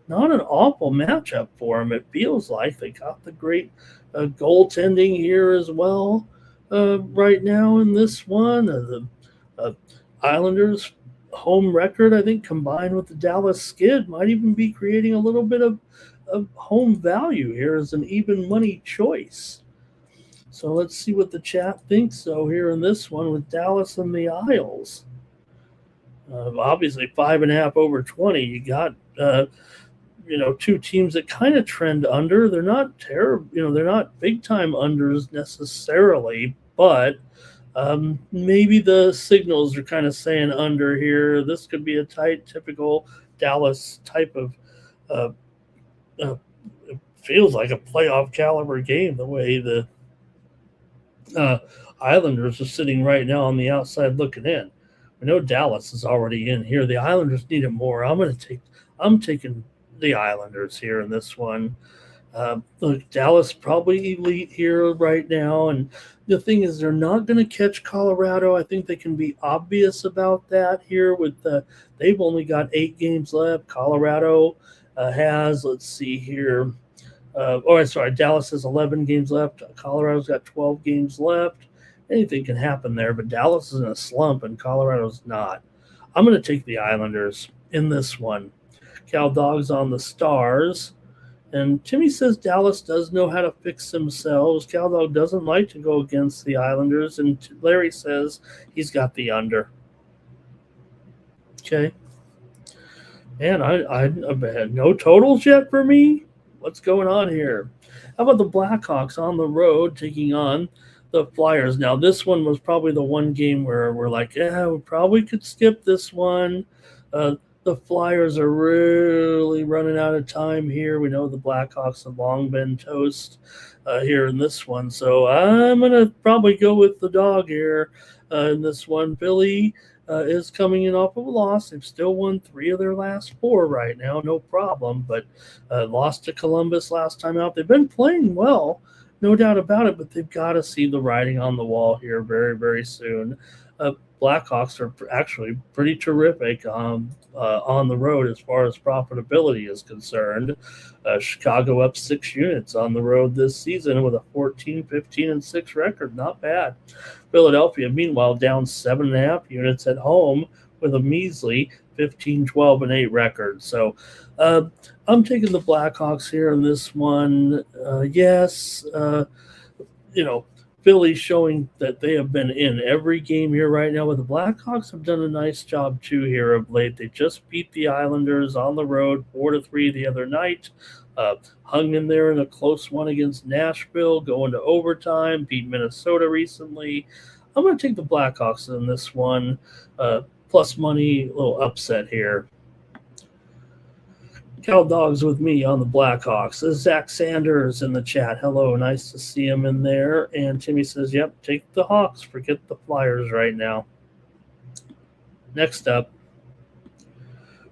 not an awful matchup for them. It feels like they got the great goaltending here as well right now in this one. The Islanders home record, I think, combined with the Dallas skid, might even be creating a little bit of home value here as an even money choice. So let's see what the chat thinks so here in this one with Dallas and the Isles. Obviously 5.5 over 20. You got two teams that kind of trend under. They're not terrible, they're not big time unders necessarily, but maybe the signals are kind of saying under here. This could be a tight, typical Dallas type of it feels like a playoff caliber game, the way the Islanders are sitting right now on the outside looking in. We know Dallas is already in here. The Islanders need it more. I'm taking the Islanders here in this one. Look, Dallas probably elite here right now, and the thing is, they're not going to catch Colorado. I think they can be obvious about that here. They've only got 8 games left. Colorado has, let's see here. Sorry, Dallas has 11 games left. Colorado's got 12 games left. Anything can happen there, but Dallas is in a slump and Colorado's not. I'm going to take the Islanders in this one. Cal Dogs on the Stars. And Timmy says Dallas does know how to fix themselves. Caldog doesn't like to go against the Islanders, and Larry says he's got the under. Okay. Man, I had no totals yet for me. What's going on here? How about the Blackhawks on the road taking on the Flyers? Now, this one was probably the one game where we're like, yeah, we probably could skip this one. The Flyers are really running out of time here. We know the Blackhawks have long been toast here in this one. So I'm going to probably go with the dog here in this one. Philly is coming in off of a loss. They've still won 3 of their last 4 right now, no problem, but lost to Columbus last time out. They've been playing well, no doubt about it, but they've got to see the writing on the wall here very, very soon. Blackhawks are actually pretty terrific on the road as far as profitability is concerned. Chicago up 6 units on the road this season with a 14-15-6 record. Not bad. Philadelphia, meanwhile, down 7.5 units at home with a measly 15-12-8 record. So I'm taking the Blackhawks here in this one. Yes, Philly showing that they have been in every game here right now, but the Blackhawks have done a nice job too here of late. They just beat the Islanders on the road 4-3 the other night. Hung in there in a close one against Nashville, going to overtime, beat Minnesota recently. I'm going to take the Blackhawks in this one. Plus money, a little upset here. Cal Dogs with me on the Blackhawks. This is Zach Sanders in the chat. Hello, nice to see him in there. And Timmy says, yep, take the Hawks. Forget the Flyers right now. Next up,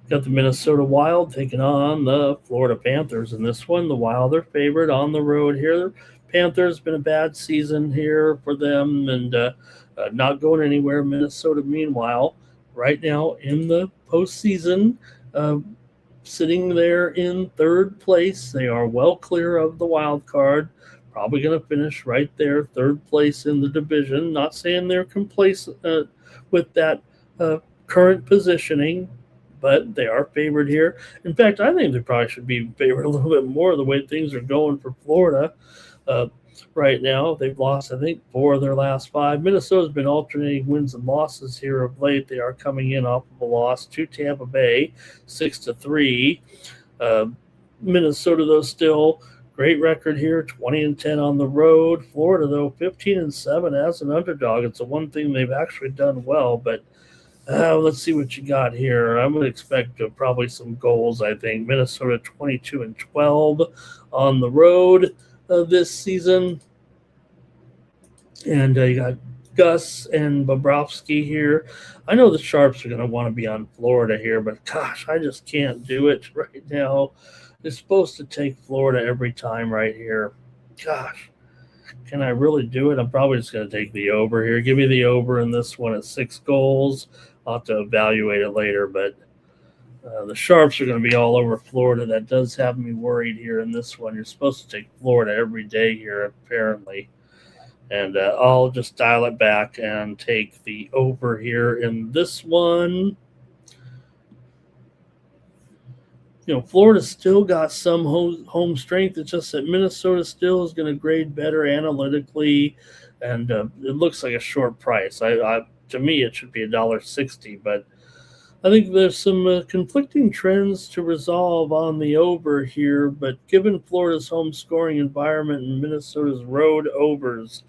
got the Minnesota Wild taking on the Florida Panthers. In this one, the Wild are favored on the road here. The Panthers been a bad season here for them and not going anywhere. Minnesota, meanwhile, right now in the postseason, sitting there in 3rd place. They are well clear of the wild card. Probably going to finish right there, 3rd place in the division. Not saying they're complacent with that current positioning, but they are favored here. In fact, I think they probably should be favored a little bit more the way things are going for Florida right now. They've lost, I think, 4 of their last 5. Minnesota's been alternating wins and losses here of late. They are coming in off of a loss to Tampa Bay, 6-3. Minnesota, though, still great record here, 20-10 on the road. Florida, though, 15-7 as an underdog. It's the one thing they've actually done well, but let's see what you got here. I'm going to expect probably some goals, I think. Minnesota 22-12 on the road this season. And you got Gus and Bobrovsky here. I know the Sharps are going to want to be on Florida here, but gosh, I just can't do it right now. They're supposed to take Florida every time right here. Gosh, can I really do it? I'm probably just going to take the over here. Give me the over in this one at 6 goals. I'll have to evaluate it later, but the Sharps are going to be all over Florida. That does have me worried here in this one. You're supposed to take Florida every day here, apparently. And I'll just dial it back and take the over here in this one. Florida's still got some home strength. It's just that Minnesota still is going to grade better analytically, and it looks like a short price. To me, it should be $1.60, but I think there's some conflicting trends to resolve on the over here, but given Florida's home scoring environment and Minnesota's road overs,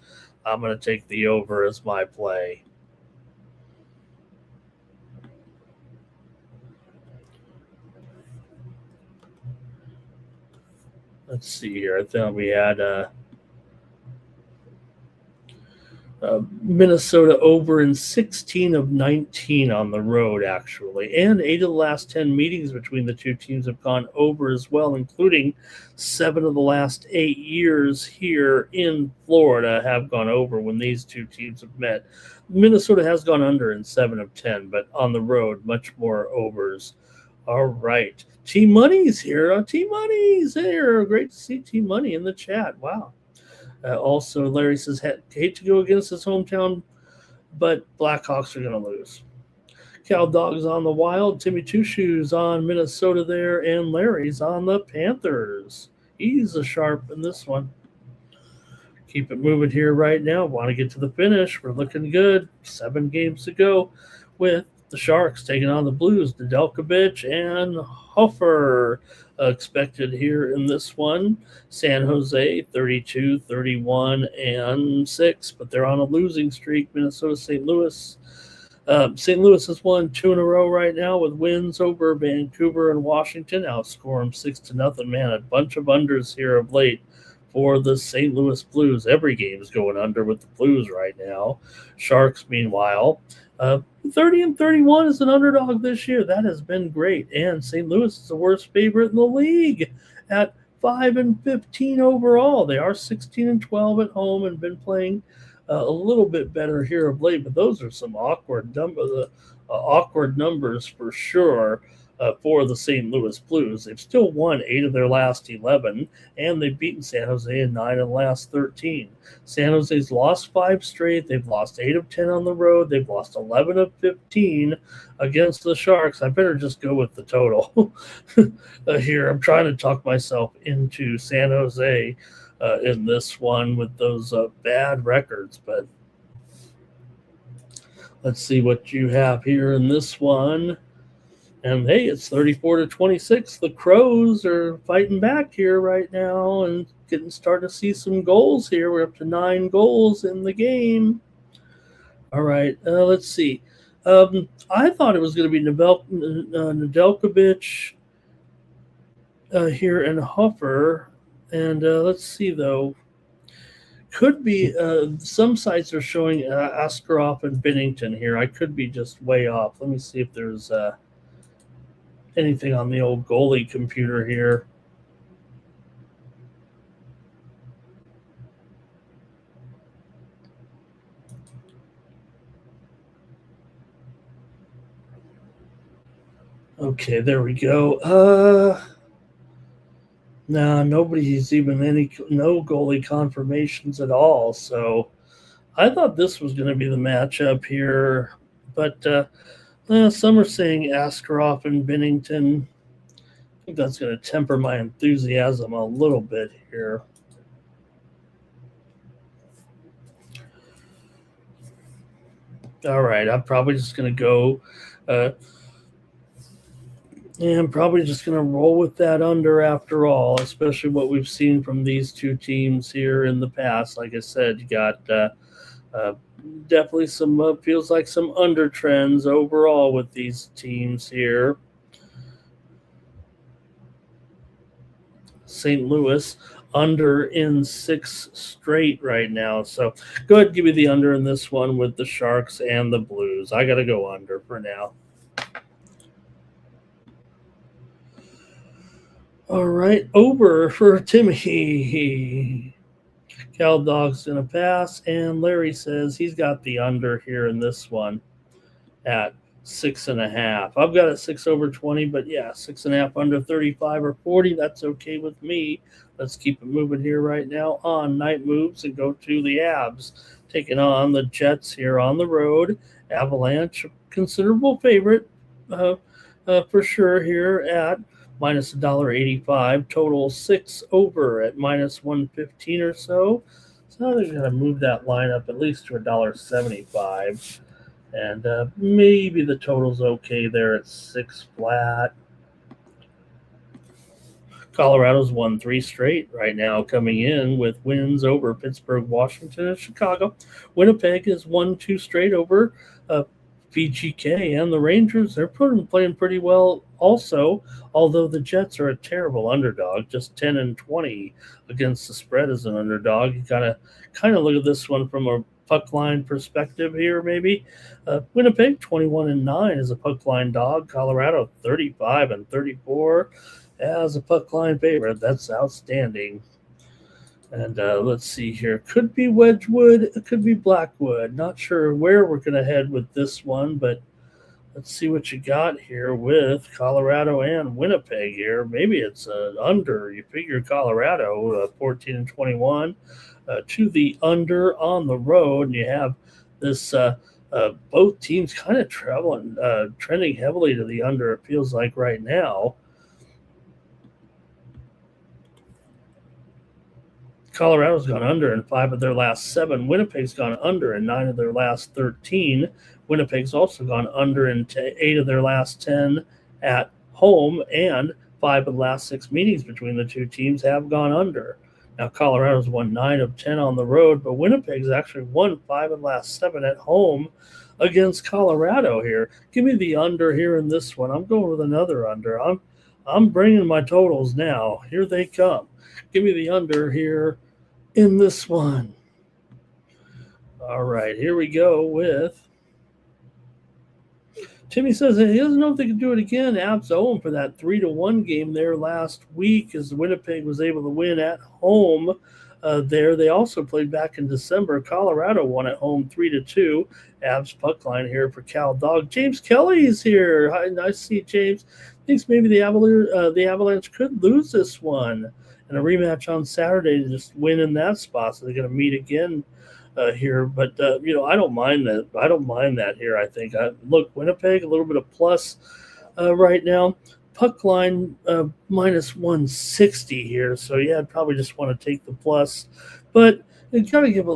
I'm going to take the over as my play. Let's see here. I thought we had Minnesota over in 16 of 19 on the road, actually. And 8 of the last 10 meetings between the two teams have gone over as well, including 7 of the last 8 years here in Florida have gone over when these two teams have met. Minnesota has gone under in 7 of 10, but on the road, much more overs. All right. Team Money's here. Team Money's here. Great to see Team Money in the chat. Wow. Also, Larry says, hate to go against his hometown, but Blackhawks are going to lose. Cal Dog's on the Wild. Timmy Two Shoes on Minnesota there, and Larry's on the Panthers. He's a sharp in this one. Keep it moving here right now. Want to get to the finish. We're looking good. 7 games to go with the Sharks taking on the Blues. Nedeljkovic and Hofer expected here in this one. San Jose 32, 31, and 6, but they're on a losing streak. Minnesota, St. Louis. St. Louis has won 2 in a row right now with wins over Vancouver and Washington. Outscore them 6-0. Man, a bunch of unders here of late for the St. Louis Blues. Every game is going under with the Blues right now. Sharks, meanwhile, 30 and 31 is an underdog this year. That has been great. And St. Louis is the worst favorite in the league at 5 and 15 overall. They are 16 and 12 at home and been playing a little bit better here of late. But those are some awkward numbers for sure. For the St. Louis Blues. They've still won 8 of their last 11, and they've beaten San Jose in 9 of the last 13. San Jose's lost 5 straight. They've lost 8 of 10 on the road. They've lost 11 of 15 against the Sharks. I better just go with the total here. I'm trying to talk myself into San Jose in this one with those bad records, but let's see what you have here in this one. And hey, it's 34-26. The Crows are fighting back here right now and starting to see some goals here. We're up to 9 goals in the game. All right, let's see. I thought it was going to be Nedeljkovic here and Hofer. And let's see, though. Could be some sites are showing Askarov and Bennington here. I could be just way off. Let me see if there's anything on the old goalie computer here. Okay, there we go. Nobody's even no goalie confirmations at all. So I thought this was going to be the matchup here, but some are saying Askarov and Bennington. I think that's going to temper my enthusiasm a little bit here. All right, I'm probably just going to go. I'm probably just going to roll with that under after all, especially what we've seen from these two teams here in the past. Like I said, you got definitely some feels like some under trends overall with these teams here. St. Louis under in 6 straight right now. So go ahead and give me the under in this one with the Sharks and the Blues. I got to go under for now. All right, over for Timmy. Cal Dog's going to pass, and Larry says he's got the under here in this one at 6.5. I've got it 6 over 20, but yeah, 6.5 under 35 or 40. That's okay with me. Let's keep it moving here right now on Night Moves and go to the Avs, taking on the Jets here on the road. Avalanche, considerable favorite for sure here at minus $1.85, total 6 over at minus 115 or so. So they're going to move that line up at least to $1.75. And maybe the total's okay there at 6 flat. Colorado's won 3 straight right now, coming in with wins over Pittsburgh, Washington, and Chicago. Winnipeg has won 2 straight over VGK, and the Rangers, they're playing pretty well also, although the Jets are a terrible underdog, just 10 and 20 against the spread as an underdog. You gotta kind of look at this one from puck line perspective here, maybe. Winnipeg 21-9 as a puck line dog. Colorado 35-34 as a puck line favorite. That's outstanding. And let's see here. Could be Wedgwood. It could be Blackwood. Not sure where we're going to head with this one, but let's see what you got here with Colorado and Winnipeg here. Maybe it's under. You figure Colorado 14-21 to the under on the road, and you have this both teams kind of trending heavily to the under. It feels like right now. Colorado's gone under in 5 of their last 7. Winnipeg's gone under in 9 of their last 13. Winnipeg's also gone under in 8 of their last 10 at home, and 5 of the last 6 meetings between the two teams have gone under. Now, Colorado's won 9 of 10 on the road, but Winnipeg's actually won 5 of the last 7 at home against Colorado here. Give me the under here in this one. I'm going with another under. I'm bringing my totals now. Here they come. Give me the under here in this one. All right, here we go with Timmy says he doesn't know if they can do it again. Abs own for that 3-1 game there last week as Winnipeg was able to win at home there. They also played back in December. Colorado won at home 3-2. Abs puck line here for Cal Dog. James Kelly is here. Hi, nice to see you, James. Thinks maybe the Avalanche could lose this one. And a rematch on Saturday to just win in that spot. So they're going to meet again here. But, I don't mind that. I don't mind that here, I think. Look, Winnipeg, a little bit of plus right now. Puck line minus 160 here. So, yeah, I'd probably just want to take the plus. But you got to give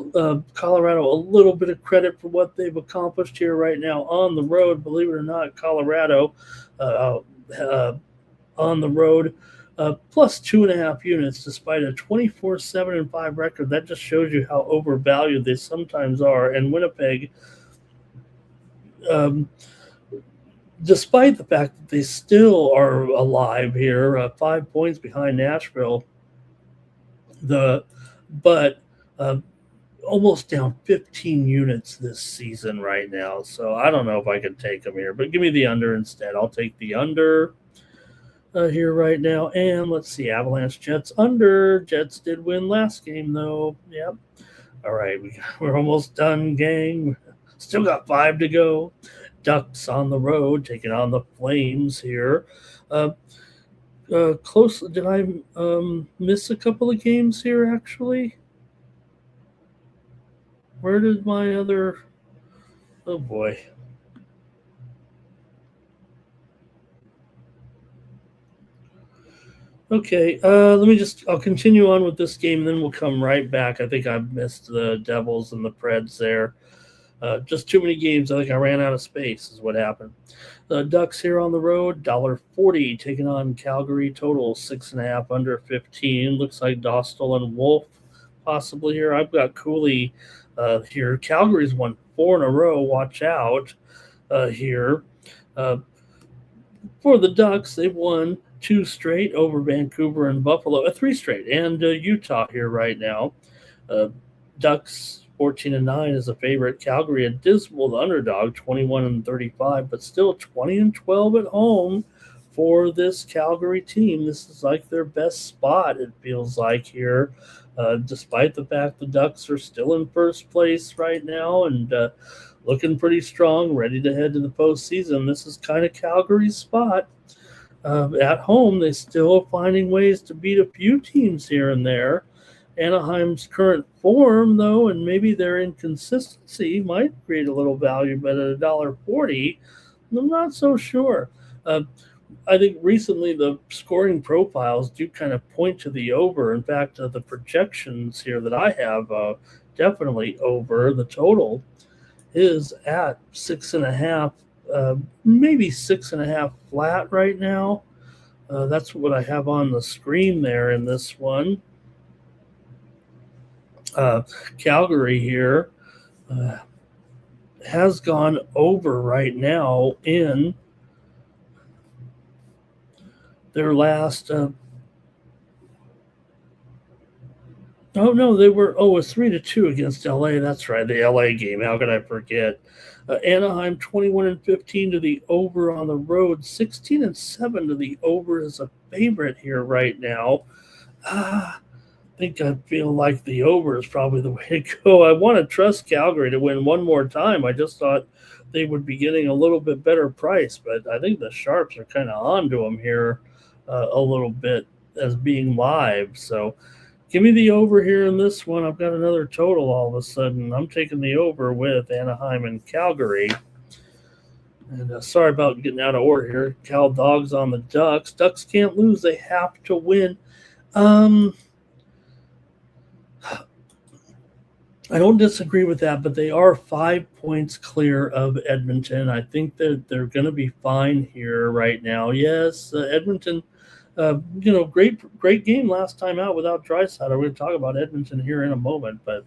Colorado a little bit of credit for what they've accomplished here right now on the road. Believe it or not, Colorado on the road. Plus 2.5 units despite a 24-7-5 record. That just shows you how overvalued they sometimes are. And Winnipeg, despite the fact that they still are alive here, 5 points behind Nashville, but almost down 15 units this season right now. So I don't know if I can take them here, but give me the under instead. I'll take the under. Here right now, and let's see, Avalanche Jets under. Jets did win last game though. Yep. All right, we're almost done, gang. Still got 5 to go. Ducks on the road taking on the Flames here. Close. Did I miss a couple of games here? Actually, where did my other? Oh boy. Okay, I'll continue on with this game, and then we'll come right back. I think I missed the Devils and the Preds there. Just too many games. I think I ran out of space is what happened. The Ducks here on the road, $1.40, taking on Calgary, total 6.5 under 15. Looks like Dostal and Wolf possibly here. I've got Cooley here. Calgary's won 4 in a row. Watch out here. For the Ducks, they've won 2 straight over Vancouver and Buffalo, 3 straight, and Utah here right now. Ducks 14-9 is a favorite. Calgary a dismal, the underdog, 21-35, but still 20-12 at home for this Calgary team. This is like their best spot, it feels like here, despite the fact the Ducks are still in first place right now and looking pretty strong, ready to head to the postseason. This is kind of Calgary's spot. At home, they're still finding ways to beat a few teams here and there. Anaheim's current form, though, and maybe their inconsistency might create a little value, but at $1.40, I'm not so sure. I think recently the scoring profiles do kind of point to the over. In fact, the projections here that I have definitely over. The total is at 6.5. Maybe 6.5 flat right now. That's what I have on the screen there in this one. Calgary here has gone over right now in their last Oh no, they were. Oh, it was 3-2 against LA. That's right, the LA game. How could I forget? Anaheim 21-15 to the over on the road. 16-7 to the over is a favorite here right now. I think I feel like the over is probably the way to go. I want to trust Calgary to win one more time. I just thought they would be getting a little bit better price, but I think the Sharps are kind of onto them here a little bit as being live. So give me the over here in this one. I've got another total all of a sudden. I'm taking the over with Anaheim and Calgary. And sorry about getting out of order here. Cal Dogs on the Ducks. Ducks can't lose. They have to win. I don't disagree with that, but they are 5 points clear of Edmonton. I think that they're going to be fine here right now. Yes, Edmonton, great game last time out without Draisaitl. We're going to talk about Edmonton here in a moment, but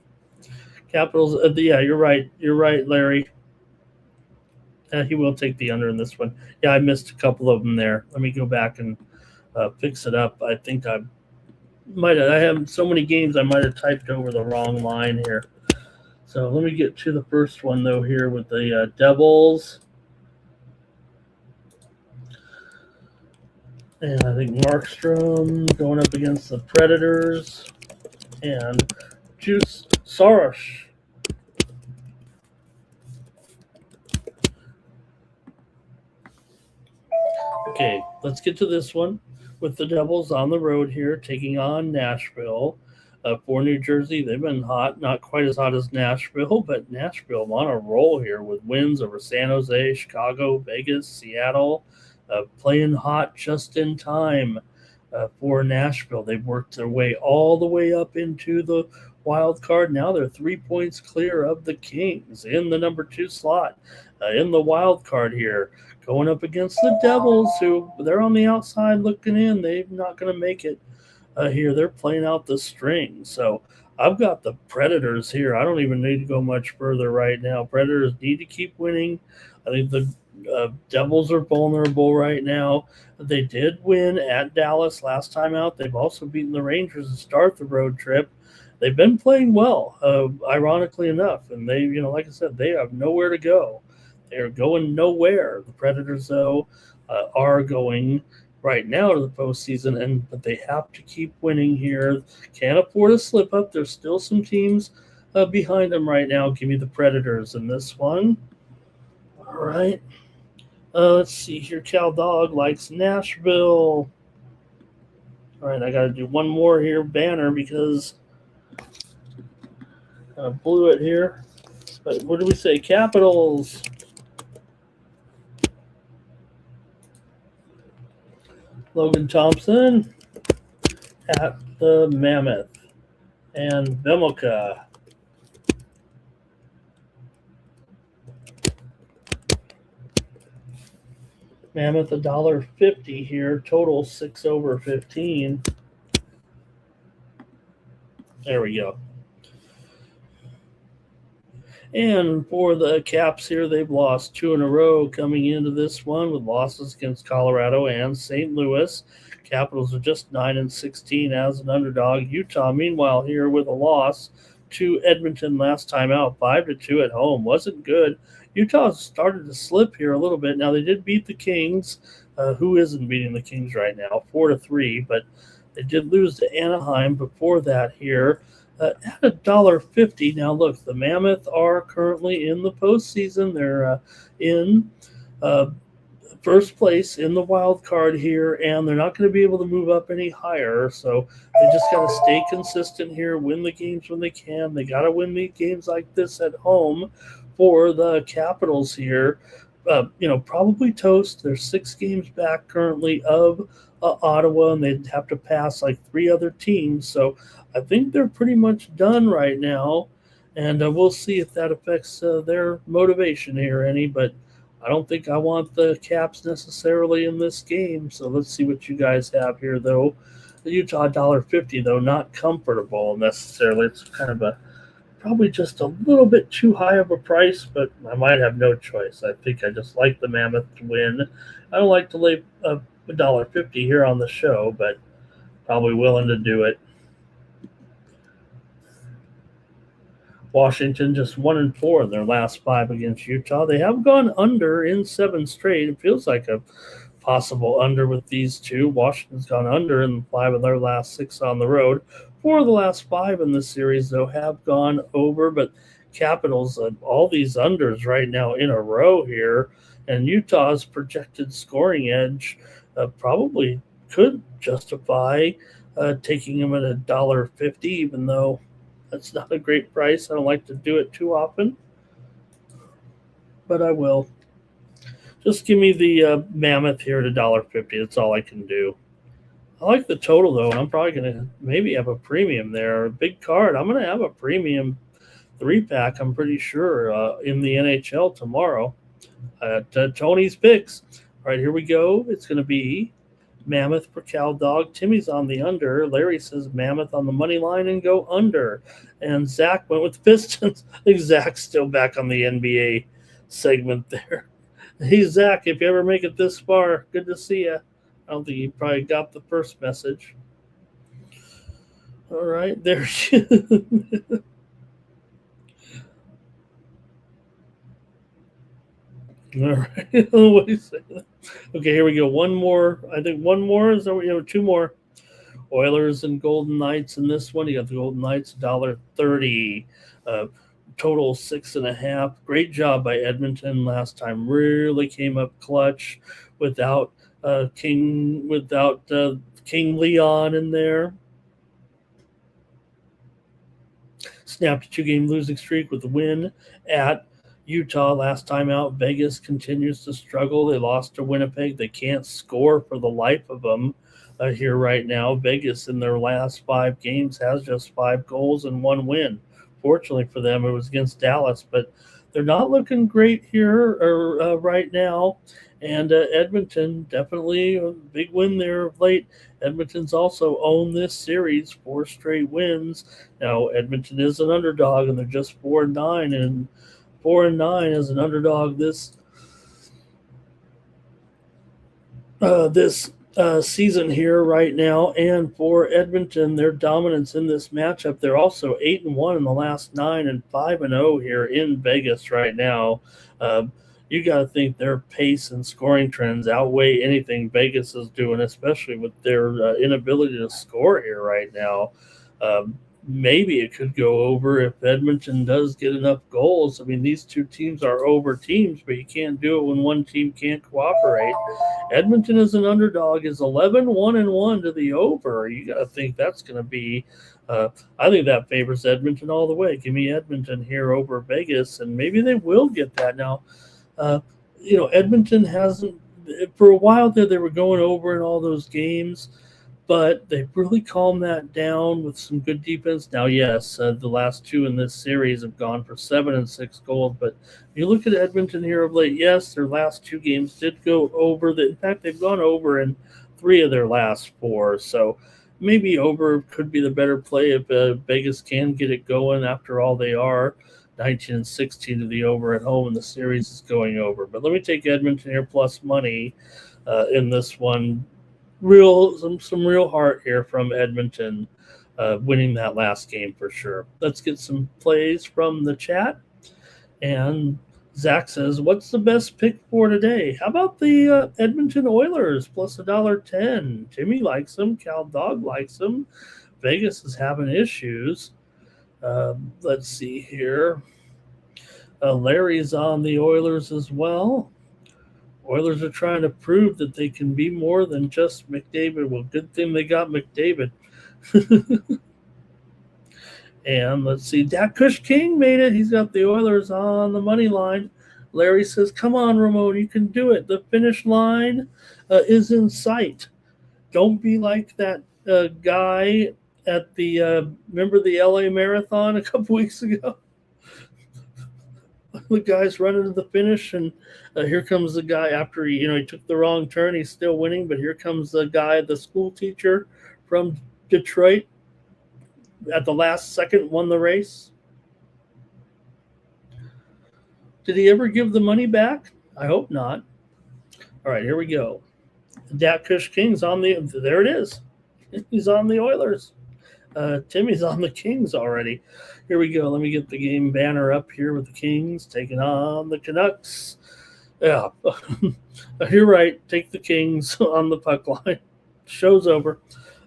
Capitals, yeah, you're right. You're right, Larry. He will take the under in this one. Yeah, I missed a couple of them there. Let me go back and fix it up. I think I have so many games I might have typed over the wrong line here. So let me get to the first one, though, here with the Devils. And I think Markstrom going up against the Predators. And Juice Soros. Okay, let's get to this one with the Devils on the road here, taking on Nashville. For New Jersey, they've been hot, not quite as hot as Nashville, but Nashville on a roll here with wins over San Jose, Chicago, Vegas, Seattle, playing hot just in time for Nashville. They've worked their way all the way up into the wild card. Now they're 3 points clear of the Kings in the number 2 slot in the wild card here, going up against the Devils, who they're on the outside looking in. They're not going to make it. Here they're playing out the string. So I've got the Predators here. I don't even need to go much further right now. Predators need to keep winning. I think the Devils are vulnerable right now. They did win at Dallas last time out. They've also beaten the Rangers to start the road trip. They've been playing well, ironically enough. And they, like I said, they have nowhere to go. They're going nowhere. The Predators, though, are going right now to the postseason, but they have to keep winning here. Can't afford a slip up. There's still some teams behind them right now. Give me the Predators in this one. All right. Let's see here. Cal Dog likes Nashville. All right, I got to do one more here, banner, because I blew it here. But what do we say? Capitals. Logan Thompson at the Mammoth and Vemilka. Mammoth $1.50 here, total 6 over 15. There we go. And for the Caps here, they've lost 2 in a row coming into this one with losses against Colorado and St. Louis. Capitals are just 9-16 as an underdog. Utah, meanwhile, here with a loss to Edmonton last time out, 5-2 at home. Wasn't good. Utah started to slip here a little bit. Now, they did beat the Kings. Who isn't beating the Kings right now? 4-3, but they did lose to Anaheim before that here. At $1.50. Now, look, the Mammoth are currently in the postseason. They're in first place in the wild card here, and they're not going to be able to move up any higher. So they just got to stay consistent here, win the games when they can. They got to win the games like this at home for the Capitals here. Probably toast. They're 6 games back currently of Ottawa, and they'd have to pass like 3 other teams. So I think they're pretty much done right now, and we'll see if that affects their motivation here any, but I don't think I want the Caps necessarily in this game. So let's see what you guys have here, though. The Utah $1.50, though, not comfortable necessarily. It's kind of probably just a little bit too high of a price, but I might have no choice. I think I just like the Mammoth to win. I don't like to lay $1.50 here on the show, but probably willing to do it. Washington just 1-4 in their last 5 against Utah. They have gone under in 7 straight. It feels like a possible under with these two. Washington's gone under in 5 of their last 6 on the road. 4 of the last 5 in this series, though, have gone over, but Capitals, all these unders right now in a row here, and Utah's projected scoring edge probably could justify taking them at $1.50, even though that's not a great price. I don't like to do it too often, but I will. Just give me the Mammoth here at $1.50. That's all I can do. I like the total, though, and I'm probably going to maybe have a premium there. A big card. I'm going to have a premium 3-pack, I'm pretty sure, in the NHL tomorrow at Tony's Picks. All right, here we go. It's going to be Mammoth for Cal Dog. Timmy's on the under. Larry says Mammoth on the money line and go under. And Zach went with Pistons. I think Zach's still back on the NBA segment there. Hey, Zach, if you ever make it this far, good to see you. I don't think you probably got the first message. All right, there she is. All right. What do you say? Okay, here we go. One more. I think one more. Is that what you have? 2 more. Oilers and Golden Knights in this one. You got the Golden Knights, $1.30. Total 6.5. Great job by Edmonton last time. Really came up clutch without King Leon in there. Snapped a 2-game losing streak with the win at Utah last time out. Vegas continues to struggle. They lost to Winnipeg. They can't score for the life of them here right now. Vegas in their last 5 games has just 5 goals and 1 win. Fortunately for them, it was against Dallas, but they're not looking great here right now. And Edmonton, definitely a big win there of late. Edmonton's also owned this series, 4 straight wins. Now, Edmonton is an underdog, and they're just 4-9, and 4-9 as an underdog this season here right now. And for Edmonton, their dominance in this matchup, they're also 8-1 in the last 9 and 5-0 here in Vegas right now. You got to think their pace and scoring trends outweigh anything Vegas is doing, especially with their inability to score here right now. Maybe it could go over if Edmonton does get enough goals. I mean, these two teams are over teams, but you can't do it when one team can't cooperate. Edmonton as an underdog is 11-1-1 to the over. You got to think that's going to be I think that favors Edmonton all the way. Give me Edmonton here over Vegas, and maybe they will get that. Now, Edmonton hasn't – for a while there, they were going over in all those games, but they've really calmed that down with some good defense. Now, yes, the last 2 in this series have gone for 7 and 6 goals. But you look at Edmonton here of late, yes, their last 2 games did go over. In fact, they've gone over in 3 of their last 4. So maybe over could be the better play if Vegas can get it going. After all, they are 19 and 16 to the over at home, and the series is going over. But let me take Edmonton here plus money in this one. Some real heart here from Edmonton winning that last game for sure. Let's get some plays from the chat. And Zach says, what's the best pick for today? How about the Edmonton Oilers plus $1.10? Timmy likes them. Cal Dog likes them. Vegas is having issues. Let's see here. Larry's on the Oilers as well. Oilers are trying to prove that they can be more than just McDavid. Well, good thing they got McDavid. And let's see, Dak Kush King made it. He's got the Oilers on the money line. Larry says, come on, Ramon, you can do it. The finish line is in sight. Don't be like that guy at the remember the LA Marathon a couple weeks ago? The guy's running to the finish, and here comes the guy after he took the wrong turn. He's still winning, but here comes the guy, the school teacher from Detroit, at the last second won the race. Did he ever give the money back? I hope not. All right, here we go. Dak Kush King's on the – there it is. He's on the Oilers. Timmy's on the Kings already. Here we go. Let me get the game banner up here with the Kings taking on the Canucks. Yeah, you're right. Take the Kings on the puck line. Show's over.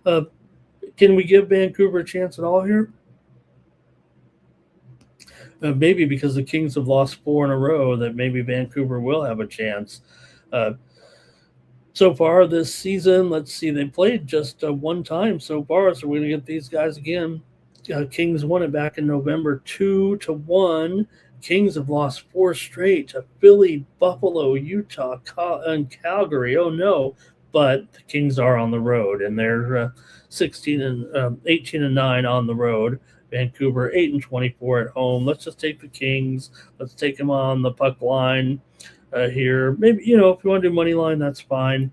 Can we give Vancouver a chance at all here? Maybe because the Kings have lost 4 in a row, that maybe Vancouver will have a chance. So far this season, let's see, they played just one time so far, so we're going to get these guys again. Kings won it back in November 2-1. Kings have lost 4 straight to Philly, Buffalo, Utah, and Calgary. Oh no! But the Kings are on the road, and they're 18-9 on the road. Vancouver 8-24 at home. Let's just take the Kings. Let's take them on the puck line here. Maybe, if you want to do money line, that's fine.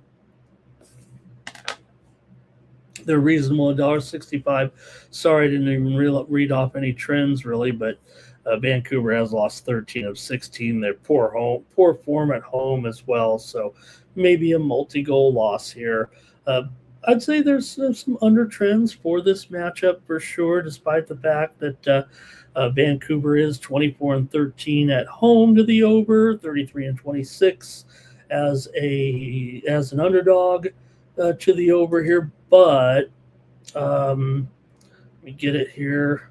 They're reasonable, $1.65. Sorry, I didn't even read off any trends really, but Vancouver has lost 13 of 16. They're poor form at home as well, so maybe a multi-goal loss here. I'd say there's some under trends for this matchup for sure, despite the fact that Vancouver is 24-13 at home to the over, 33-26 as an underdog to the over here. But let me get it here.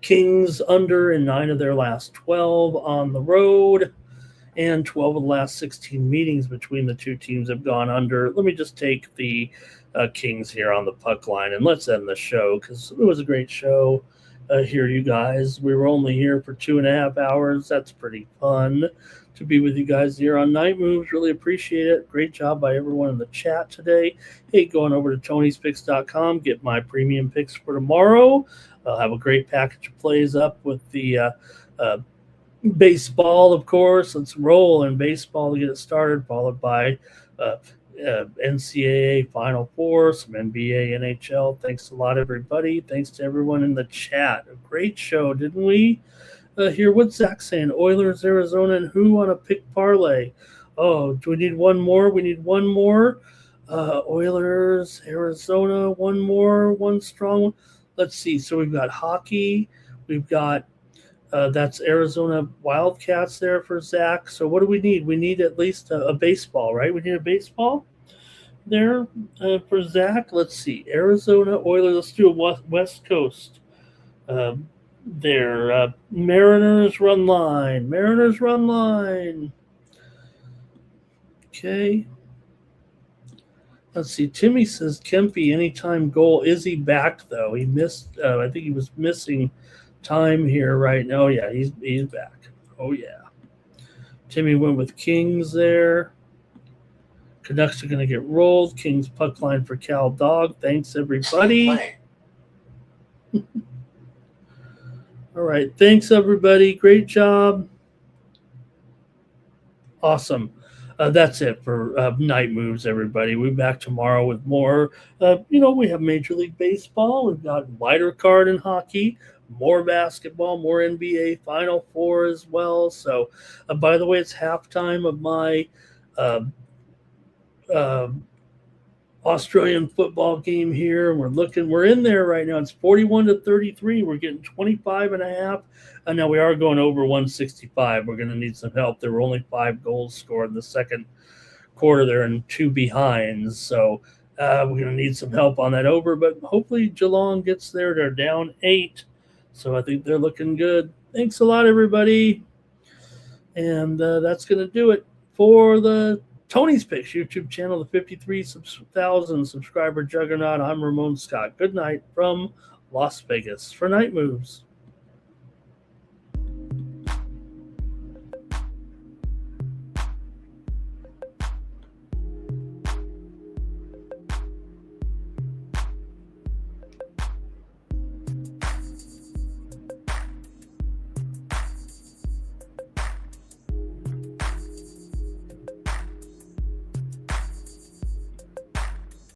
Kings under in 9 of their last 12 on the road, and 12 of the last 16 meetings between the two teams have gone under. Let me just take the Kings here on the puck line, and let's end the show because it was a great show here, you guys. We were only here for 2.5 hours. That's pretty fun to be with you guys here on Night Moves. Really appreciate it. Great job by everyone in the chat today. Hey, going over to Tony'sPicks.com, get my premium picks for tomorrow. I'll have a great package of plays up with the baseball, of course. Let's roll in baseball to get it started, followed by NCAA Final Four, some NBA, NHL. Thanks a lot, everybody. Thanks to everyone in the chat. A great show, didn't we? Here, what's Zach saying? Oilers, Arizona, and who on a pick parlay? Oh, do we need one more? We need one more. Oilers, Arizona, one more, one strong one. Let's see. So we've got hockey. We've got that's Arizona Wildcats there for Zach. So what do we need? We need at least a baseball, right? We need a baseball there for Zach. Let's see. Arizona Oilers. Let's do a West Coast. Mariners run line. Mariners run line. Okay. Let's see. Timmy says Kempe anytime goal. Is he back though? He missed. I think he was missing time here right now. Oh yeah, he's back. Oh yeah. Timmy went with Kings there. Canucks are going to get rolled. Kings puck line for Cal Dog. Thanks everybody. All right. Thanks everybody. Great job. Awesome. That's it for Night Moves, everybody. We'll be back tomorrow with more. We have Major League Baseball. We've got lighter card in hockey, more basketball, more NBA Final Four as well. So, by the way, it's halftime of my Australian football game here. We're in there right now. It's 41-33. We're getting 25.5. And now we are going over 165. We're going to need some help. There were only 5 goals scored in the second quarter there and 2 behinds. So we're going to need some help on that over. But hopefully Geelong gets there. They're down 8. So I think they're looking good. Thanks a lot, everybody. And that's going to do it for the Tony's Picks YouTube channel, the 53,000 subscriber juggernaut. I'm Ramon Scott. Good night from Las Vegas for Night Moves.